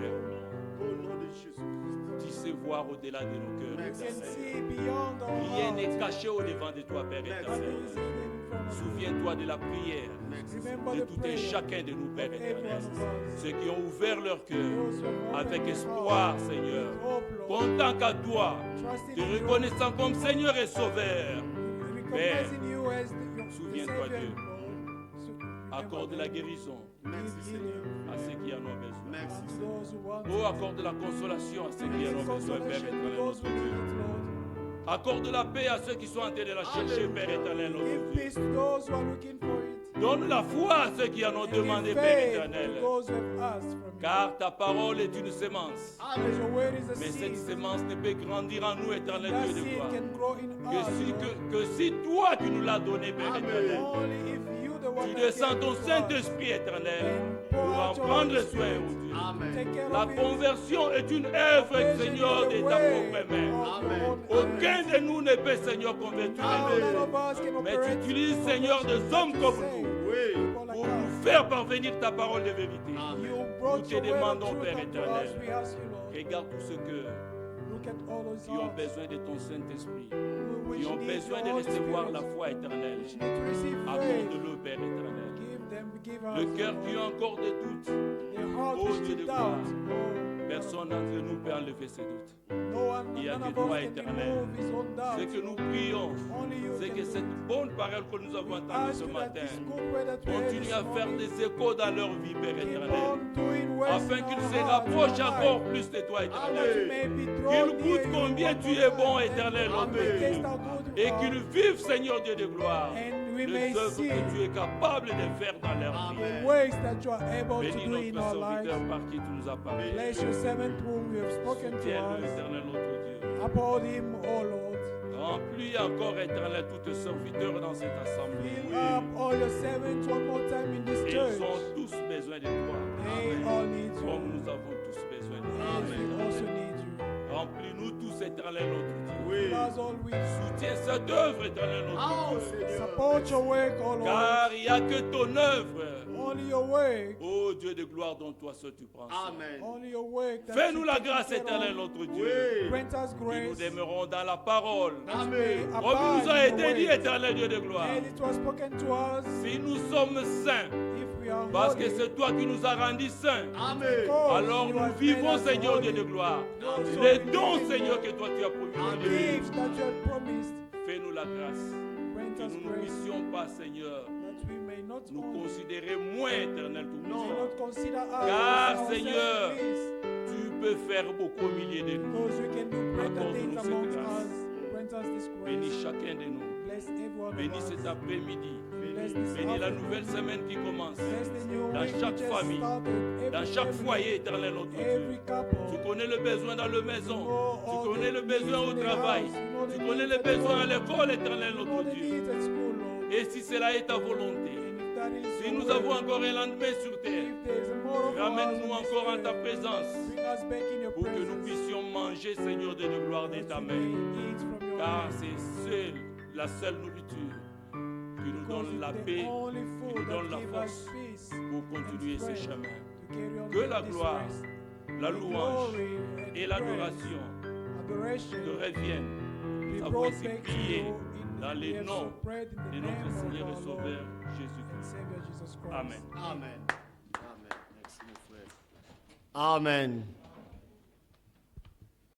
[SPEAKER 3] Au nom de Jésus.
[SPEAKER 5] Tu sais voir au-delà de nos cœurs.
[SPEAKER 4] You can see beyond our
[SPEAKER 5] Rien
[SPEAKER 4] hearts.
[SPEAKER 5] n'est caché au-devant de toi, Père
[SPEAKER 4] Nothing
[SPEAKER 5] éternel.
[SPEAKER 4] is hidden in front of you.
[SPEAKER 5] Souviens-toi de la prière
[SPEAKER 4] Remember
[SPEAKER 5] de
[SPEAKER 4] the
[SPEAKER 5] tout un
[SPEAKER 4] prayer
[SPEAKER 5] chacun de nous, Père
[SPEAKER 4] of every
[SPEAKER 5] éternel.
[SPEAKER 4] one of us.
[SPEAKER 5] Ceux qui ont ouvert leur cœur
[SPEAKER 4] Those who have
[SPEAKER 5] avec
[SPEAKER 4] opened their
[SPEAKER 5] espoir,
[SPEAKER 4] heart
[SPEAKER 5] Seigneur.
[SPEAKER 4] with hope, Lord.
[SPEAKER 5] Content qu'à toi,
[SPEAKER 4] Trusting
[SPEAKER 5] te
[SPEAKER 4] in you,
[SPEAKER 5] reconnaissant comme Seigneur et Sauveur.
[SPEAKER 4] recognizing you as the
[SPEAKER 5] souviens-toi
[SPEAKER 4] Savior,
[SPEAKER 5] d'eux.
[SPEAKER 4] Lord. So remember
[SPEAKER 5] Accorde
[SPEAKER 4] them.
[SPEAKER 5] la guérison
[SPEAKER 3] Merci,
[SPEAKER 4] Give
[SPEAKER 3] Seigneur.
[SPEAKER 5] à ceux qui en ont besoin.
[SPEAKER 3] Merci,
[SPEAKER 4] to
[SPEAKER 3] Seigneur.
[SPEAKER 4] those who want
[SPEAKER 5] Oh, accorde la consolation à ceux qui en
[SPEAKER 4] Give
[SPEAKER 5] ont besoin, Père
[SPEAKER 4] consolation to
[SPEAKER 5] éternel,
[SPEAKER 4] those
[SPEAKER 5] notre
[SPEAKER 4] who need
[SPEAKER 5] Dieu.
[SPEAKER 4] it, Lord.
[SPEAKER 5] Accorde la paix à ceux qui sont en train de la chercher, Père éternel,
[SPEAKER 4] Give
[SPEAKER 5] notre Dieu.
[SPEAKER 4] peace to those who are looking for it.
[SPEAKER 5] Donne la foi à ceux qui en ont
[SPEAKER 4] And
[SPEAKER 5] demandé,
[SPEAKER 4] give
[SPEAKER 5] Père
[SPEAKER 4] faith
[SPEAKER 5] éternel.
[SPEAKER 4] to those who have asked from you.
[SPEAKER 5] Car ta parole est une semence.
[SPEAKER 4] Because your word is a
[SPEAKER 5] Mais cette
[SPEAKER 4] seed.
[SPEAKER 5] semence ne peut grandir en nous, éternel
[SPEAKER 4] That
[SPEAKER 5] Dieu de
[SPEAKER 4] seed
[SPEAKER 5] gloire.
[SPEAKER 4] can grow in
[SPEAKER 5] Que
[SPEAKER 4] us,
[SPEAKER 5] si,
[SPEAKER 4] Lord.
[SPEAKER 5] que si toi tu nous l'as donné, Père
[SPEAKER 3] Amen.
[SPEAKER 5] éternel.
[SPEAKER 4] Only if you, the one
[SPEAKER 5] Tu
[SPEAKER 4] that
[SPEAKER 5] descends
[SPEAKER 4] gave
[SPEAKER 5] ton
[SPEAKER 4] it to us,
[SPEAKER 5] Saint-Esprit éternel pour en prendre soin, oh Dieu.
[SPEAKER 3] Amen.
[SPEAKER 4] take care
[SPEAKER 5] La
[SPEAKER 4] of it.
[SPEAKER 5] conversion est une œuvre, Seigneur, de ta propre main.
[SPEAKER 3] Amen.
[SPEAKER 5] Aucun de nous ne peut, Seigneur, convertir un
[SPEAKER 4] None
[SPEAKER 5] autre.
[SPEAKER 4] of us can
[SPEAKER 5] Mais
[SPEAKER 4] operate
[SPEAKER 5] tu utilises, Seigneur, des hommes comme nous
[SPEAKER 3] Oui.
[SPEAKER 4] people like
[SPEAKER 5] pour
[SPEAKER 4] us.
[SPEAKER 5] nous faire parvenir ta parole de vérité.
[SPEAKER 3] Amen.
[SPEAKER 4] You brought
[SPEAKER 5] Nous te
[SPEAKER 4] your word of
[SPEAKER 5] demandons,
[SPEAKER 4] truth
[SPEAKER 5] Père
[SPEAKER 4] unto
[SPEAKER 5] éternel.
[SPEAKER 4] us. We ask you, Lord.
[SPEAKER 5] Regarde tous ceux que-
[SPEAKER 4] Look at all those
[SPEAKER 5] qui ont
[SPEAKER 4] hearts
[SPEAKER 5] besoin de ton Saint-Esprit,
[SPEAKER 4] which
[SPEAKER 5] qui ont
[SPEAKER 4] need
[SPEAKER 5] besoin
[SPEAKER 4] your
[SPEAKER 5] de
[SPEAKER 4] Holy
[SPEAKER 5] recevoir
[SPEAKER 4] Spirit,
[SPEAKER 5] la foi éternelle.
[SPEAKER 4] which need to receive faith.
[SPEAKER 5] Accorde-le, Père éternel.
[SPEAKER 4] Give
[SPEAKER 5] Le
[SPEAKER 4] us
[SPEAKER 5] cœur qui a encore des doutes,
[SPEAKER 4] the heart
[SPEAKER 5] Oh,
[SPEAKER 4] which
[SPEAKER 5] Dieu de
[SPEAKER 4] is
[SPEAKER 5] gloire.
[SPEAKER 4] doubt. Oh,
[SPEAKER 5] personne d'entre nous peut enlever ces doutes.
[SPEAKER 4] no one,
[SPEAKER 5] Il y a
[SPEAKER 4] none
[SPEAKER 5] que
[SPEAKER 4] of
[SPEAKER 5] toi,
[SPEAKER 4] us can
[SPEAKER 5] éternel.
[SPEAKER 4] remove his own doubt.
[SPEAKER 5] Ce que nous prions,
[SPEAKER 4] Only you
[SPEAKER 5] c'est
[SPEAKER 4] can
[SPEAKER 5] que
[SPEAKER 4] do
[SPEAKER 5] cette
[SPEAKER 4] it.
[SPEAKER 5] bonne parole que nous avons entendue
[SPEAKER 4] Ask
[SPEAKER 5] ce
[SPEAKER 4] you that
[SPEAKER 5] matin
[SPEAKER 4] this good way that we heard
[SPEAKER 5] continue
[SPEAKER 4] this
[SPEAKER 5] à faire
[SPEAKER 4] morning
[SPEAKER 5] des échos dans leur vie, Père
[SPEAKER 4] keep
[SPEAKER 5] éternel,
[SPEAKER 4] on doing works
[SPEAKER 5] afin
[SPEAKER 4] in
[SPEAKER 5] qu'ils
[SPEAKER 4] our
[SPEAKER 5] se
[SPEAKER 4] hearts,
[SPEAKER 5] rapprochent
[SPEAKER 4] in our
[SPEAKER 5] encore
[SPEAKER 4] life,
[SPEAKER 5] plus de toi,
[SPEAKER 4] that
[SPEAKER 5] éternel.
[SPEAKER 4] you may be
[SPEAKER 5] Qu'ils
[SPEAKER 4] drawn near
[SPEAKER 5] goûtent
[SPEAKER 4] you
[SPEAKER 5] combien
[SPEAKER 4] one
[SPEAKER 5] tu
[SPEAKER 4] more
[SPEAKER 5] es
[SPEAKER 4] time,
[SPEAKER 5] bon,
[SPEAKER 4] and
[SPEAKER 5] éternel,
[SPEAKER 4] we
[SPEAKER 5] notre
[SPEAKER 4] may
[SPEAKER 5] Dieu.
[SPEAKER 4] taste how good you
[SPEAKER 5] Et
[SPEAKER 4] are,
[SPEAKER 5] qu'ils vivent, Seigneur Dieu de gloire,
[SPEAKER 4] and we
[SPEAKER 5] les
[SPEAKER 4] may
[SPEAKER 5] œuvres
[SPEAKER 4] see
[SPEAKER 5] que tu es capable de faire dans leur vie.
[SPEAKER 4] the ways that you are able to
[SPEAKER 5] Bénis
[SPEAKER 4] do in
[SPEAKER 5] notre
[SPEAKER 4] our lives.
[SPEAKER 5] serviteur par qui tu nous as parlé.
[SPEAKER 4] Bless your servant whom you have spoken to
[SPEAKER 5] Soutiens-le,
[SPEAKER 4] us.
[SPEAKER 5] éternel, notre Dieu.
[SPEAKER 4] Uphold him, O Lord.
[SPEAKER 5] Remplis encore, éternel, tous tes serviteurs dans cette assemblée.
[SPEAKER 4] Fill up all your servants one more time in this
[SPEAKER 5] Et
[SPEAKER 4] church.
[SPEAKER 5] ils ont tous besoin de toi.
[SPEAKER 4] They all need
[SPEAKER 5] Comme
[SPEAKER 4] you.
[SPEAKER 5] nous avons tous besoin de toi.
[SPEAKER 4] As we also need you.
[SPEAKER 5] Remplis-nous tous, éternel, notre Dieu.
[SPEAKER 3] Oui.
[SPEAKER 4] As all we
[SPEAKER 5] Soutiens cette œuvre, éternel,
[SPEAKER 3] Oh,
[SPEAKER 5] notre Dieu.
[SPEAKER 3] Seigneur.
[SPEAKER 4] support your work, O Lord.
[SPEAKER 5] Car il n'y a que ton œuvre.
[SPEAKER 4] Only your work.
[SPEAKER 5] Ô Dieu de gloire, dont toi seul tu prends soin.
[SPEAKER 3] Amen.
[SPEAKER 4] Only your work. that
[SPEAKER 5] Fais-nous
[SPEAKER 4] you
[SPEAKER 5] la
[SPEAKER 4] take
[SPEAKER 5] grâce,
[SPEAKER 4] care
[SPEAKER 5] éternelle,
[SPEAKER 4] of.
[SPEAKER 5] notre Dieu.
[SPEAKER 3] Oui.
[SPEAKER 4] Grant us
[SPEAKER 5] Et nous
[SPEAKER 4] grace.
[SPEAKER 5] demeurons dans la parole.
[SPEAKER 3] Amen.
[SPEAKER 5] Comme il nous a
[SPEAKER 4] Abide in
[SPEAKER 5] été
[SPEAKER 4] the
[SPEAKER 5] dit,
[SPEAKER 4] way.
[SPEAKER 5] éternel Dieu de gloire.
[SPEAKER 4] And it was spoken to us.
[SPEAKER 5] Si nous sommes saints,
[SPEAKER 4] If we are
[SPEAKER 5] parce que
[SPEAKER 4] holy,
[SPEAKER 5] c'est toi qui nous as rendus saints,
[SPEAKER 3] Amen.
[SPEAKER 4] because
[SPEAKER 5] alors
[SPEAKER 4] you
[SPEAKER 5] nous
[SPEAKER 4] have
[SPEAKER 5] vivons,
[SPEAKER 4] made us
[SPEAKER 5] Seigneur
[SPEAKER 4] holy.
[SPEAKER 5] Dieu de gloire,
[SPEAKER 4] Also
[SPEAKER 5] les
[SPEAKER 4] we
[SPEAKER 5] dons,
[SPEAKER 4] live,
[SPEAKER 5] Seigneur,
[SPEAKER 4] Lord,
[SPEAKER 5] que toi tu as promis.
[SPEAKER 3] Amen.
[SPEAKER 5] de nous.
[SPEAKER 4] gifts that you have promised.
[SPEAKER 5] Fais-nous la grâce.
[SPEAKER 4] Grant
[SPEAKER 5] Que
[SPEAKER 4] us
[SPEAKER 5] nous ne
[SPEAKER 4] grace
[SPEAKER 5] puissions pas, Seigneur,
[SPEAKER 4] that we may not
[SPEAKER 5] nous
[SPEAKER 4] only
[SPEAKER 5] considérer moins, éternel
[SPEAKER 4] may
[SPEAKER 5] tout-puissant.
[SPEAKER 4] not consider us
[SPEAKER 5] Car,
[SPEAKER 4] as ourselves
[SPEAKER 5] Seigneur,
[SPEAKER 4] least,
[SPEAKER 5] Tu peux faire beaucoup au milieu de nous.
[SPEAKER 4] because you can do greater
[SPEAKER 5] Accorde-nous
[SPEAKER 4] things
[SPEAKER 5] cette
[SPEAKER 4] amongst
[SPEAKER 5] grâce.
[SPEAKER 4] us. Grant us this
[SPEAKER 5] Bénis
[SPEAKER 4] grace.
[SPEAKER 5] chacun de nous.
[SPEAKER 4] Bless everyone
[SPEAKER 5] Bénis
[SPEAKER 4] of
[SPEAKER 5] cet
[SPEAKER 4] us.
[SPEAKER 5] après-midi.
[SPEAKER 4] Bless this
[SPEAKER 5] Bénis la
[SPEAKER 4] afternoon.
[SPEAKER 5] nouvelle semaine qui commence.
[SPEAKER 4] Bless the new
[SPEAKER 5] Dans
[SPEAKER 4] week
[SPEAKER 5] chaque
[SPEAKER 4] we just
[SPEAKER 5] famille,
[SPEAKER 4] started.
[SPEAKER 5] Dans
[SPEAKER 4] Every
[SPEAKER 5] chaque
[SPEAKER 4] family,
[SPEAKER 5] foyer, éternel, notre
[SPEAKER 4] every
[SPEAKER 5] Dieu.
[SPEAKER 4] couple.
[SPEAKER 5] Tu connais le besoin dans la maison. Tu connais le besoin au
[SPEAKER 4] needs in the
[SPEAKER 5] travail.
[SPEAKER 4] house. You know the
[SPEAKER 5] Tu connais
[SPEAKER 4] needs
[SPEAKER 5] le
[SPEAKER 4] at
[SPEAKER 5] besoin à
[SPEAKER 4] home.
[SPEAKER 5] l'école, éternel,
[SPEAKER 4] You know
[SPEAKER 5] notre
[SPEAKER 4] the
[SPEAKER 5] Dieu.
[SPEAKER 4] needs at school, Lord.
[SPEAKER 5] Et si cela est ta volonté,
[SPEAKER 4] And if that is
[SPEAKER 5] si
[SPEAKER 4] your
[SPEAKER 5] nous
[SPEAKER 4] will,
[SPEAKER 5] avons encore un lendemain sur terre,
[SPEAKER 4] if there is a more of us
[SPEAKER 5] ramène-nous
[SPEAKER 4] on this
[SPEAKER 5] encore en ta
[SPEAKER 4] earth,
[SPEAKER 5] présence
[SPEAKER 4] bring us back in your
[SPEAKER 5] pour que nous
[SPEAKER 4] presence.
[SPEAKER 5] puissions manger, Seigneur Dieu de gloire, de
[SPEAKER 4] That
[SPEAKER 5] ta
[SPEAKER 4] we
[SPEAKER 5] main.
[SPEAKER 4] may eat from your
[SPEAKER 5] Car
[SPEAKER 4] hand.
[SPEAKER 5] c'est la seule nourriture qui nous
[SPEAKER 4] Because
[SPEAKER 5] donne la
[SPEAKER 4] it's the
[SPEAKER 5] paix
[SPEAKER 4] only
[SPEAKER 5] qui
[SPEAKER 4] food
[SPEAKER 5] nous donne
[SPEAKER 4] that
[SPEAKER 5] la
[SPEAKER 4] gives
[SPEAKER 5] force
[SPEAKER 4] us peace
[SPEAKER 5] pour continuer
[SPEAKER 4] and
[SPEAKER 5] ce
[SPEAKER 4] strength
[SPEAKER 5] chemin.
[SPEAKER 4] to carry on
[SPEAKER 5] Que
[SPEAKER 4] with
[SPEAKER 5] la
[SPEAKER 4] this
[SPEAKER 5] gloire,
[SPEAKER 4] race.
[SPEAKER 5] la
[SPEAKER 4] The
[SPEAKER 5] louange
[SPEAKER 4] glory and
[SPEAKER 5] et
[SPEAKER 4] praise,
[SPEAKER 5] l'adoration
[SPEAKER 4] adoration
[SPEAKER 5] te reviennent.
[SPEAKER 4] be
[SPEAKER 5] Nous avons
[SPEAKER 4] brought
[SPEAKER 5] ainsi
[SPEAKER 4] back to
[SPEAKER 5] prié
[SPEAKER 4] you in
[SPEAKER 5] dans
[SPEAKER 4] we
[SPEAKER 5] les
[SPEAKER 4] have
[SPEAKER 5] noms
[SPEAKER 4] so prayed in the
[SPEAKER 5] de
[SPEAKER 4] name
[SPEAKER 5] notre
[SPEAKER 4] of
[SPEAKER 5] Seigneur et
[SPEAKER 4] our Lord
[SPEAKER 5] Sauveur
[SPEAKER 4] and
[SPEAKER 5] Jésus-Christ.
[SPEAKER 4] Savior Jesus Christ.
[SPEAKER 5] Amen.
[SPEAKER 3] Amen. Amen. Merci, mon frère. Amen.